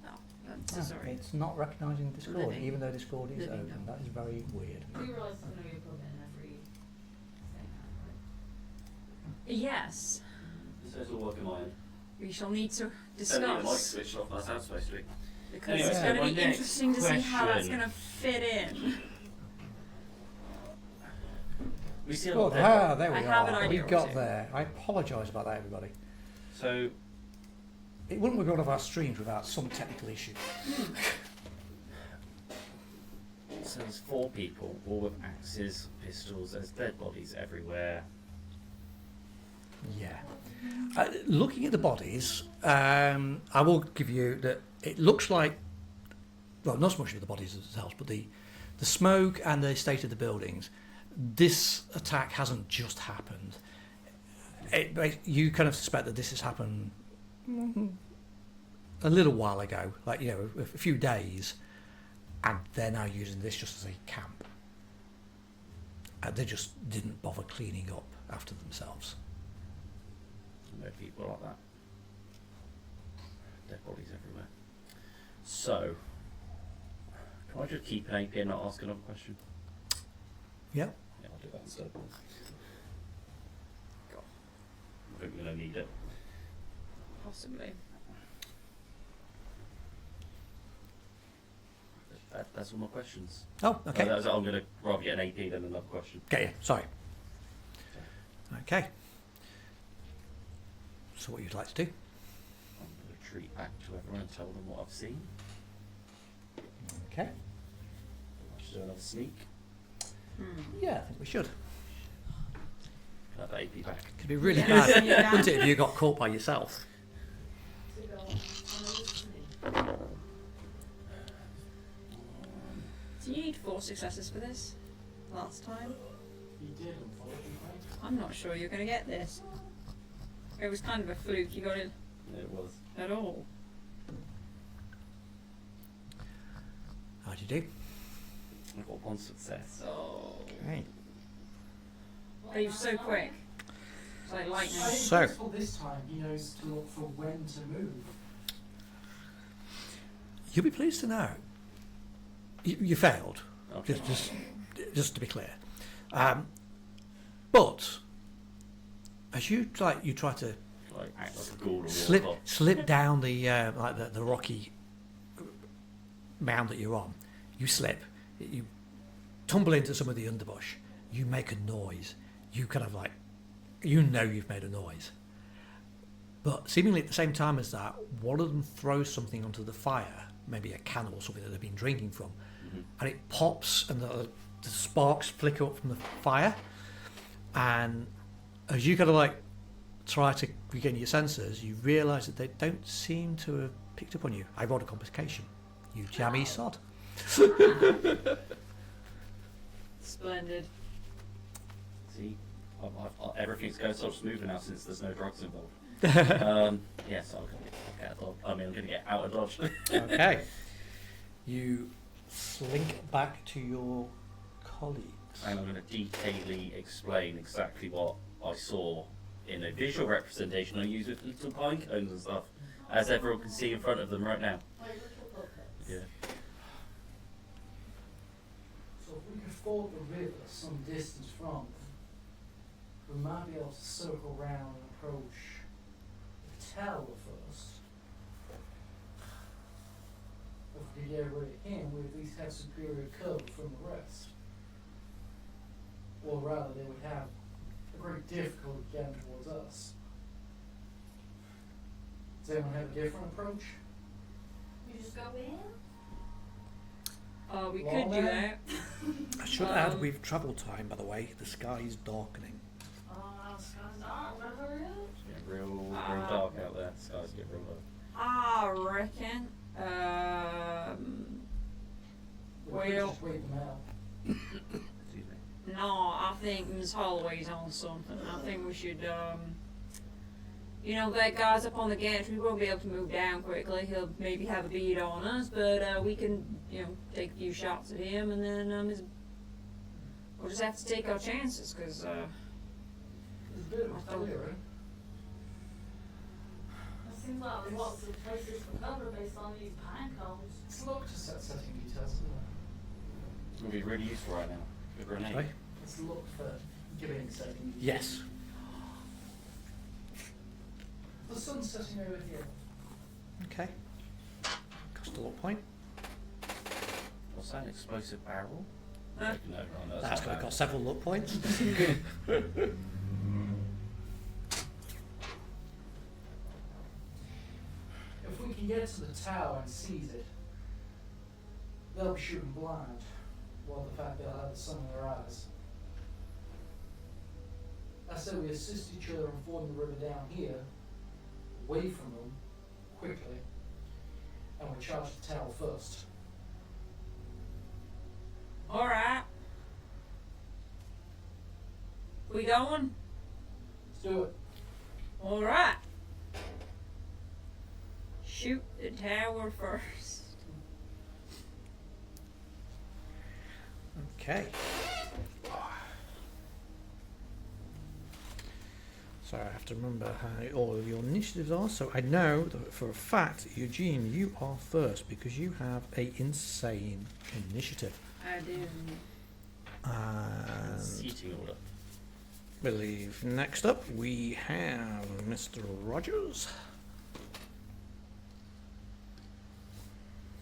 oh, I'm so Ah, sorry. It's not recognising Discord, Living. even though Discord is Living open. dog. That is very weird. You realise it's going to be put in every thing, Yes, So it's all working my end. we shall need to Don't need the mic discuss switched off, that's how it's supposed to be. because Anyway, it's so going my to be next interesting to see how that's question. going to fit in. We see a Oh, lot of dead bodies. there we I have an are. We idea or got two. there. I apologise about that, everybody. So, It wouldn't be one of our streams without some technical issue. so there's 4 people, all with axes, pistols, there's dead bodies everywhere. Yeah. Looking at the bodies, I will give you that it looks like, well, not so much of the bodies themselves, but the smoke and the state of the buildings. This attack hasn't just happened. You kind of suspect that this has happened a little while ago, like, you know, a few days, and they're now using this just as a camp. They just didn't bother cleaning up after themselves. No people like that. Dead bodies everywhere. So, can I just keep an AP and not ask another question? Yeah. Yeah, I'll do that instead. God, I think we're going to need it. Possibly. That's all my questions. Oh, okay. I'm going to rather get an AP than another question. Get you. Sorry. Okay. So what you'd like to do? I'm going to retreat back to everyone and tell them what I've seen. Okay. I'll just do another sneak. Yeah, I think we should. Can I have that AP back? Could be really Yes, bad, you can. wouldn't it, if you got caught by yourself? to go on listening. Do you need 4 successes for this? Last time? You did, unfortunately. I'm not sure you're going to get this. It was kind of a fluke. You got it Yeah, it was. at all. How'd you do? I've got 1 success. Oh. Okay. But he was so quick. It's like lightning. I think So- useful this time he knows to look for when to move. You'll be pleased to know you failed. Okay. Just to be clear. But as you try to Like, act like a ghoul or walk off. slip down the like the rocky mound that you're on. You slip. You tumble into some of the underbush. You make a noise. You kind of like, you know you've made a noise. But seemingly at the same time as that, one of them throws something onto the fire, maybe a can or something that they've been drinking from, and it pops and the sparks flicker up from the fire. And as you kind of like try to regain your senses, you realise that they don't seem to have picked up on you. I rolled a complication. You jammy sod. Splendid. See, everything's going so smoothly now since there's no drugs involved. Yes, I'm going to get out of Dodge. I'm going to get out of Dodge. Okay. You slink back to your colleagues. And I'm going to detailedly explain exactly what I saw in a visual representation I use with little pine cones and stuff, as everyone can see in front of them right now. Yeah. So if we could ford the river some distance from them, we might be able to circle round and approach the tower first. If we could get rid of him, we at least have superior cover from the rest. Or rather, they would have a great difficulty getting towards us. Does anyone have a different approach? You just go in? We could do that. I should add, we've travel time, by the way. The sky is darkening. Sky's dark, better hurry up. It's getting real dark out there. Skies get real low. I reckon. We could Well- just wait them out. Excuse me. No, I think Ms. Holloway's on something. I think we should, that guy's up on the gantry. We won't be able to move down quickly. He'll maybe have a bead on us, but we can, take a few shots at him, and then we'll just have to take our chances, because It's a bit of a clearing. It seems like there's lots of places for cover based on these pine cones. It's looked to setting details, isn't it? It would be really useful right now. A grenade. Sorry? It's looked for giving setting details. Yes. The sun's setting over here. Okay. Cost a luck point. What's that? An explosive barrel? Huh? No, no, That's going to cost several luck points. If we can get to the tower and seize it, they'll be shooting blind, while the fact they'll have the sun in their eyes. I said we assist each other in fording the river down here, away from them, quickly, and we charge the tower first. alright. We going? Let's do it. Alright. Shoot the tower first. Okay. So I have to remember how all of your initiatives are. So I know that for a fact, Eugene, you are first because you have a insane initiative. I do. And Seating order. I believe next up we have Mr. Rogers.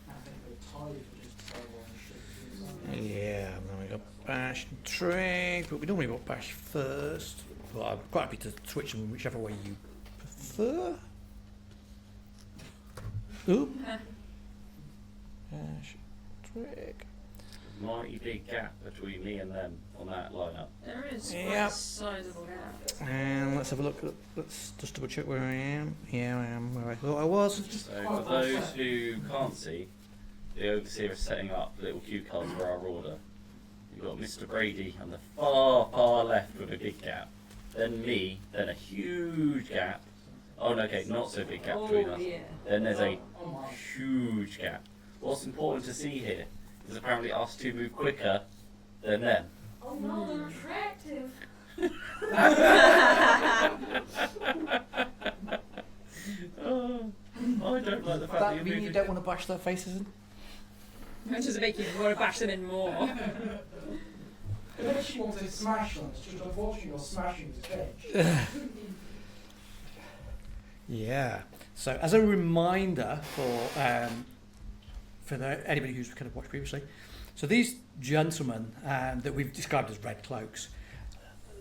I think they're tied for just tower on the ship. Yeah, and then we got Bash and Trig, but we normally got Bash first. Well, I'm quite happy to switch them whichever way you prefer. Oop. Bash, Trig. Mighty big gap between me and them on that lineup. There is quite Yep. a sizable gap. And let's have a look. Let's just double check where I am. Yeah, I am where I thought I was. So for those who can't see, the overseer is setting up little cue cards for our order. You've got Mr. Brady on the far, far left with a big gap. Then me, then a huge gap. Oh no, okay, not so big gap between us. Yeah. Then there's a Oh my. huge gap. What's important to see here is apparently us two move quicker than them. Oh no, they're attractive. Oh, I don't like the fact that That you're mean you moving. don't want to bash their faces in? That just make you want to bash them in more. I bet she wants to smash them, it's just unfortunately you're smashing his cage. Yeah. So as a reminder for anybody who's kind of watched previously, so these gentlemen that we've described as red cloaks,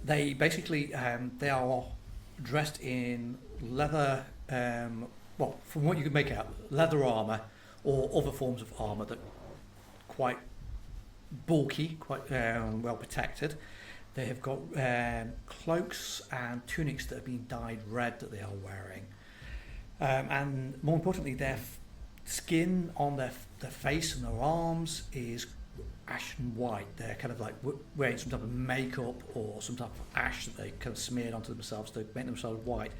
they basically they are dressed in leather. Well, from what you can make out, leather armour or other forms of armour that quite bulky, quite well protected. They have got cloaks and tunics that have been dyed red that they are wearing. And more importantly, their skin on their face and their arms is ashen white. They're kind of like wearing some type of makeup or some type of ash that they kind of smeared onto themselves to make themselves white.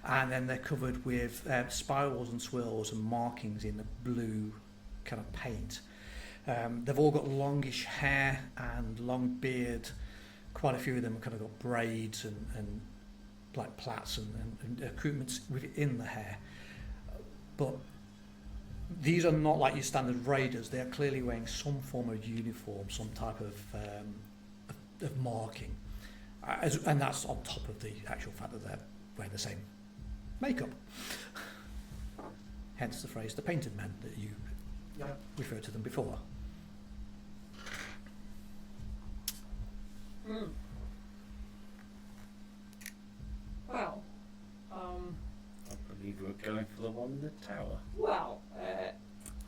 And then they're covered with spirals and swirls and markings in the blue kind of paint. They've all got longish hair and long beard. Quite a few of them have kind of got braids and like plaits and accoutrements within the hair. But these are not like your standard raiders. They are clearly wearing some form of uniform, some type of marking. And that's on top of the actual fact that they're wearing the same makeup. Hence the phrase, the painted men, that you referred to them before. Well, I believe we're going for the one in the tower. well,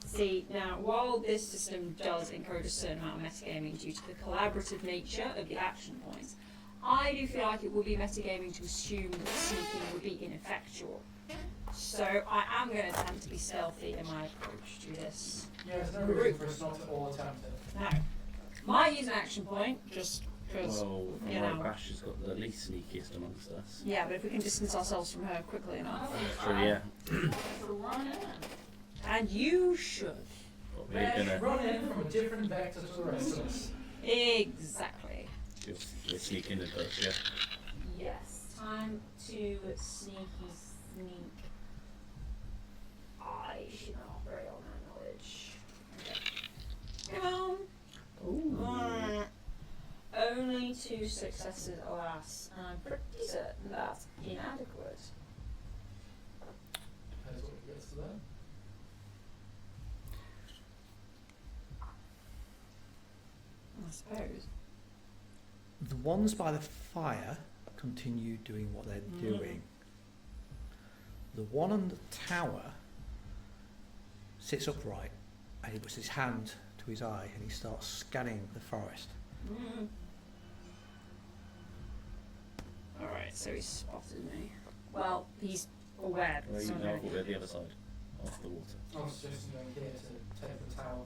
see, now, while this system does encourage a certain amount of metagaming due to the collaborative nature of the action points, I do feel like it would be metagaming to assume that sneaking would be ineffectual. So I am going to attempt to be stealthy in my approach to this. Yeah, there's no reason for us not to all attempt it. Now, might use an action point, just because, Well, you know. Bash has got the least sneakiest amongst us. Yeah, but if we can distance ourselves from her quickly enough. So yeah, For one end. And you should. but we're gonna Run in from a different vector to the rest of us. Exactly. we're sneaking the dust, yeah. Yes. Time to sneaky sneak. I should not operate on that knowledge. Okay. Come on. Only 2 successes, alas. And I'm pretty certain that's inadequate. Depends what gets to them. I suppose. The ones by the fire continue doing what they're doing. The one on the tower sits upright and he puts his hand to his eye and he starts scanning the forest. Alright, so he spotted me. Well, he's aware that Well, you something. know, we're the other side of the water. I was suggesting going here to take the tower.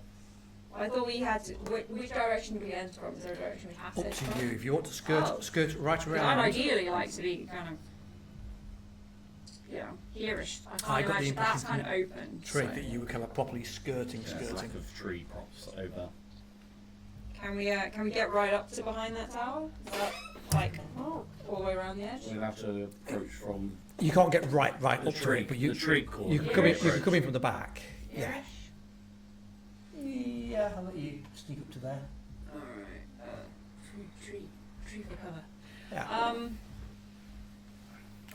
I thought we had to. Which direction do we enter from? Is there a direction we have to Up enter to from? you. If you want to skirt right 'Cause around. I'd ideally like to be kind of, you know, hereish. I I can't got the imagine that's impression kind of open. Trick so. that you were kind of properly skirting. There's lack of tree props over. Can we get right up to behind that tower? Is that like all the way around the edge? We'll have to approach from You can't get right the up to tree, it, but you the tree corner. you can come in. You can come in from the back. Yeah. Hereish? Yeah, I'll let you sneak up to there. Alright. Tree for cover. Yeah.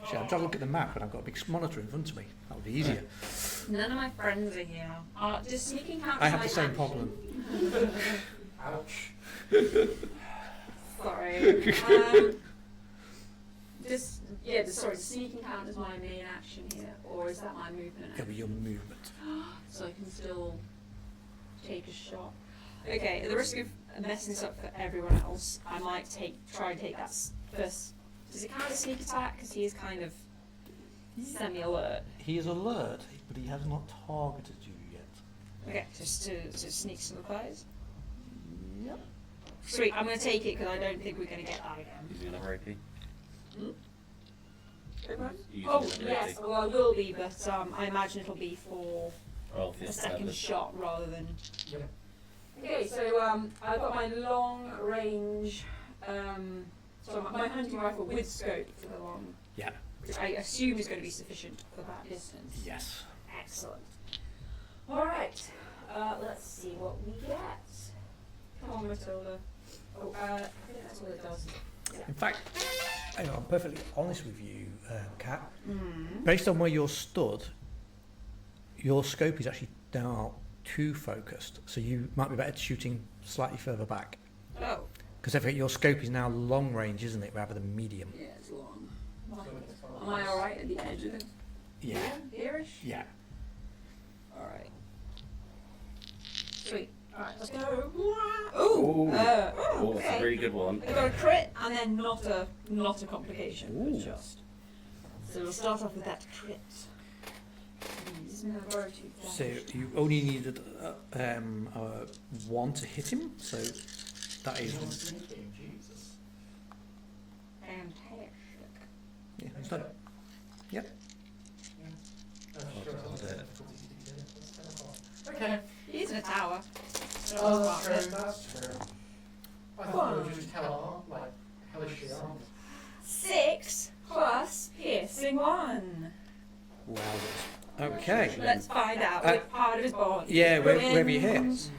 See, I'm trying to look at the map and I've got a big monitor in front of me. That would be easier. None of my friends are here. Does sneaking count I as have my the same action? problem. Ouch. Sorry. Does sneaking count as my main action here, or is that my movement? It'll be your movement. So I can still take a shot. Okay, at the risk of messing this up for everyone else, I might try and take that first. Does it count as sneak attack? Because he is kind of semi-alert. He is alert, but he has not targeted you yet. Okay, just to sneak some supplies. Yep. Sweet, I'm going to take it because I don't think we're going to get that again. Using another AP. Using Oh, another yes, AP. well, I will be, but I imagine it'll be for Oh, a this second purpose. shot rather than. Yep. Okay, so I've got my long range, so my hunting rifle with scope for the long, Yeah. which I assume is going to be sufficient for that distance. Yes. Excellent. All right, let's see what we get. Come on, Matilda. Oh, I think that's what it does. In fact, I'm perfectly honest with you, Kat. Mm. Based on where you're stood, your scope is actually now too focused, so you might be better shooting slightly further back. Oh, Because I think your scope is now long range, isn't it, rather than medium? yeah, it's long. Am I all right at the edge of it? Yeah. Here-ish? Yeah. All right. Sweet. Alright, let's go. Ooh! Oh, that's a Okay. really good one. I got a crit and then not a complication, but just. So we'll start off with that crit. Please, no, borrow 2 So damage. you only needed 1 to hit him, so that is. Jesus. Fantastic. Yeah, he's done. Okay. He's in a tower. So Oh, that's that's true. true. That's true. I thought it was just hellish armor. 6 plus piercing 1. Wowzers. Okay. Let's find out which part of his body. Yeah, wherever you hit. ruined.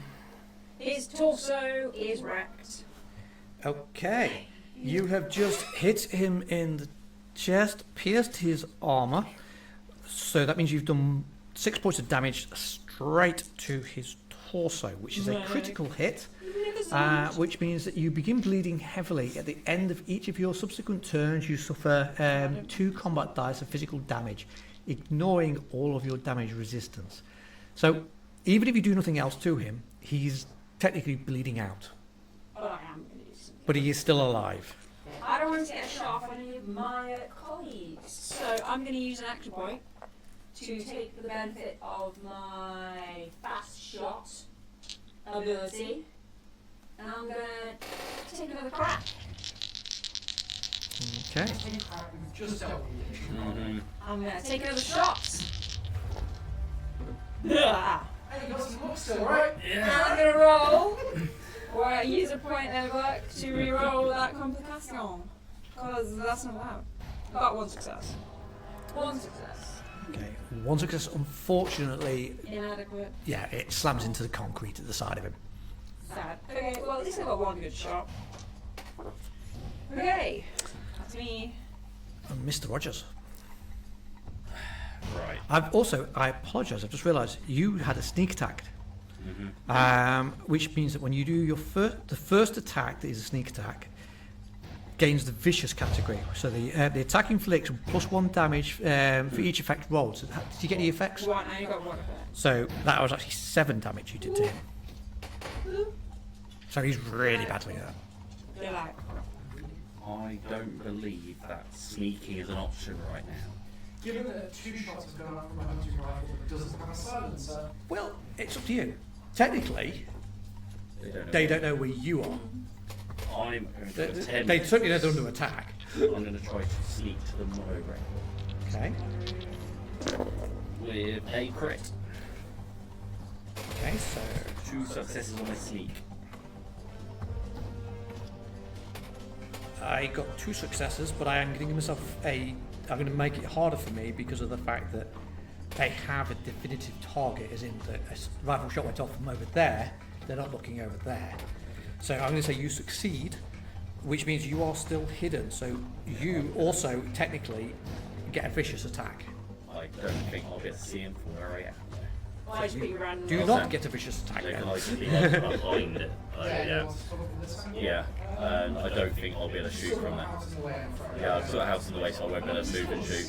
His torso is wrecked. Okay. You have just hit him in the chest, pierced his armour. So that means you've done 6 points of damage straight to his torso, which is a Right. critical hit. Magnificent. Which means that you begin bleeding heavily. At the end of each of your subsequent turns, you suffer 2 combat dice of physical damage, ignoring all of your damage resistance. So, even if you do nothing else to him, he's technically bleeding out, Oh, I am going to do something. but he is still alive. I don't want to get a shot off any of my colleagues, so I'm going to use an action point to take the benefit of my fast shot ability, and I'm going to take another crack. Okay. Just dealt with. Mhm. I'm going to take another shot. Yeah. Hey, you got some luck still, right? Now I'm going to roll, or I use a point of luck to re-roll that complication, because that's not allowed. Got 1 success. 1 success. Okay. 1 success, unfortunately, Inadequate. yeah, it slams into the concrete at the side of him. Sad. Okay, well at least I got 1 good shot. Okay, that's me. And Mr. Rogers. Right. I apologise, I've just realised you had a sneak attack. Which means that when you do your the first attack that is a sneak attack gains the vicious category. So the attack inflicts +1 damage for each effect rolled. So did you get any effects? 1, I only got 1 effect. So that was actually 7 damage you did to him. So he's really badly hurt. You're like, I don't believe that sneaking is an option right now. Given that 2 shots is going out from a hunting rifle that doesn't have a silencer, Well, it's up to you. Technically, They don't know. they don't know where you are. I'm going They, to attempt. they certainly know they're under attack. I'm going to try to sneak to the monorail Okay. with a crit. Okay, so 2 successes on my sneak. I got 2 successes, but I am giving myself I'm going to make it harder for me because of the fact that they have a definitive target, as in the rifle shot went off from over there, they're not looking over there. So I'm going to say you succeed, which means you are still hidden, so you also technically get a vicious attack. I don't think I'll be able to see him from where I am. I just put you random. Do not get a vicious attack So then. can I just be like behind it? yeah, you Yeah. want to stop from this angle. Yeah. And I don't think I'll be able to shoot Sort of from the that. house in the way in front. Yeah, I've got a house in the way, so I won't be able to move and shoot.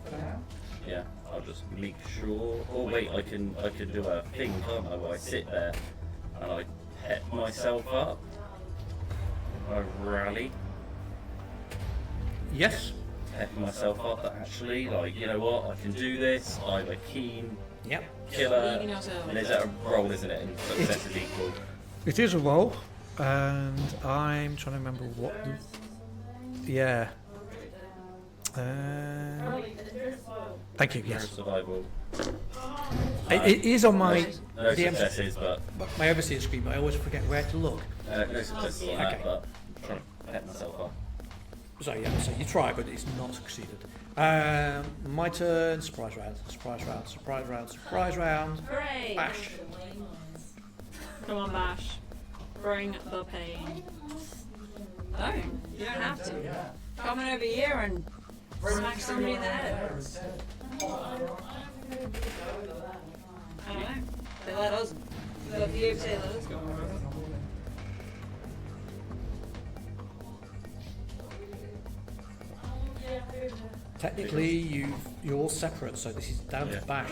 For now. Yeah, I'll just make sure. Oh wait, I can do a thing, can't I? Where I sit there and I pep myself up. I rally, Yes. pep myself up. That actually, like, you know what? I can do this. I'm a keen Yep. killer. Believing yourself. And is that a roll, isn't it? And success is equal. It is a roll, and I'm trying to remember what. Yeah. Thank you. No Yes. survival. It is on my No DM successes, but my overseer screen, but I always forget where to look. no successes on that. Okay. But I'm trying to pep myself up. So yeah, so you try, but it's not succeeded. My turn. Surprise round. Surprise round. Surprise round. Surprise round. Hooray! Bash. Come on, Bash. Bring the pain. No, you don't have to. Come on over here and smack somebody in the head. I don't know. They let us. The UFC let us go. Technically, you're all separate, so this is down to Yeah. Bash.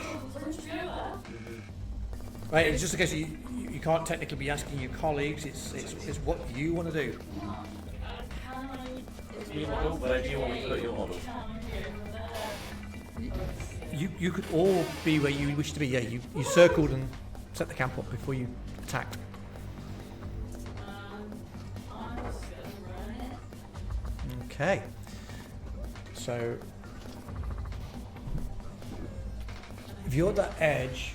Right, it's just in case you you can't technically be asking your colleagues. It's what you want to do. Where do you want me to put your model? You could all be where you wish to be. Yeah, you circled and set the camp up before you attacked. Okay. So if you're at that edge,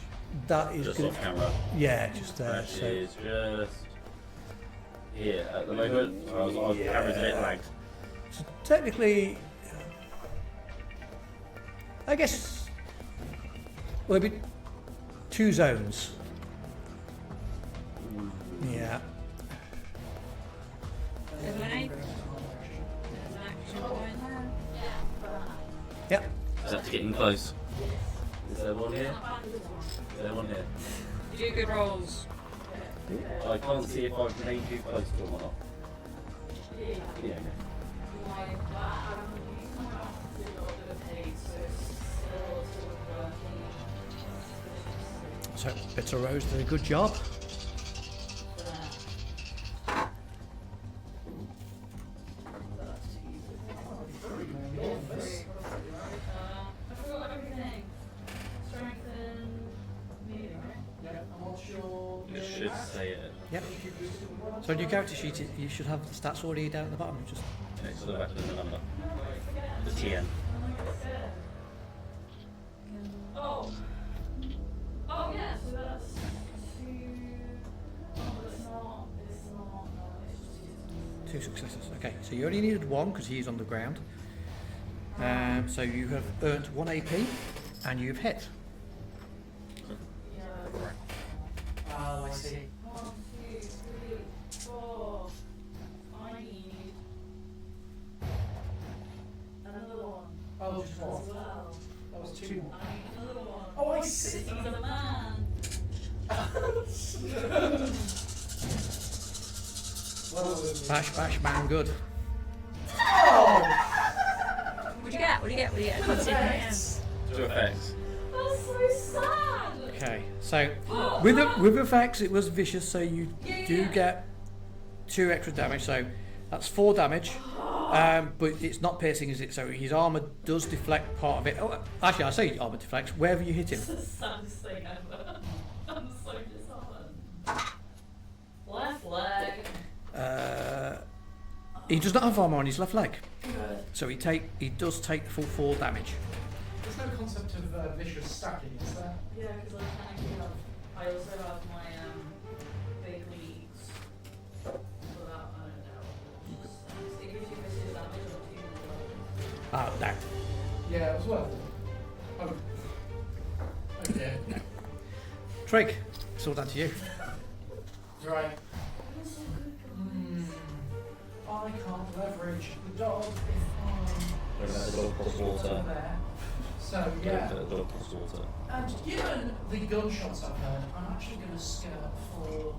that is Just good. off camera. Yeah, just there. That So is just here at the moment. I was camera's a bit lagged. So technically, I guess, well, it'd be 2 zones. Yeah. There's an action point there. Yep. Just have to get in close. Is there one here? Is there one here? You do good rolls. I can't see if I've made you close to them or not. Yeah. So Bitter Rose did a good job. It should say it. Yep. So on your character sheet, you should have the stats already down at the bottom. Just It's sort of after the number. The TN. Oh. Oh, yeah, so that's 2. Oh, it's not. No, it's just 2 successes. Okay, so you only needed 1 because he's on the ground. So you have earned 1 AP and you've hit. Oh, I see. 1, 2, 3, 4. I need another one Oh, just as 1. well. That was 2. I need another one. Oh, I see. He's a man. Bash, bash, man, good. What'd you get? What'd you get? What'd you get? I can't see it. 2 effects. That's so sad. Okay, so with effects it was vicious, so you do get 2 extra damage, so that's 4 damage. But it's not piercing, is it? So his armour does deflect part of it. Oh, actually, I say armour deflects wherever you hit him. It's the saddest thing ever. I'm so disheartened. Left leg. He does not have armour on his left leg, Good. so he does take the full 4 damage. There's no concept of vicious stacking, is there? Yeah, because I kind of have. I also have my big leads. So that I don't know. It gives you vicious damage on 2 No. Yeah, as well. Oh. Okay. Trig, it's all down to you. Right. I can't leverage the dog What about the dog cross if water? I'm there. So What yeah. about the dog cross water? And given the gunshots I've heard, I'm actually going to skirt for.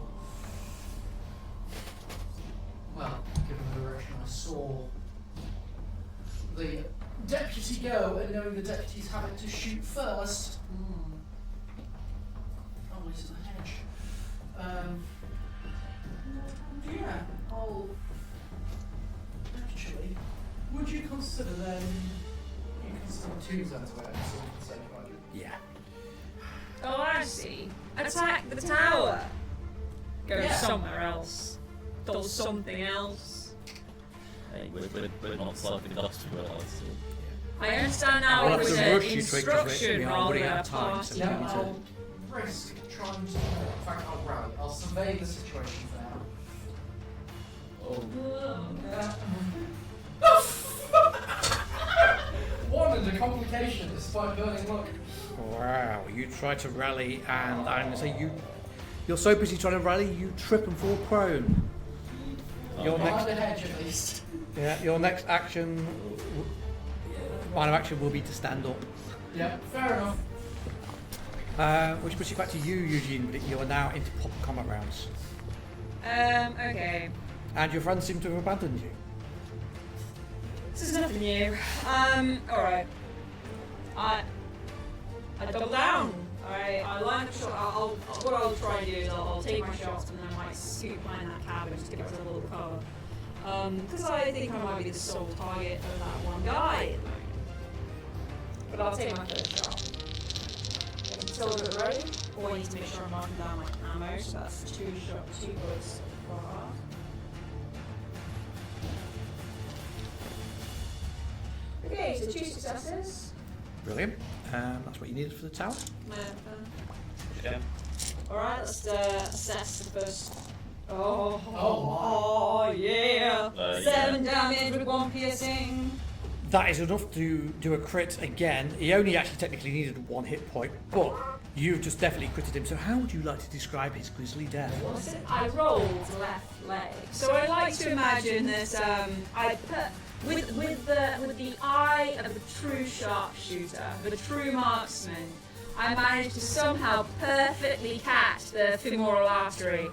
Well, given the direction I saw the deputy go, and knowing the deputy's habit to shoot first. Always in the hedge. Yeah, I'll. Actually, would you consider then? You consider 2 zones away, so we can say right? Yeah. Oh, I see. Attack the tower. Go Yeah. somewhere else. Does something else. Hey, we're not slightly industrialised. I understand now I'll it have was to an rush you, Trig, 'cause instruction we are rather running than out a of time, so party. we Yeah, need to- I'll risk trying to. In fact, I'll rally. I'll survey the situation for now. One and a complication despite burning look. Wow, you try to rally, and I'm going to say you're so busy trying to rally, you trip and fall prone. Your Behind next, the hedge at least. yeah, your next action, line of action will be to stand up. Yeah, fair enough. Which puts you back to you, Eugene, but you are now into pop combat rounds. Okay. And your friends seem to have abandoned you. This is nothing new. Alright. I double down. Alright, I line up shot. What I'll try and do is I'll take my shots and then I might scoot behind that cabin just to give us a little cover. Because I think I might be the sole target of that one guy. But I'll take my first shot. Get him tilted ready. Or I need to make sure I'm marking down my ammo, so that's 2 bullets so far. Okay, so 2 successes. Brilliant. That's what you needed for the tower. Yeah. Alright, let's assess the first. Oh, yeah! 7 damage with 1 piercing. That is enough to do a crit again. He only actually technically needed 1 hit point, but you've just definitely critted him. So how would you like to describe his grisly death? I rolled left leg. So I like to imagine this. I put with the eye of a true sharpshooter, with a true marksman. I managed to somehow perfectly catch the femoral artery.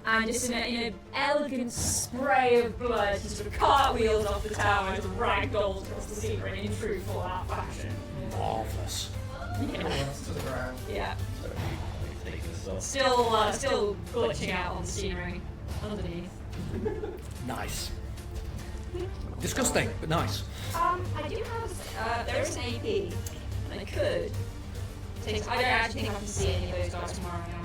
And just in an elegant spray of blood, he sort of cartwheels off the tower and just ragdolls across the ceiling in true Fallout fashion. Marvellous. To the ground. Yeah. So, Still glitching out on the scenery underneath. Nice. Disgusting, but nice. I do have there is an AP, and I could take. I don't actually think I can see any of those guys tomorrow now.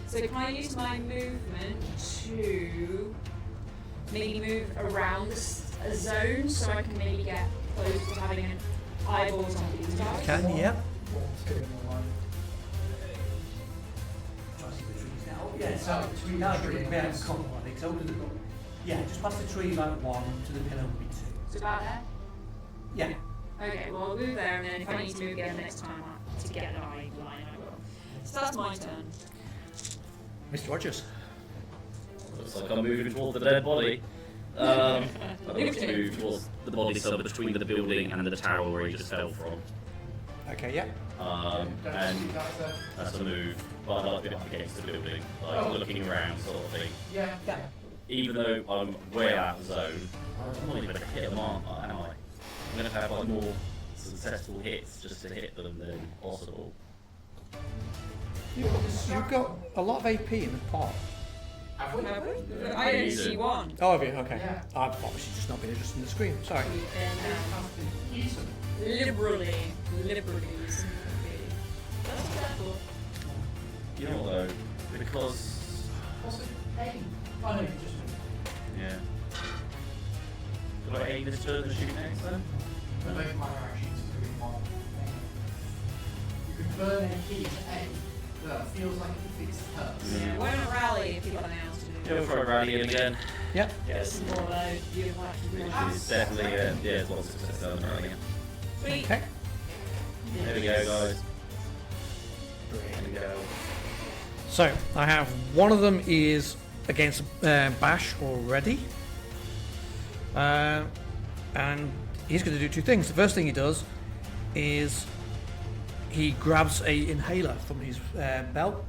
So can I use my movement to maybe move around a zone so I can maybe get close to having an eyeballs on these guys? Can, yep. Yeah, so between that tree, we haven't got one. Yeah, just past the tree like 1 to the pillar would be 2. So about there? Yeah. Okay, well I'll move there and then if I need to move again next time to get an eye line I will. So that's my turn. Mr. Rogers. looks like I'm moving toward the dead body. I want to move towards the body, so between the building and the tower where he just fell from. Okay, yeah. And that's a move, but I'd like to be up against the building, like looking around sort of thing. Yeah. Even though I'm way out of zone, I'm not even going to hit them, am I? I'm going to have like more successful hits just to hit them than possible. You've got a lot of AP in the pot. Have we? I didn't see one. Oh, have you? Okay. Yeah. I've obviously just not been adjusting the screen. Sorry. Liberally. That's careful. You know what though? Because... What's it? Aim. I know you just Yeah. Could I aim this turn and shoot next then? both my actions are doing one thing. You can burn a key to aim, that feels like it defeats the purpose. Yeah, we're in a rally if you've got anything else to do. Yeah, we'll try rallying again. Yep. Yes. More about you Which is definitely, yeah, there's lots of success on rallying. Sweet. Okay. There we go, guys. There we go. So I have one of them is against Bash already, and he's going to do two things. The first thing he does is he grabs a inhaler from his belt,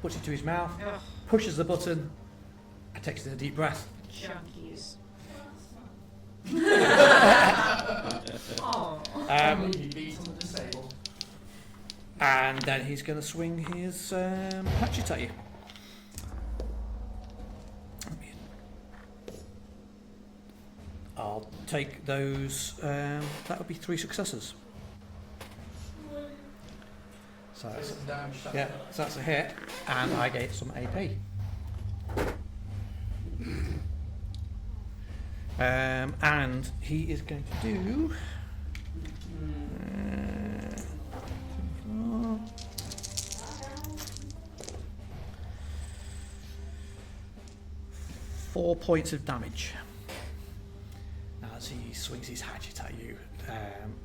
puts it to his mouth, Ugh, pushes the button, and takes a deep breath. junkies. You beat on the disabled. And then he's going to swing his hatchet at you. I'll take those. That would be 3 successes. So Take some damage. yeah, so that's a hit, and I get some AP. And he is going to do. 4 points of damage as he swings his hatchet at you,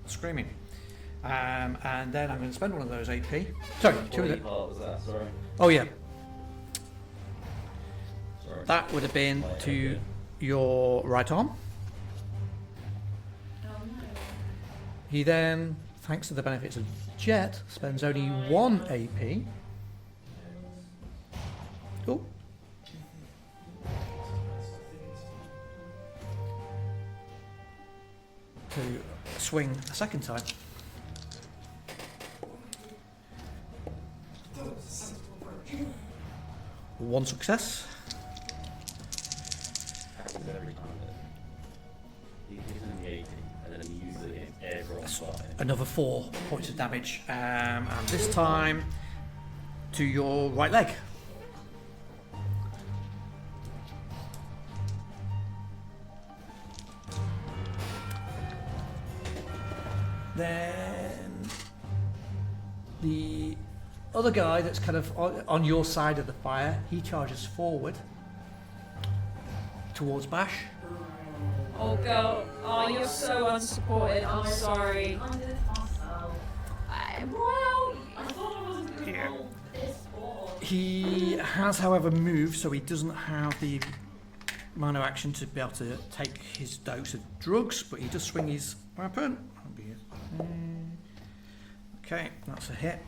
screaming. And then I'm going to spend one of those AP. Sorry, 2 of What them. part was that? Sorry. Oh yeah, Sorry. that would have been Right, to okay. your right arm. He then, thanks to the benefits of Jet, spends only 1 AP. Oh. To swing a second time. 1 success. Happens every time that he gives him the 80 and then he uses it ever on spot. Another 4 points of damage, and this time to your right leg. Then the other guy that's kind of on your side of the fire, he charges forward towards Bash. Oh, girl. Oh, you're so unsupported. I'm sorry. I did it myself. Well, I thought I wasn't going to Yeah. roll this board. He has, however, moved, so he doesn't have the minor action to be able to take his dose of drugs, but he does swing his weapon. Okay, that's a hit.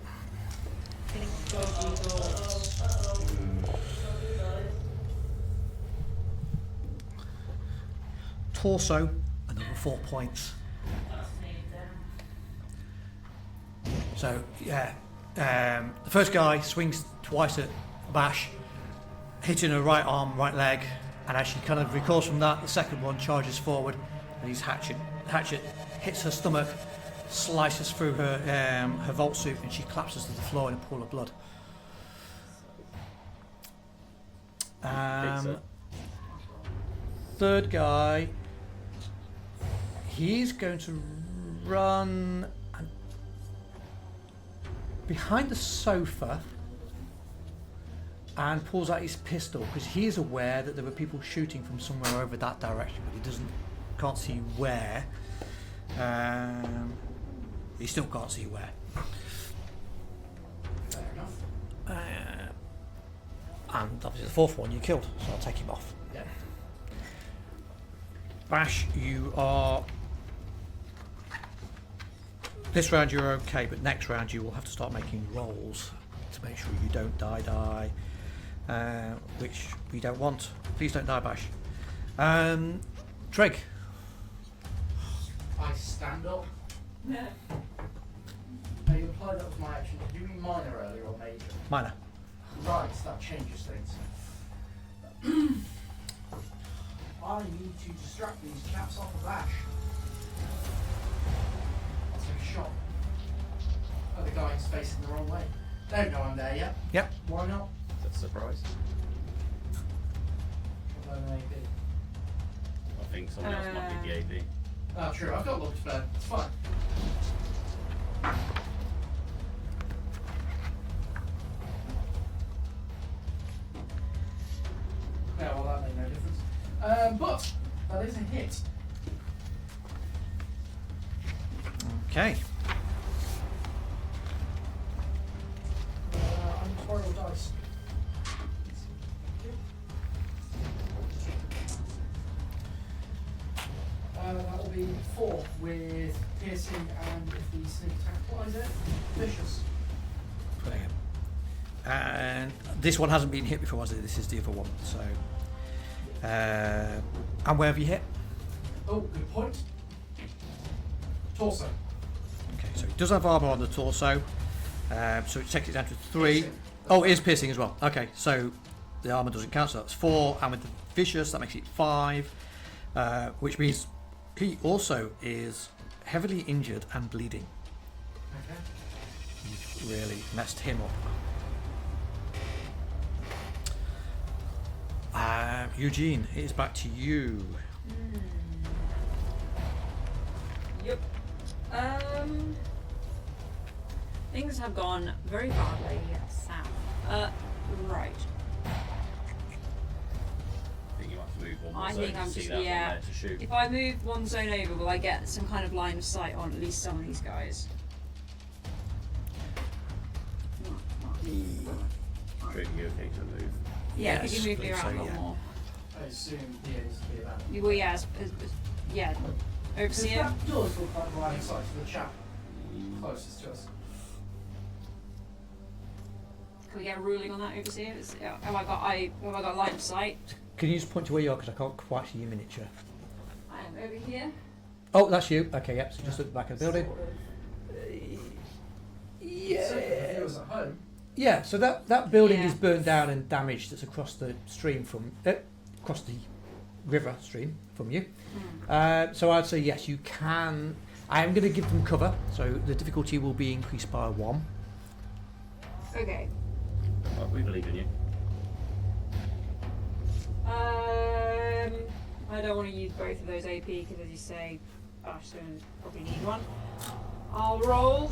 Torso, another 4 points. That's me then. So, yeah, the first guy swings twice at Bash, hitting her right arm, right leg, and as she kind of recoils from that, the second one charges forward, and his hatchet hits her stomach, slices through her her vault suit, and she collapses to the floor in a pool of blood. Third guy, he's going to run behind the sofa and pulls out his pistol because he is aware that there were people shooting from somewhere over that direction, but he can't see where. He still can't see where. Fair enough. And obviously the fourth one you killed, so I'll take him off. Yeah. Bash, you are... This round you're okay, but next round you will have to start making rolls to make sure you don't die, which we don't want. Please don't die, Bash. Trig. I stand up. Yeah. Now you applied that to my action. Did you mean minor earlier or major? Minor. Right, that changes things. I need to distract these chaps off of Ash. I'll take a shot at the guy who's facing the wrong way. Don't know I'm there yet. Yep. Why not? That's a surprise. Although maybe. I think someone else might be the AV. Oh, true. I've got looked bad. It's fine. Yeah, well, that made no difference. But that is a hit. Okay. I'm just borrow dice. That will be 4 with piercing and if the sneak attack applies it, vicious. Brilliant. And this one hasn't been hit before, has it? This is the other one. So, and where have you hit? Oh, good point. Torso. Okay, so it does have armor on the torso, so it takes it down to 3. Piercing. Oh, it is piercing as well. Okay, so the armor doesn't count, so that's 4, and with the vicious, that makes it 5, which means he also is heavily injured and bleeding. Okay. You've really messed him up. Eugene, it is back to you. Yep. Things have gone very badly south. Right. I think you have to move one more I zone think to I'm see just, that one yeah. there to shoot. If I move one zone over, will I get some kind of line of sight on at least some of these guys? Trig, you okay to move? Yeah, Yes, could you move me please, around a so, lot yeah. more? I assume he needs to be about. Well, yeah, yeah. Because Overseer. that does look like line of sight to the chap closest to us. Can we get a ruling on that, Overseer? Have I got line of sight? Can you just point to where you are, because I can't quite see your miniature. I am over here. Oh, that's you. Okay, yep, so just at the back of the building. So if he was at home, Yeah, so that building Yeah. is burned down and damaged. That's across the stream from across the river stream from you. So I'd say yes, you can. I am going to give them cover, so the difficulty will be increased by 1. Okay. Well, we believe in you. I don't want to use both of those AP because, as you say, Ash's going to probably need one. I'll roll.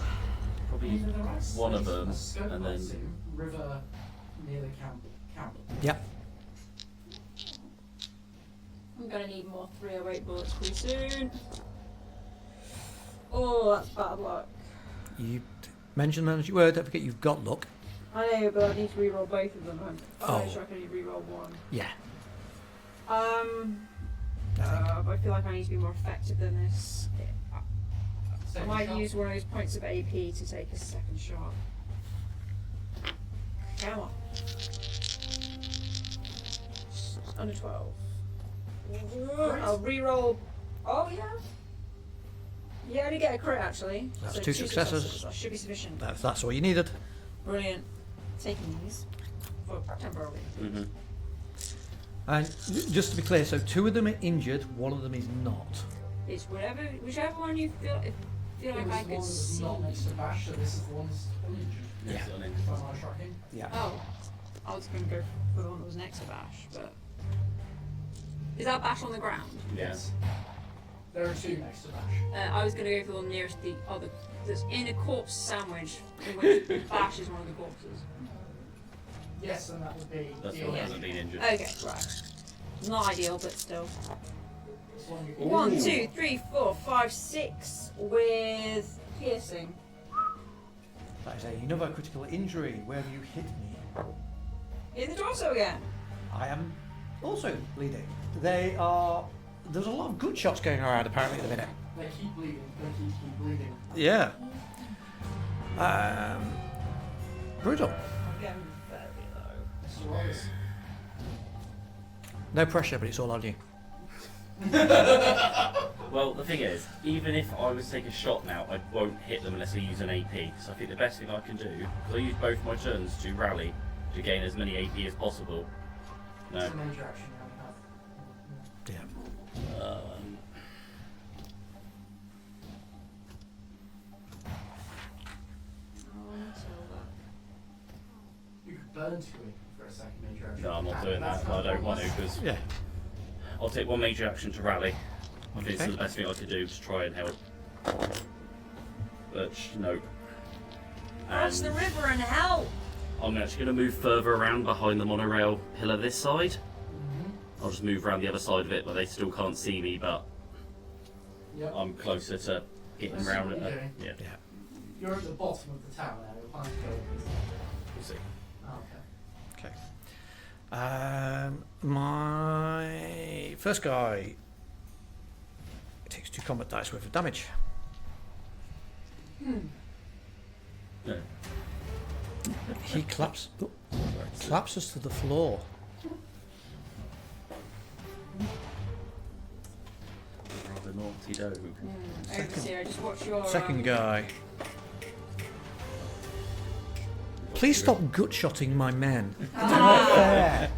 Probably Even the rest, one of there's them, a scope and then crossing, river near the camp. Yep. I'm going to need more 308 bullets pretty soon. Oh, that's bad luck. You mentioned them as you were. Don't forget you've got luck. I know, but I need to reroll both of them. I'm Oh. sure I can only reroll one. Yeah. But I feel like I need to be more effective than this. I Second might shot. use one of those points of AP to take a second shot. Come on. Under 12. I'll reroll. Oh, yeah. Yeah, I only get a crit actually. That's So 2 successes. That should be sufficient. That's all you needed. Brilliant. Taking these for temporarily. Mm-hmm. And just to be clear, so 2 of them are injured, 1 of them is not. It's whichever one you feel It like was I the one could that's see. not next to Bash, so this is the one that's uninjured. Yeah. If I'm not shocking. Yeah. Oh, I was going to go for the one that was next to Bash, but is that Bash on the ground? Yes. There are 2 next to Bash. I was going to go for the one nearest the other, that's in a corpse sandwich, in which Bash is one of the corpses. Yes, and that would be That's the one that other. hasn't been injured. Okay, right. Not ideal, but still. This one you- 1, 2, 3, 4, 5, 6 with piercing. That is another critical injury. Where have you hit me? In the torso again. I am also bleeding. There's a lot of good shots going around apparently at the minute. They keep bleeding. They keep bleeding. Yeah. Brutal. I'm getting very low. This was. No pressure, but it's all on you. Well, the thing is, even if I was to take a shot now, I won't hit them unless I use an AP. So I think the best thing I can do, because I use both my turns to rally to gain as many AP as possible. No. It's a major action you have. Yeah. You could burn to it for a second major action. No, I'm not And doing that's that. I not don't want to pointless. because Yeah. I'll take one major action to rally. I think Okay. it's the best thing I could do to try and help. But no. Cross the river and help! I'm actually going to move further around behind the monorail pillar this side. Mhm. I'll just move around the other side of it, but they still can't see me. But Yep. I'm closer to getting I see round what it. you're doing. Yeah, Yeah. You're at the bottom of the tower now. You're planning to go. we'll see. Oh, okay. Okay. My first guy takes 2 combat dice worth of damage. No. He collapses to the floor. Rather naughty dog. Overseer, just watch your. Second guy. Please stop gut-shotting my men. Ah,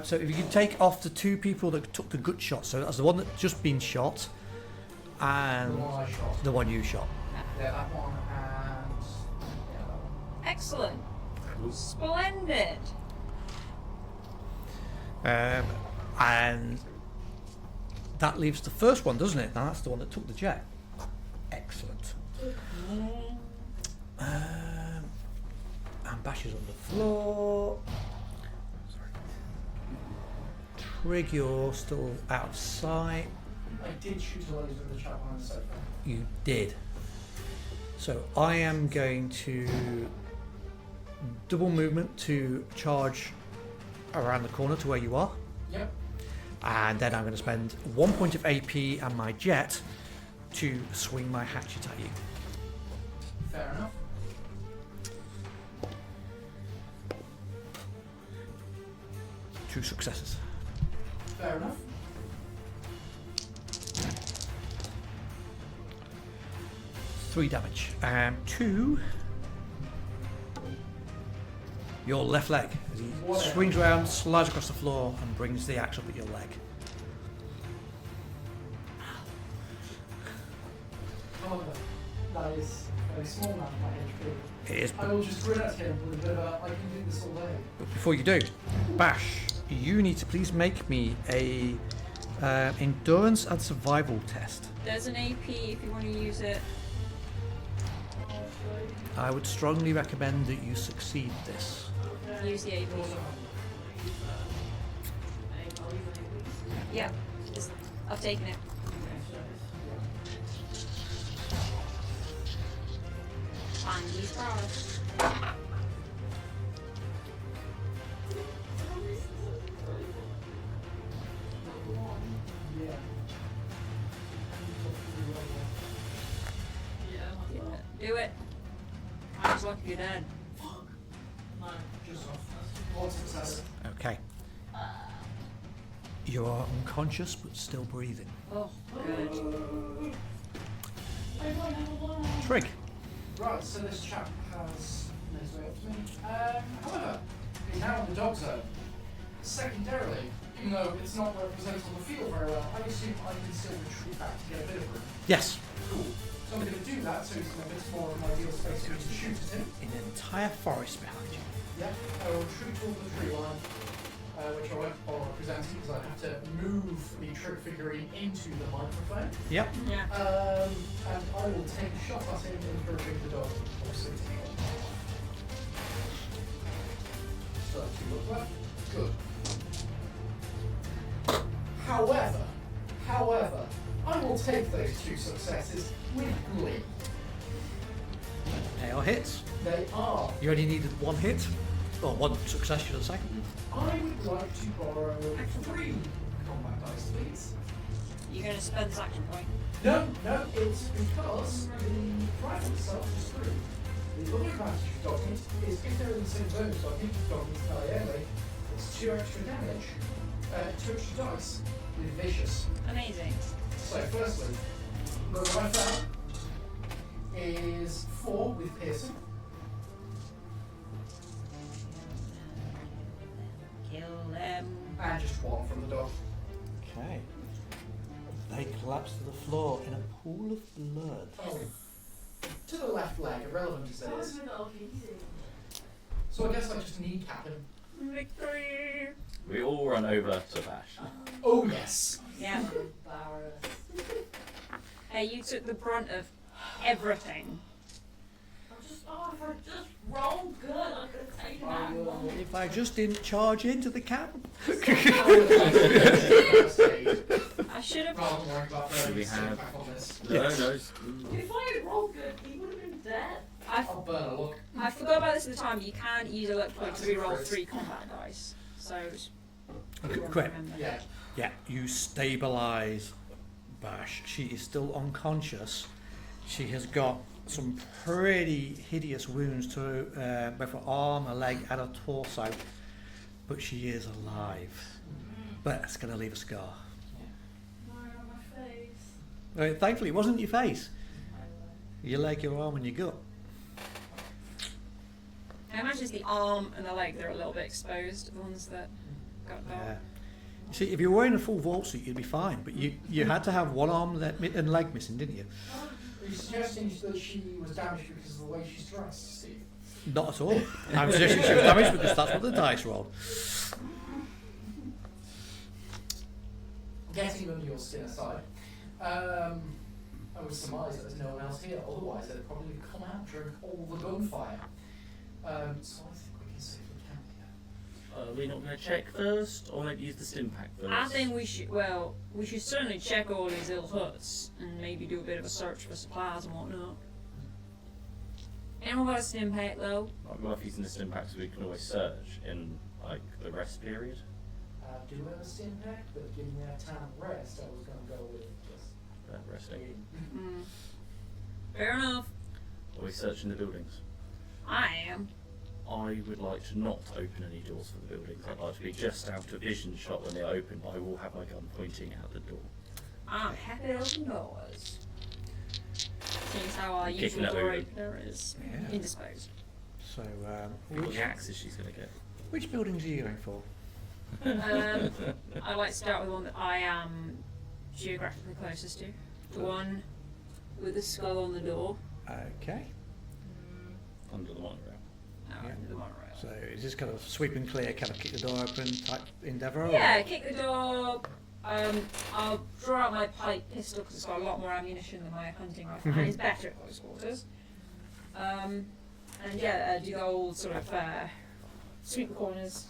So if you can take off the 2 people that took the gut shot, so that's the one that's just been shot, The and one I shot. the one you shot. Yeah, that one and yeah, that one. excellent. Splendid. And that leaves the first one, doesn't it? Now that's the one that took the jet. Excellent. And Bash is on the floor. Sorry. Trig, you're still out of sight. I did shoot a laser at the chap behind the sofa. You did. So I am going to double movement to charge around the corner to where you are. Yep. And then I'm going to spend 1 point of AP and my jet to swing my hatchet at you. Fair enough. Two successes. Fair enough. Three damage. And 2 your left leg. As he swings around, slides across the floor, and brings the axe up at your leg. However, that is very small now, my HP. It is. I will just grin at him with a bit of a, I can do this all day. But before you do, Bash, you need to please make me a endurance and survival test. There's an AP if you want to use it. I would strongly recommend that you succeed this. Use the AP. Yeah, I've taken it. Find these products. Do it. I was lucky you're dead. Just off. One success. Okay. You are unconscious but still breathing. Oh, good. Trig. Right, so this chap has made his way up to me. However, he's now in the dog zone. Secondarily, even though it's not represented on the field very well, I assume I can still retreat back to get a bit of room. Yes. Cool. So I'm going to do that so he's in a bit more of an ideal space for me to shoot at him. An entire forest behind you. Yeah, I will retreat toward the tree line, which I won't bother presenting because I have to move the trick figurine into the microphone. Yep. Yeah. And I will take a shot at him, encouraging the dog, obviously, to heal. So, 2 look left. Good. However, I will take those 2 successes with glee. They are hits. They are. You only needed 1 hit. Or 1 success, should I say. I would like to borrow 3 combat dice, please. You're going to spend this action point. No, it's because the rifle itself is 3. The other advantage of dodging is if they're in the same zone, so I think it's dodging entirely, it's 2 extra damage, 2 extra dice with vicious. Amazing. So firstly, the rifle is 4 with piercing. Kill them. And just 1 from the dog. Okay. They collapse to the floor in a pool of blood. Oh. To the left leg, irrelevant as it is. So I guess I just kneecap him. Victory! We all run over to Bash. Oh yes! Yeah. Hey, you took the brunt of everything. If I just roll good, I could have taken that one. If I just didn't charge into the camp. I should have. Rather than worry about Do we throwing have- back on this. No, Yes. no. If I had rolled good, he would have been dead. I'll burn a look. I forgot about this at the time. You can't use a luck point to reroll 3 combat dice. So. Correct. remember. Yeah. Yeah, you stabilise Bash. She is still unconscious. She has got some pretty hideous wounds to both her arm, her leg, and her torso, but she is alive. But it's going to leave a scar. Right on my face. Thankfully, it wasn't your face. Your leg, your arm, and your gut. I imagine it's the arm and the leg that are a little bit exposed, the ones that got Yeah. dark. You see, if you were wearing a full vault suit, you'd be fine. But you had to have one arm and leg missing, didn't you? Are you suggesting that she was damaged because of the way she's dressed, Steve? Not at all. I'm suggesting she was damaged because that's what the dice rolled. Getting under your skin aside, I would surmise that there's no one else here, otherwise they'd probably come out during all the gunfire. So I think we can safely camp here. Are we not going to check first, or maybe use the stim pack first? I think we should certainly check all these little huts and maybe do a bit of a search for supplies and whatnot. Anyone got a stim pack though? I'm worth using the stim pack so we can always search in like the rest period. Do have a stim pack, but given we have time to rest, I was going to go with just Resting. Mm. Fair enough. Are we searching the buildings? I am. I would like to not open any doors for the buildings. I'd like to be just out of vision shot when they open, but I will have my gun pointing out the door. I'm happy to open doors. Seeing as how our Kicking usual it door over. opener is Yeah. indisposed. So, What the axes she's going to get. which buildings are you going for? I like to start with one that I am geographically closest to. The one with the skull on the door. Okay. Under the monorail. Yeah. The monorail. So is this kind of sweep and clear, kind of kick the door open type endeavour? Yeah, kick the door. I'll draw out my pipe pistol because it's got a lot more ammunition than my hunting rifle, and it's better at close quarters. And yeah, do the old sort of sweep the corners,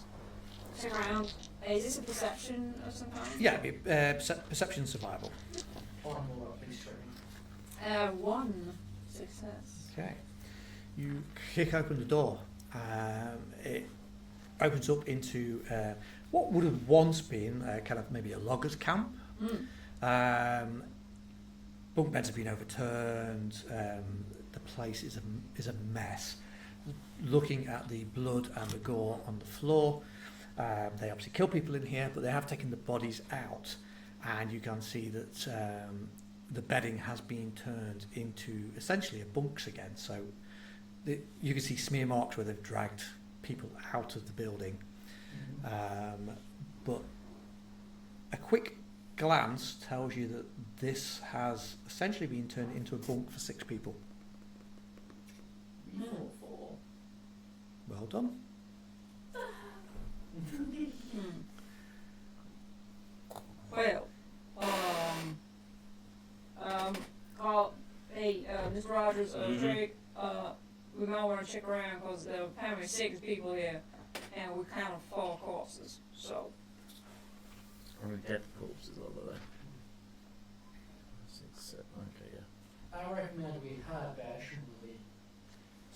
check around. Is this a perception of some kind? Yeah, it'd be, perception survival. On more up, please, training. 1 success. Okay. You kick open the door. It opens up into what would have once been kind of maybe a loggers' camp. Bunk beds have been overturned. The place is a mess. Looking at the blood and the gore on the floor, they obviously kill people in here, but they have taken the bodies out, and you can see that the bedding has been turned into essentially a bunks again. So you can see smear marks where they've dragged people out of the building. But a quick glance tells you that this has essentially been turned into a bunk for 6 people. Four. Well done. Well, hey, Mr. Rogers, Drake, we might want to check around because there are apparently 6 people here, and we counted 4 corpses. So, How many dead corpses are there? 6, 7, okay, yeah. I recommend we hide Bash in the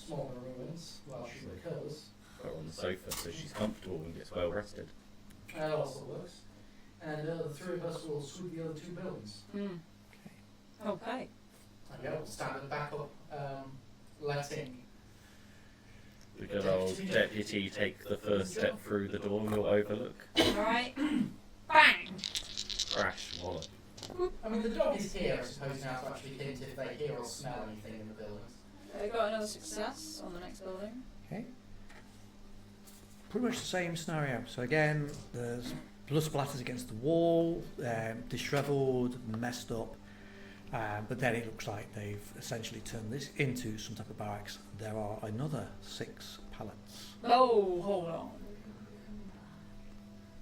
smaller ruins while she recovers. Put her on the sofa so she's comfortable and gets well rested. That also works. And the 3 of us will sweep the other 2 buildings. okay. And we will stand at the backup, letting. The good old deputy take the first step through the door and we'll overlook. Alright. Bang! Crash, wallet. I mean, the dog is here, I suppose, now to actually hint if they hear or smell anything in the buildings. They got another success on the next building. Okay. Pretty much the same scenario. So again, there's blood splatters against the wall, dishevelled, messed up. But then it looks like they've essentially turned this into some type of barracks. There are another 6 pallets. Oh, hold on.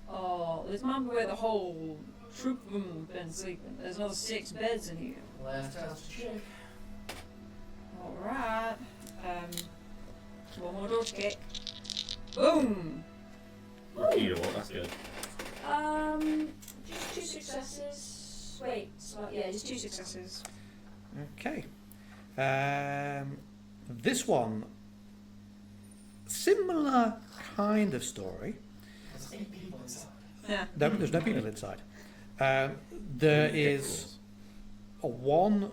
Oh, this might be where the whole troop of them have been sleeping. There's another 6 beds in here. Last house to check. Alright. One more door to kick. Boom! Repeatable, that's good. Just 2 successes. Wait, so, yeah, just 2 successes. Okay. This one, similar kind of story. There's 8 people inside. Yeah. No, there's no people inside. There is a one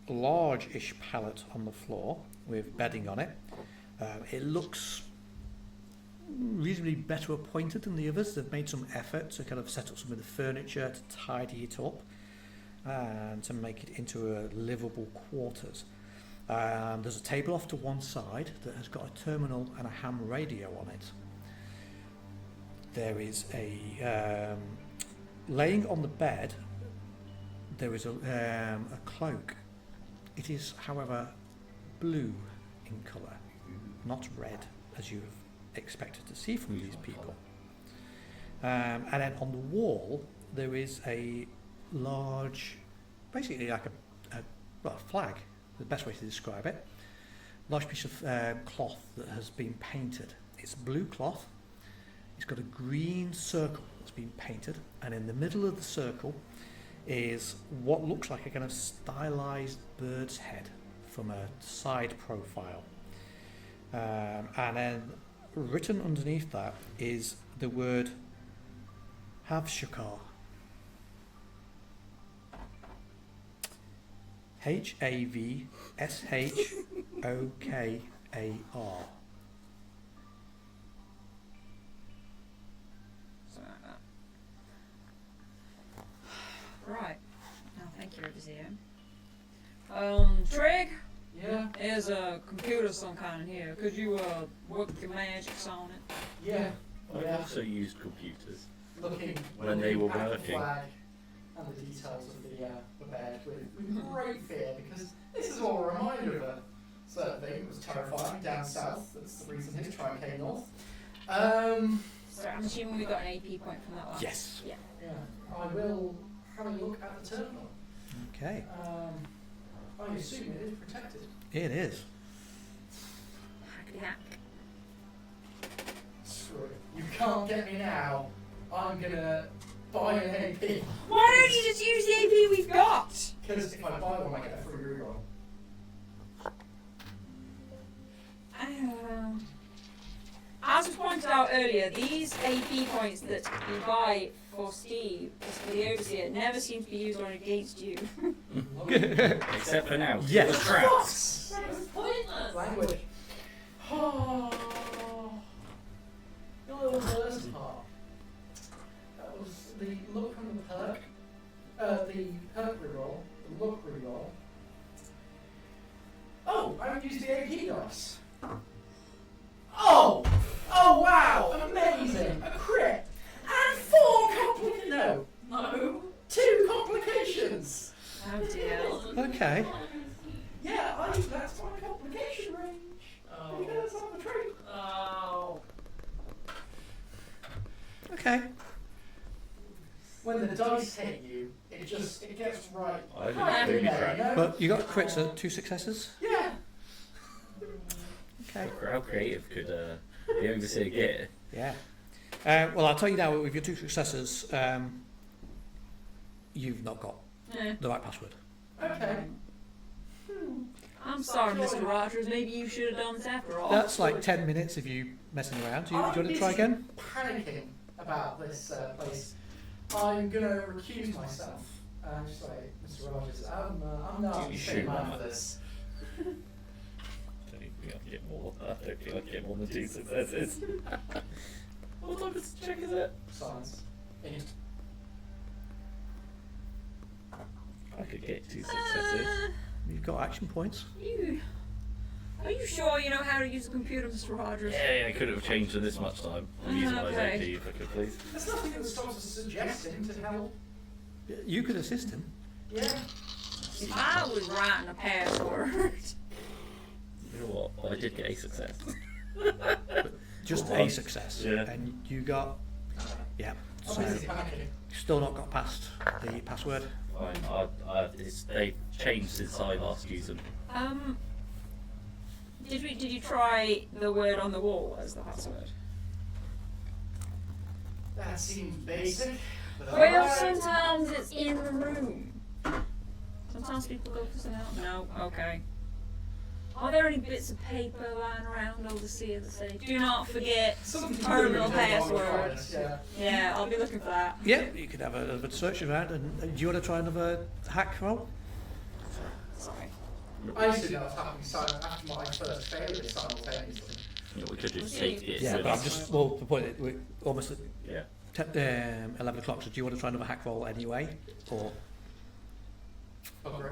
large-ish pallet on the floor with bedding on it. It looks reasonably better appointed than the others. They've made some effort to kind of set up some of the furniture to tidy it up and to make it into a livable quarters. There's a table off to one side that has got a terminal and a ham radio on it. There is a laying on the bed. There is a cloak. It is, however, blue in colour, not red as you have expected to see from these people. And then on the wall there is a large, basically like a flag, the best way to describe it. Large piece of cloth that has been painted. It's blue cloth. It's got a green circle that's been painted, and in the middle of the circle is what looks like a kind of stylized bird's head from a side profile. And then written underneath that is the word Havshakar. Havshokar. Something like that. Right. Now, thank you, Revizio. Trig, Yeah. There's a computer of some kind in here. Could you work your magics on it? Yeah. I've also used computers. Looking When they were at the working. flag and the details of the bed with great fear, because this is all a reminder of a certain thing that was terrifying down south. That's the reason his tribe came north. So I'm assuming we got an AP point from that one. Yes. Yeah. Yeah, I will have a look at the terminal. Okay. I assume it is protected. It is. Hackety hack. Screw it. You can't get me now. I'm gonna buy an AP. Why don't you just use the AP we've got? Because if I buy one, I get a free reroll. As was pointed out earlier, these AP points that you buy for Steve, for the Overseer, never seem to be used on against you. Except for now. Yes. The traps. That was pointless. Language. Oh, your little first part. That was the look and the perk. The perk reroll, the look reroll. Oh, I haven't used the AP dice. Oh! Oh wow! Amazing! A crit! And 4 complications! No. 2 complications! Oh dear. Okay. Yeah, that's my complication range. Because I'm a trait. Oh. Okay. When the dice hit you, it gets right. I didn't right do in me there, crap. you know? Well, you got crits at 2 successes. Yeah. Okay. How creative could the Overseer get? Yeah. Well, I'll tell you now, with your 2 successes, you've not got the right password. Okay. I'm sorry, Mr. Rogers. Maybe you should have done this after all. That's like 10 minutes of you messing around. Do you want to try again? Panicking about this place. I'm gonna recuse myself. Just like Mr. Rogers, I'm not You a shoot man one. for this. I don't think I get more. I don't think I get more than 2 successes. What type of check is it? Science. I could get 2 successes. You've got action points. Are you sure you know how to use a computer, Mr. Rogers? Yeah, I could have changed in this much time. I'm using my Okay. AP if I could, please. There's nothing that stops us suggesting to help. You could assist him. Yeah. If I was writing a password. You know what? I did get a success. Just For a once. success. Yeah. And you got... Yeah. So, Obviously panicking. still not got past the password. Fine. They've changed since I last used them. Did you try the word on the wall as the password? That seems basic. But Well, alright. sometimes it's in the room. Sometimes people go for something else. No, okay. Are there any bits of paper lying around Overseer that say, do not forget Something terminal to do with the password? virus, yeah. Yeah, I'll be looking for that. Yeah, you could have a search around. And do you want to try another hack roll? Sorry. I assume that was happening after my first failure simultaneously. Yeah, we could just take it. Yeah, with but I'm us. just... Well, the point is, we're almost at Yeah. 11 o'clock, so do you want to try another hack roll anyway? Or... Okay.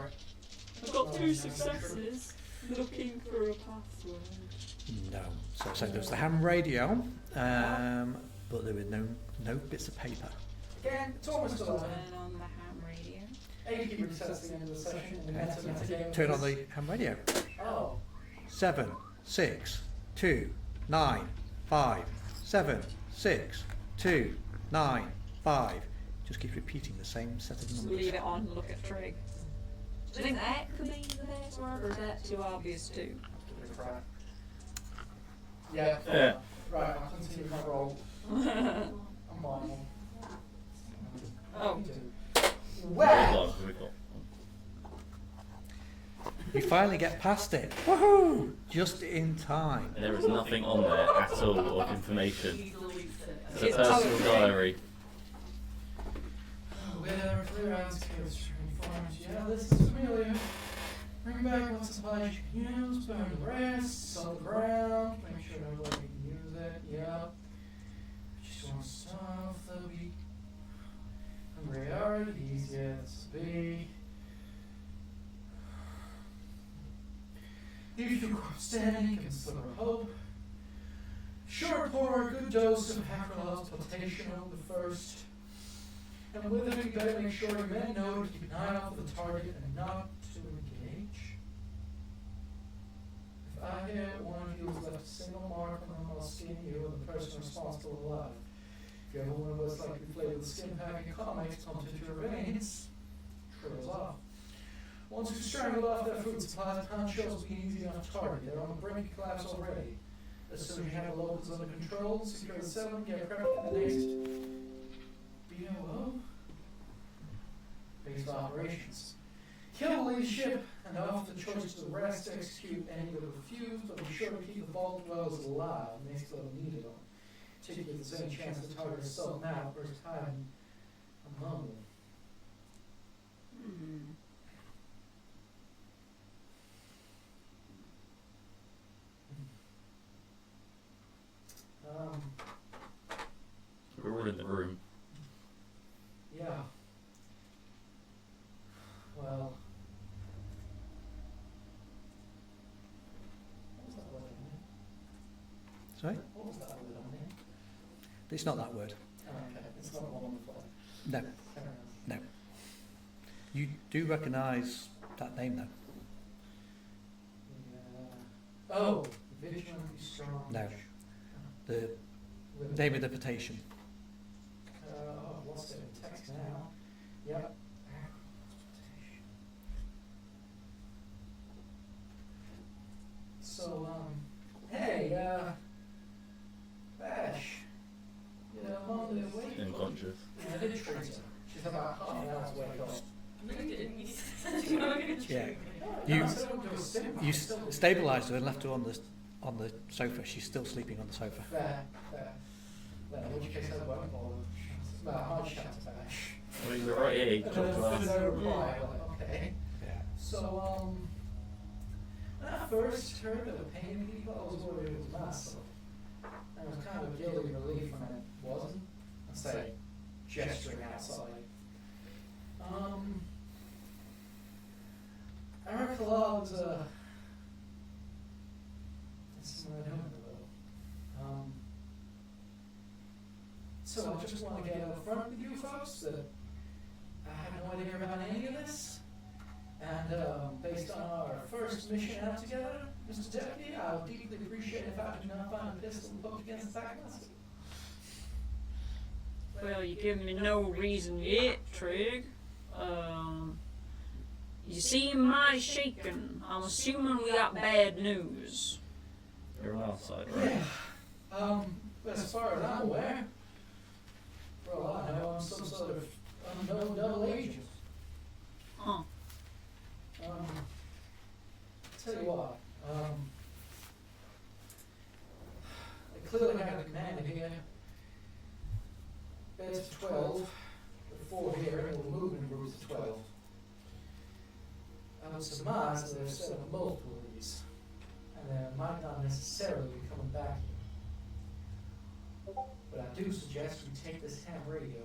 I've got 2 successes. Looking for a password. No. So there's the ham radio, but there were no bits of paper. Again, it's almost Turn 11. on the ham radio. 80 resets the end of the session. And then it's a game. Turn on the ham radio. Oh. 7, 6, 2, 9, 5, 7, 6, 2, 9, 5. Just keep repeating the same set of Just numbers. leave it on and look at Trig. Do you think that could be the password, or is that too obvious too? Give it a crack. Yeah. Yeah. Right, I'll continue my roll. I'm mindful. Oh. Well! We've got You finally get past it. Woohoo! Just in time. There is nothing on there at all of information. He deletes it. It's a It's personal poetry. diary. Where clear out skills training forms. Yeah, this is familiar. Bring back what's supplies you can use, burn the rest, on the ground, make sure nobody can use it, yeah. Just want stuff that we priorities, yeah, this will be. Leave you standing and summer hope. Sure, pour a good dose of Hakral's potation on the first. And with it, you better make sure your men know to keep an eye out for the target and not to engage. If I hear one of you has left a single mark on them, I'll skin you and the person responsible alive. If you ever one of us like we played with the skin packing comics, pump into your veins, trails off. Once we've strangled off their food supplies, ponchos will be an easy enough target. They're on the brink of collapse already. As soon as you have the locals under control, secure the settlement, get prepped for the next BOO? Base of operations. Kill the leadership and offer the choice to the rest to execute any that refuse, but be sure to keep the vault dwellers alive and make them needed on. Particularly if there's any chance the target is selling out or is hiding among them. We're all in the room. Yeah. Well. What was that word on there? Sorry? What was that word on there? It's not that word. Oh, okay. It's not one on the fly. No. Fair enough. No. You do recognise that name, though? Yeah. Oh, vigilantly strong. No. The name of the potation. I've lost it in text now. Yep. So, hey, Bash. You know, I'm on the way. Unconscious. I did treat her. She's about half an hour to wake up. Yeah. You stabilised her and left her on the sofa. She's still sleeping on the sofa. Fair. Well, in which case I won't bother. It's about hard chat to Bash. Well, you're right here. You talked to us. No reply. Like, okay. Yeah. So, when I first heard of the pain people, I was worried it was massive. And it was kind of a guilty relief when it wasn't. I'd say, gesturing outside. Eric Logs, it's something I don't know. So I just want to get up front with you folks that I have no idea about any of this. And based on our first mission out together, Mr. Deputy, I would deeply appreciate if I could not find a pistol poked against the back of my seat. Well, you give me no reason yet, Trig. You seem mighty shaken. I'm assuming we got bad news. You're on our side, right? Yeah. As far as I'm aware, for all I know, I'm some sort of unknown double agent. Huh. Tell you what, they clearly have a commander here. Beds for 12, the 4 here, and the movement groups of 12. I would surmise that they've set up multiple of these, and they might not necessarily be coming back here. But I do suggest we take this ham radio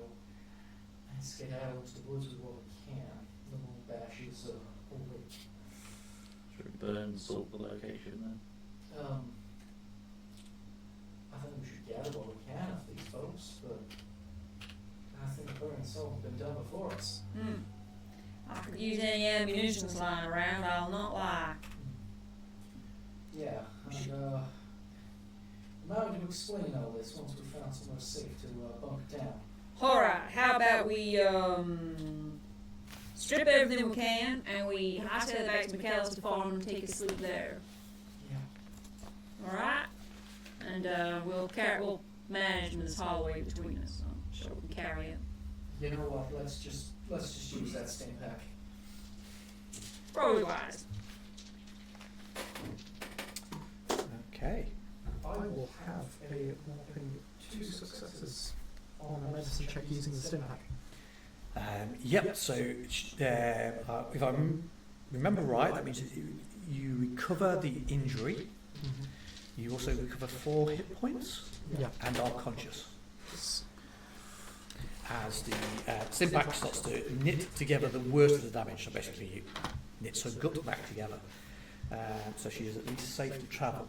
and skedaddle into the woods with what we can. The little Bash is awake. Should we burn and salt the location then? I think we should gather what we can of these folks, but I think the burning salt has been done before us. I could use any ammunition lying around, I'll not lie. Yeah, and now we can explain all this once we found somewhere safe to bunker down. Alright, how about we strip everything we can and we hightail it back to McAllister Farm and take a sleep there. Yeah. Alright? And we'll manage in this hallway between us, so we can carry it. You know what? Let's just use that sting pack. Probably wise. Okay. I will have a whopping 2 successes on a medicine check using the stim pack. Yep. So if I remember right, that means you recover the injury. You also recover 4 hit points. Yeah. And are conscious. As the stim pack starts to knit together the worst of the damage, so basically you knit some gut back together. so she is at least safe to travel.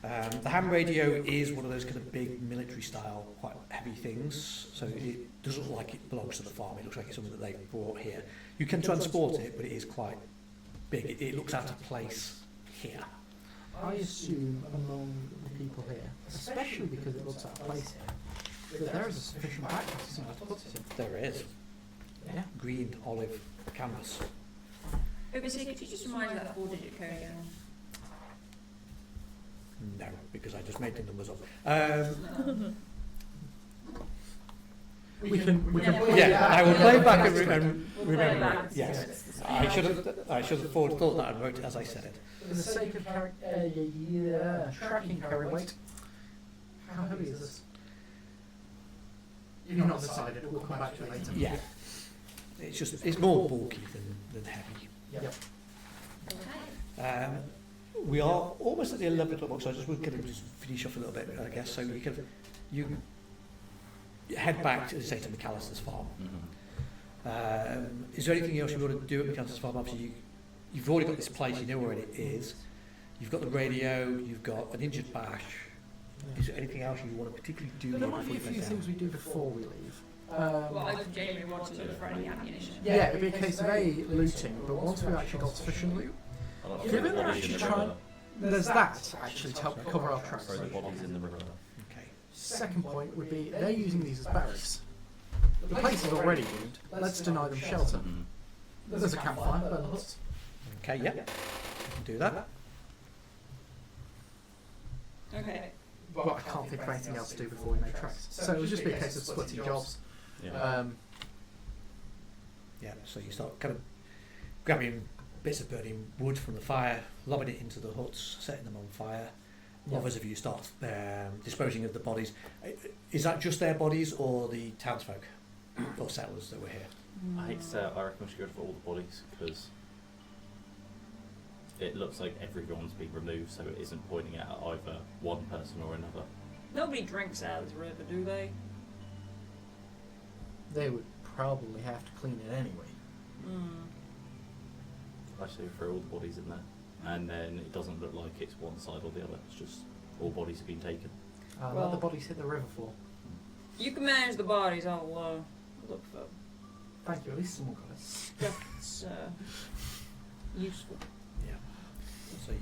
The ham radio is one of those kind of big military style, quite heavy things, so it doesn't look like it belongs to the farm. It looks like it's something that they've brought here. You can transport it, but it is quite big. It looks out of place here. I assume among the people here, especially because it looks out of place here, that there is a sufficient backpack to somewhere to put it in. There is. Yeah. Green, olive, canvas. Obviously, could you just remind me that 4-digit code again? No, because I just made the numbers up. We can Yeah, I will play back and Play remember back. it. Yes, I should have thought that and wrote it as I said it. For the sake of tracking carry weight, how heavy is this? You've not decided. We'll come back to it later. Yeah, it's more bulky than heavy. Yep. Okay. We are almost at the 11 o'clock mark, so I just want to just finish off a little bit, I guess. So you can head back to say to McAllister's farm. Is there anything else you want to do at McAllister's farm? Obviously, you've already got this place, you know where it is. You've got the radio, you've got an injured bash. Is there anything else you want to particularly do? There might before be a you few head things down? we do before we leave. Well, I think Jamie wants to look for any ammunition. Yeah, it'd be a case of looting, but once we've actually got sufficient loot, given they're actually trying, there's that actually to help cover our tracks. Throw the bodies in the river. Okay. Second point would be they're using these as barracks. The place is already doomed. Let's deny them shelter. There's a campfire, burn the huts. Okay, yeah. You can do that. Okay. But I can't think of anything else to do before we make tracks. So it would just be a case of splitting jobs. Yeah. Yeah, so you start kind of grabbing bits of burning wood from the fire, lobbing it into the huts, setting them on fire. Yeah. Others of you start disposing of the bodies. Is that just their bodies or the townsfolk or settlers that were here? I hate to say it, I reckon we should go for all the bodies because it looks like everyone's been removed, so it isn't pointing at either one person or another. Nobody drinks out of the river, do they? They would probably have to clean it anyway. I say throw all the bodies in there, and then it doesn't look like it's one side or the other. It's just all bodies have been taken. Let Well- the bodies hit the river floor. You can manage the bodies. I'll look for Thank you, at least someone got it. stuff that's useful. Yeah. So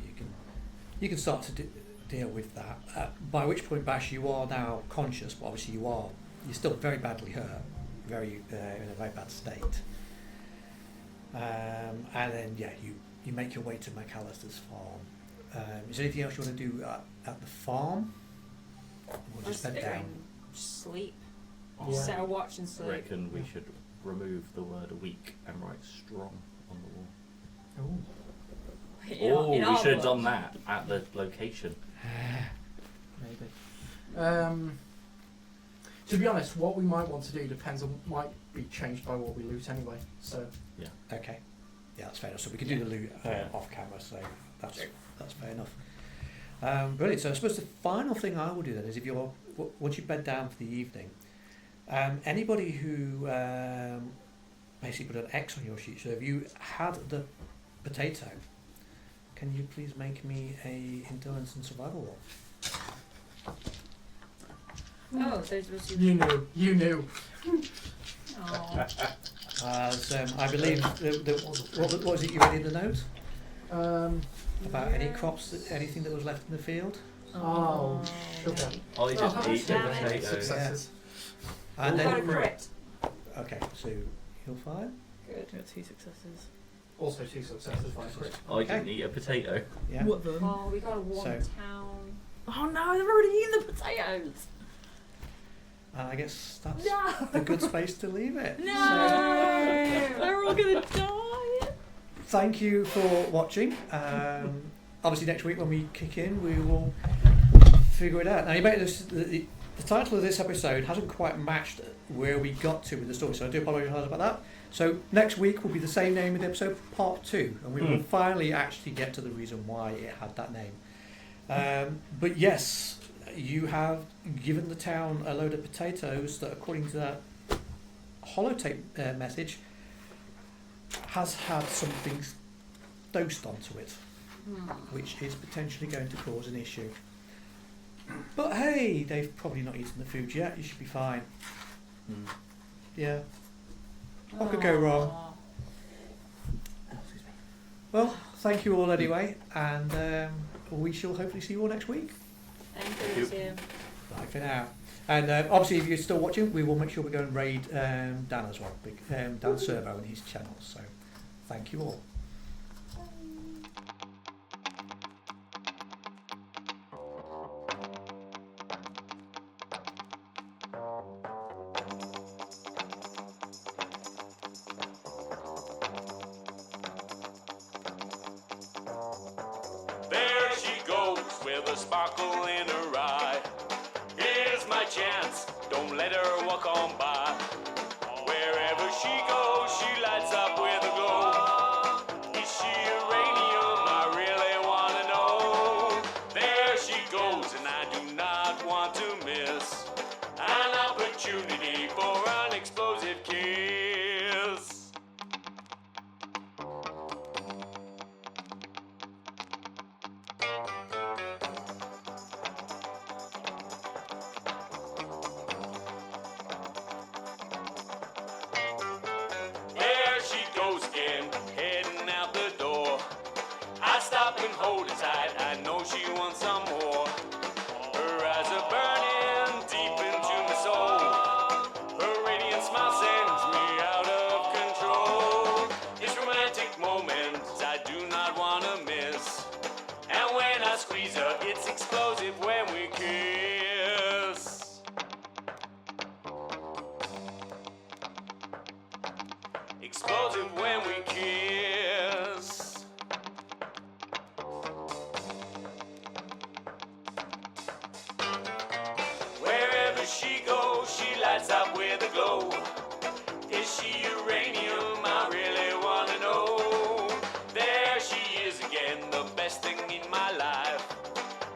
you can start to deal with that. By which point, Bash, you are now conscious, but obviously you're still very badly hurt, very in a very bad state. And then you make your way to McAllister's farm. Is there anything else you want to do at the farm? Or just bed down? Sleep. Yeah. Set a watch and I sleep. reckon we should remove the word weak and write strong on the wall. Ooh, Oh, In we our should have book. done that at the location. maybe. To be honest, what we might want to do might be changed by what we loot anyway. So Okay. Yeah, that's fair enough. So we can do the loot off camera, so that's fair enough. Brilliant. So I suppose the final thing I will do then is if you're once you bed down for the evening, anybody who basically put an X on your sheet. So if you had the potato, can you please make me a endurance and survival roll? Oh, those was you knew. Oh. I believe what was it you read in the note about any crops, anything that was left in the field, Oh, sugar. Oh, you just Oh, eat the damn it. potato. Successes. and Got a then crit. okay, so you're fine. Good. Got 2 successes. Also 2 successes by crit. I didn't eat a potato. Yeah. What then? Oh, we got a one So- town. Oh no, they've already eaten the potatoes! And I guess that's No! a good space to leave it. No! So, They're all gonna die! thank you for watching. Obviously, next week when we kick in, we will figure it out. Now, you may notice the title of this episode hasn't quite matched where we got to with the story, so I do apologise about that. So next week will be the same name with episode part 2, and we will finally actually get to the reason why it had that name. But yes, you have given the town a load of potatoes that, according to that holotape message, has had something dosed onto it. which is potentially going to cause an issue. But hey, they've probably not eaten the food yet. You should be fine. Yeah. What could go wrong? Aw. Well, thank you all anyway, and we shall hopefully see you all next week. Thank you, Tim. Bye for now. And obviously, if you're still watching, we will make sure we go and raid Dan as well, Dan Servo and his channel. So, thank you all. There she goes with a sparkle in her eye. Here's my chance, don't let her walk on by. Wherever she goes, she lights up with a glow. Is she uranium? I really wanna know. There she goes, and I do not want to miss an opportunity for an explosive kiss. There she goes again, heading out the door. I stop and hold her tight, I know she wants some more. Her eyes are burning deep into my soul. Her radiant smile sends me out of control. This romantic moment I do not want to miss. And when I squeeze her, it's explosive when we kiss. Explosive when we kiss. Wherever she goes, she lights up with a glow. Is she uranium? I really wanna know. There she is again, the best thing in my life.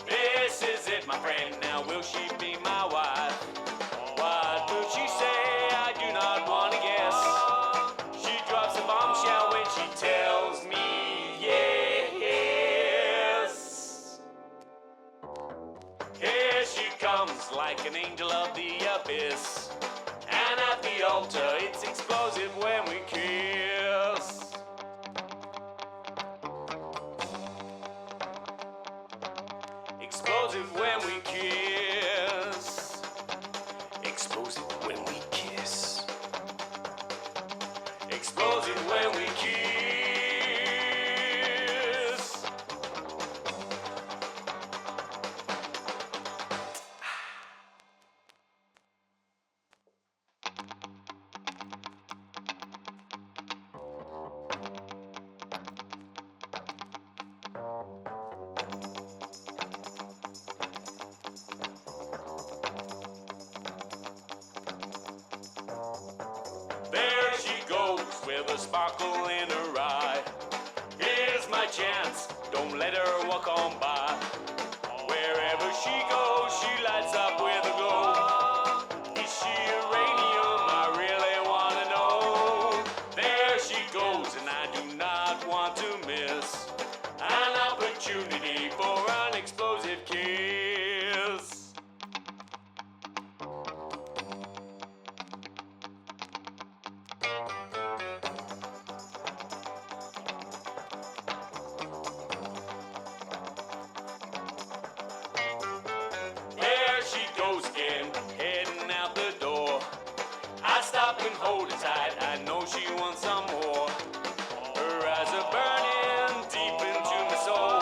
This is it, my friend, now will she be my wife? What will she say? I do not wanna guess. She drops a bombshell when she tells me yes. Here she comes like an angel of the abyss. And at the altar, it's explosive when we kiss. Explosive when we kiss. Explosive when we kiss. Explosive when we kiss. There she goes with a sparkle in her eye. Here's my chance, don't let her walk on by. Wherever she goes, she lights up with a glow. Is she uranium? I really wanna know. There she goes, and I do not want to miss an opportunity for an explosive kiss. There she goes again, heading out the door. I stop and hold her tight, I know she wants some more. Her eyes are burning deep into my soul.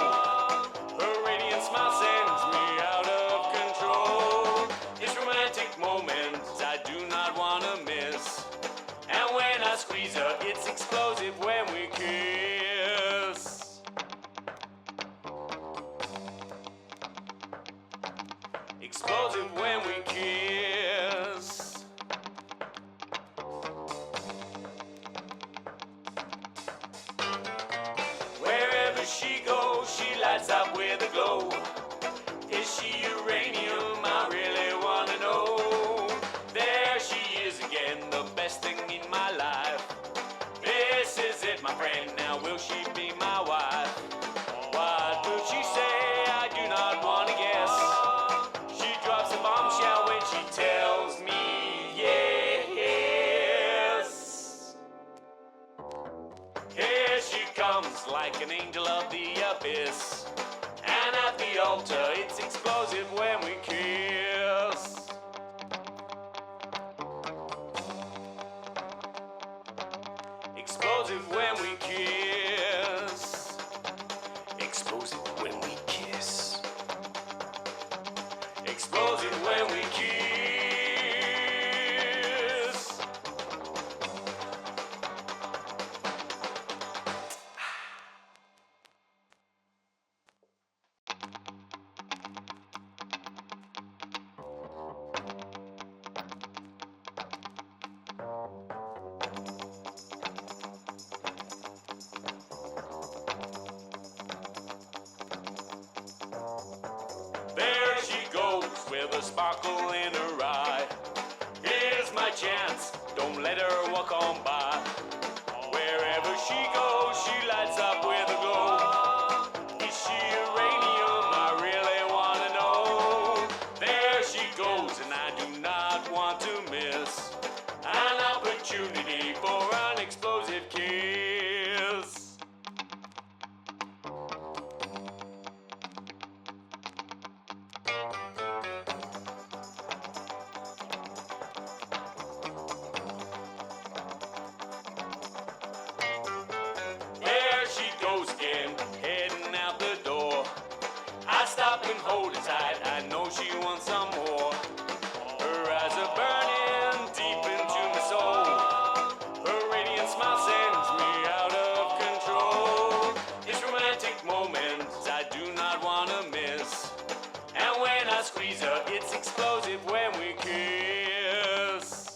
Her radiant smile sends me out of control. This romantic moment I do not want to miss. And when I squeeze her, it's explosive when we kiss. Explosive when we kiss. Wherever she goes, she lights up with a glow. Is she uranium? I really wanna know. There she is again, the best thing in my life. This is it, my friend, now will she be my wife? Why comes like an angel of the abyss. And at the altar, it's explosive when we kiss. Explosive when we kiss. Explosive when we kiss. Explosive when we kiss. There she goes with a sparkle in her eye. Here's my chance, don't let her walk on by. Wherever she goes, she lights up with a glow. Is she uranium? I really wanna know. There she goes, and I do not want to miss an opportunity for an explosive kiss. There she goes again, heading out the door. I stop and hold her tight, I know she wants some more. Her eyes are burning deep into my soul. Her radiant smile sends me out of control. It's romantic moments I do not want to miss. And when I squeeze her, it's explosive when we kiss.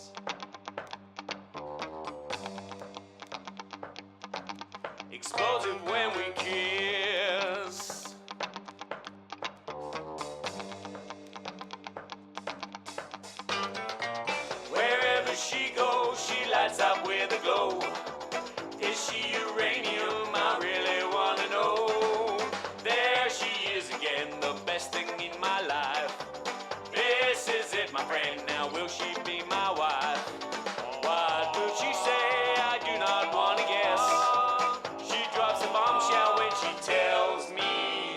Explosive when we kiss. Wherever she goes, she lights up with a glow. Is she uranium? I really wanna know. There she is again, the best thing in my life. This is it, my friend, now will she be my wife? What will she say? I do not wanna guess. She drops a bombshell when she tells me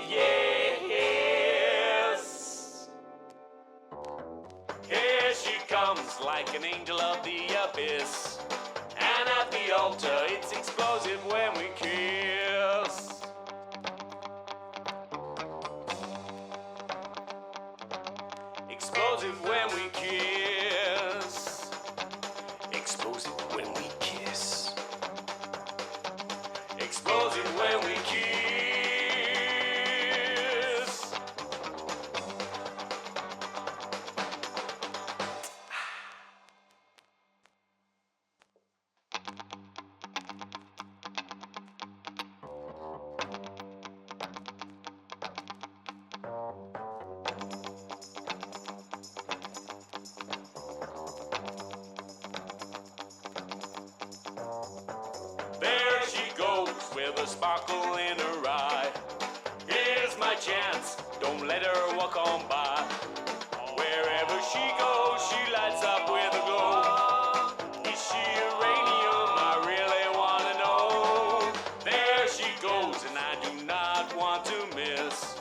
yes. Here she comes like an angel of the abyss. And at the altar, it's explosive when we kiss. Explosive when we kiss. Explosive when we kiss. Explosive when we kiss. There she goes with a sparkle in her eye. Here's my chance, don't let her walk on by. Wherever she goes, she lights up with a glow. Is she uranium? I really wanna know. There she goes, and I do not want to miss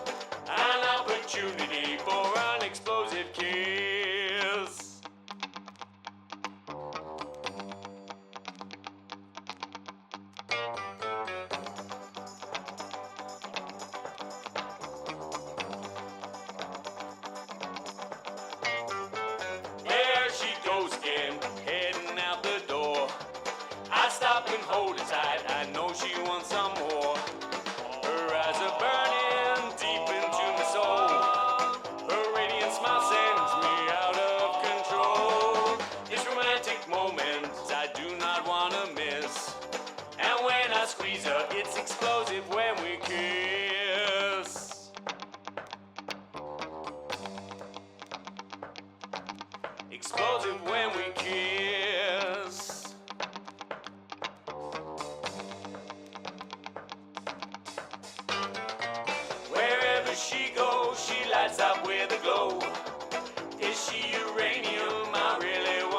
an opportunity for an explosive kiss. There she goes again, heading out the door. I stop and hold her tight, I know she wants some more. Her eyes are burning deep into my soul. Her radiant smile sends me out of control. It's romantic moments I do not want to miss. And when I squeeze her, it's explosive when we kiss. Explosive when we kiss. Wherever she goes, she lights up with a glow. Is she uranium?